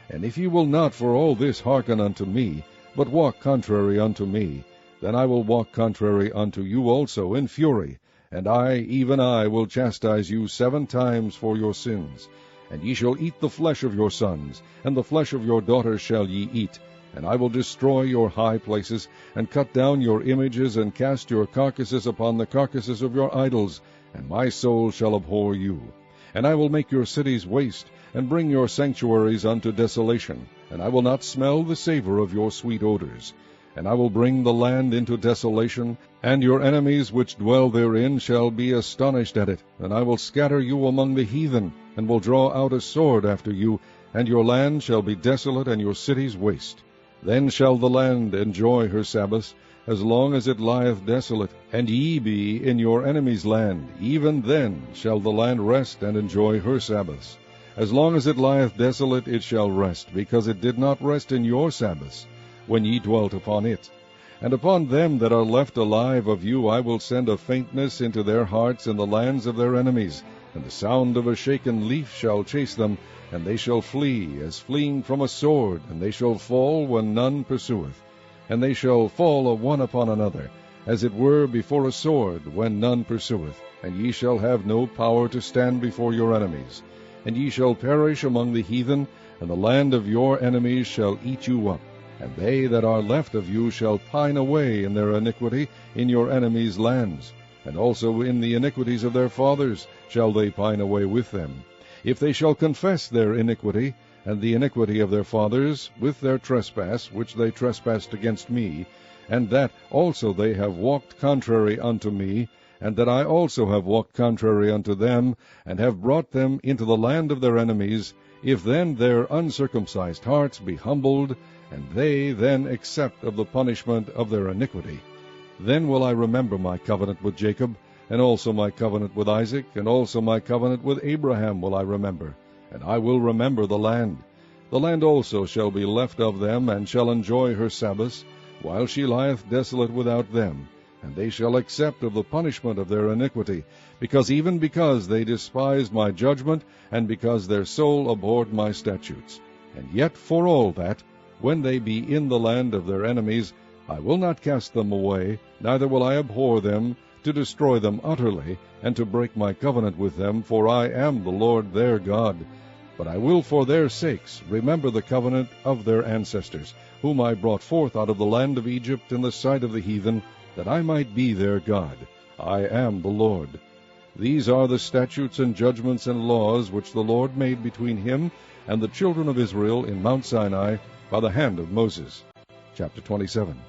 And if ye will not for all this hearken unto me, but walk contrary unto me, then I will walk contrary unto you also in fury, and I, even I, will chastise you 7 times for your sins. And ye shall eat the flesh of your sons, and the flesh of your daughters shall ye eat. And I will destroy your high places, and cut down your images, and cast your carcasses upon the carcasses of your idols, and my soul shall abhor you. And I will make your cities waste, and bring your sanctuaries unto desolation, and I will not smell the savor of your sweet odors. And I will bring the land into desolation, and your enemies which dwell therein shall be astonished at it. And I will scatter you among the heathen, and will draw out a sword after you, and your land shall be desolate, and your cities waste. Then shall the land enjoy her Sabbaths, as long as it lieth desolate, and ye be in your enemy's land. Even then shall the land rest and enjoy her Sabbaths. As long as it lieth desolate, it shall rest, because it did not rest in your Sabbaths, when ye dwelt upon it. And upon them that are left alive of you I will send a faintness into their hearts in the lands of their enemies, and the sound of a shaken leaf shall chase them, and they shall flee, as fleeing from a sword, and they shall fall when none pursueth. And they shall fall one upon another, as it were before a sword, when none pursueth. And ye shall have no power to stand before your enemies. And ye shall perish among the heathen, and the land of your enemies shall eat you up. And they that are left of you shall pine away in their iniquity in your enemies' lands. And also in the iniquities of their fathers shall they pine away with them. If they shall confess their iniquity, and the iniquity of their fathers, with their trespass, which they trespassed against me, and that also they have walked contrary unto me, and that I also have walked contrary unto them, and have brought them into the land of their enemies, if then their uncircumcised hearts be humbled, and they then accept of the punishment of their iniquity, then will I remember my covenant with Jacob, and also my covenant with Isaac, and also my covenant with Abraham will I remember, and I will remember the land. The land also shall be left of them, and shall enjoy her Sabbaths, while she lieth desolate without them. And they shall accept of the punishment of their iniquity, because they despised my judgment, and because their soul abhorred my statutes. And yet for all that, when they be in the land of their enemies, I will not cast them away, neither will I abhor them, to destroy them utterly, and to break my covenant with them, for I am the Lord their God. But I will for their sakes remember the covenant of their ancestors, whom I brought forth out of the land of Egypt in the sight of the heathen, that I might be their God. I am the Lord. These are the statutes and judgments and laws which the Lord made between him and the children of Israel in Mount Sinai by the hand of Moses. Chapter 27.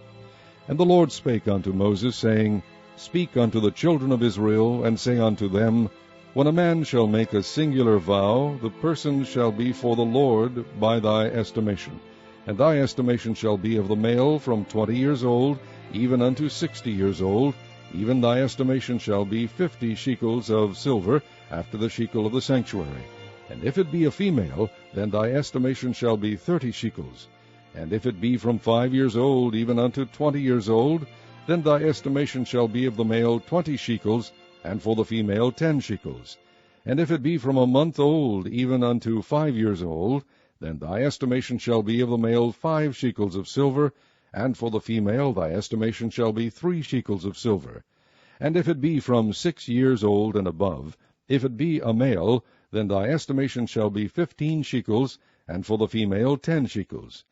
And the Lord spake unto Moses, saying, Speak unto the children of Israel, and say unto them, When a man shall make a singular vow, the person shall be for the Lord by thy estimation. And thy estimation shall be of the male from 20 years old, even unto 60 years old. Even thy estimation shall be 50 shekels of silver, after the shekel of the sanctuary. And if it be a female, then thy estimation shall be 30 shekels. And if it be from 5 years old, even unto 20 years old, then thy estimation shall be of the male 20 shekels, and for the female 10 shekels. And if it be from a month old, even unto 5 years old, then thy estimation shall be of the male 5 shekels of silver, and for the female thy estimation shall be 3 shekels of silver. And if it be from 6 years old and above, if it be a male, then thy estimation shall be 15 shekels, and for the female 10 shekels.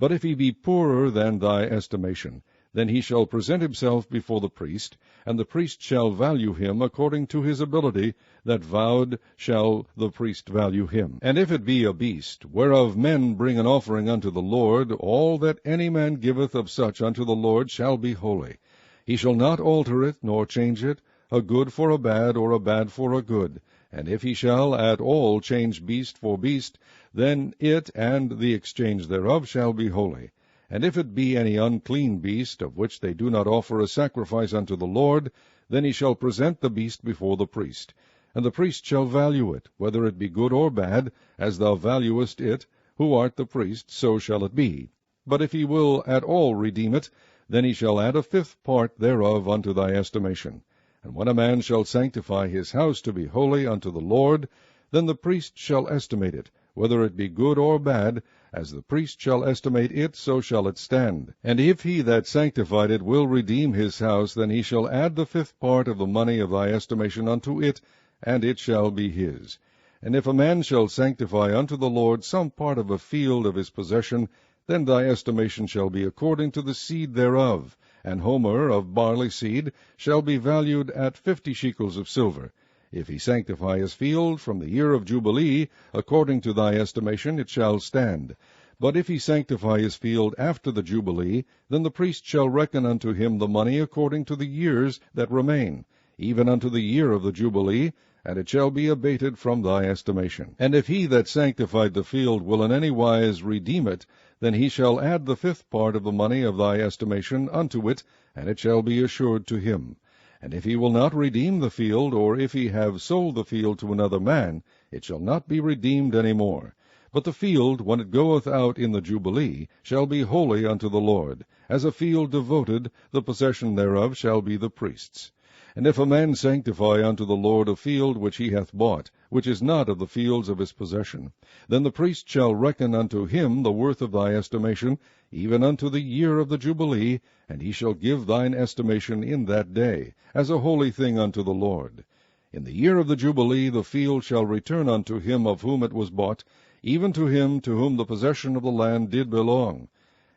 But if he be poorer than thy estimation, then he shall present himself before the priest, and the priest shall value him according to his ability, that vowed shall the priest value him. And if it be a beast, whereof men bring an offering unto the Lord, all that any man giveth of such unto the Lord shall be holy. He shall not alter it, nor change it, a good for a bad, or a bad for a good. And if he shall at all change beast for beast, then it and the exchange thereof shall be holy. And if it be any unclean beast, of which they do not offer a sacrifice unto the Lord, then he shall present the beast before the priest. And the priest shall value it, whether it be good or bad, as thou valuest it, who art the priest, so shall it be. But if he will at all redeem it, then he shall add a 5th part thereof unto thy estimation. And when a man shall sanctify his house to be holy unto the Lord, then the priest shall estimate it, whether it be good or bad, as the priest shall estimate it, so shall it stand. And if he that sanctified it will redeem his house, then he shall add the 5th part of the money of thy estimation unto it, and it shall be his. And if a man shall sanctify unto the Lord some part of a field of his possession, then thy estimation shall be according to the seed thereof. An homer of barley seed shall be valued at 50 shekels of silver. If he sanctify his field from the year of Jubilee, according to thy estimation it shall stand. But if he sanctify his field after the Jubilee, then the priest shall reckon unto him the money according to the years that remain, even unto the year of the Jubilee, and it shall be abated from thy estimation. And if he that sanctified the field will in any wise redeem it, then he shall add the 5th part of the money of thy estimation unto it, and it shall be assured to him. And if he will not redeem the field, or if he have sold the field to another man, it shall not be redeemed any more. But the field, when it goeth out in the Jubilee, shall be holy unto the Lord. As a field devoted, the possession thereof shall be the priest's. And if a man sanctify unto the Lord a field which he hath bought, which is not of the fields of his possession, then the priest shall reckon unto him the worth of thy estimation, even unto the year of the Jubilee, and he shall give thine estimation in that day, as a holy thing unto the Lord. In the year of the Jubilee the field shall return unto him of whom it was bought, even to him to whom the possession of the land did belong.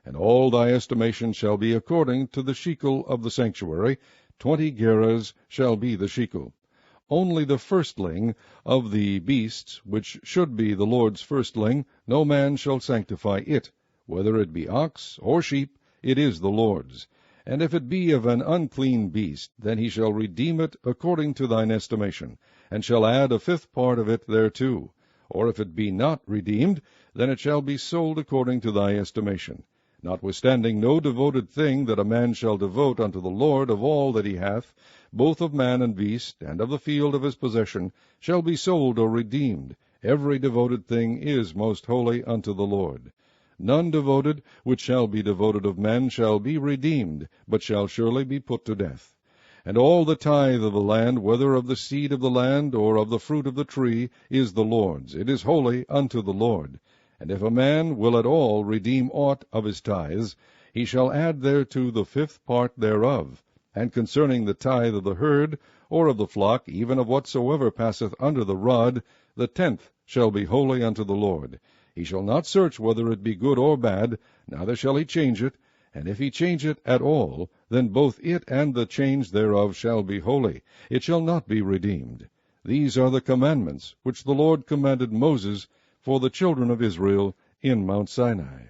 And all thy estimation shall be according to the shekel of the sanctuary. 20 gerahs shall be the shekel. Only the firstling of the beasts, which should be the Lord's firstling, no man shall sanctify it. Whether it be ox or sheep, it is the Lord's. And if it be of an unclean beast, then he shall redeem it according to thine estimation, and shall add a 5th part of it thereto. Or if it be not redeemed, then it shall be sold according to thy estimation. Notwithstanding, no devoted thing that a man shall devote unto the Lord of all that he hath, both of man and beast, and of the field of his possession, shall be sold or redeemed. Every devoted thing is most holy unto the Lord. None devoted, which shall be devoted of men, shall be redeemed, but shall surely be put to death. And all the tithe of the land, whether of the seed of the land, or of the fruit of the tree, is the Lord's. It is holy unto the Lord. And if a man will at all redeem aught of his tithes, he shall add thereto the 5th part thereof. And concerning the tithe of the herd, or of the flock, even of whatsoever passeth under the rod, the 10th shall be holy unto the Lord. He shall not search whether it be good or bad, neither shall he change it. And if he change it at all, then both it and the change thereof shall be holy. It shall not be redeemed. These are the commandments which the Lord commanded Moses for the children of Israel in Mount Sinai.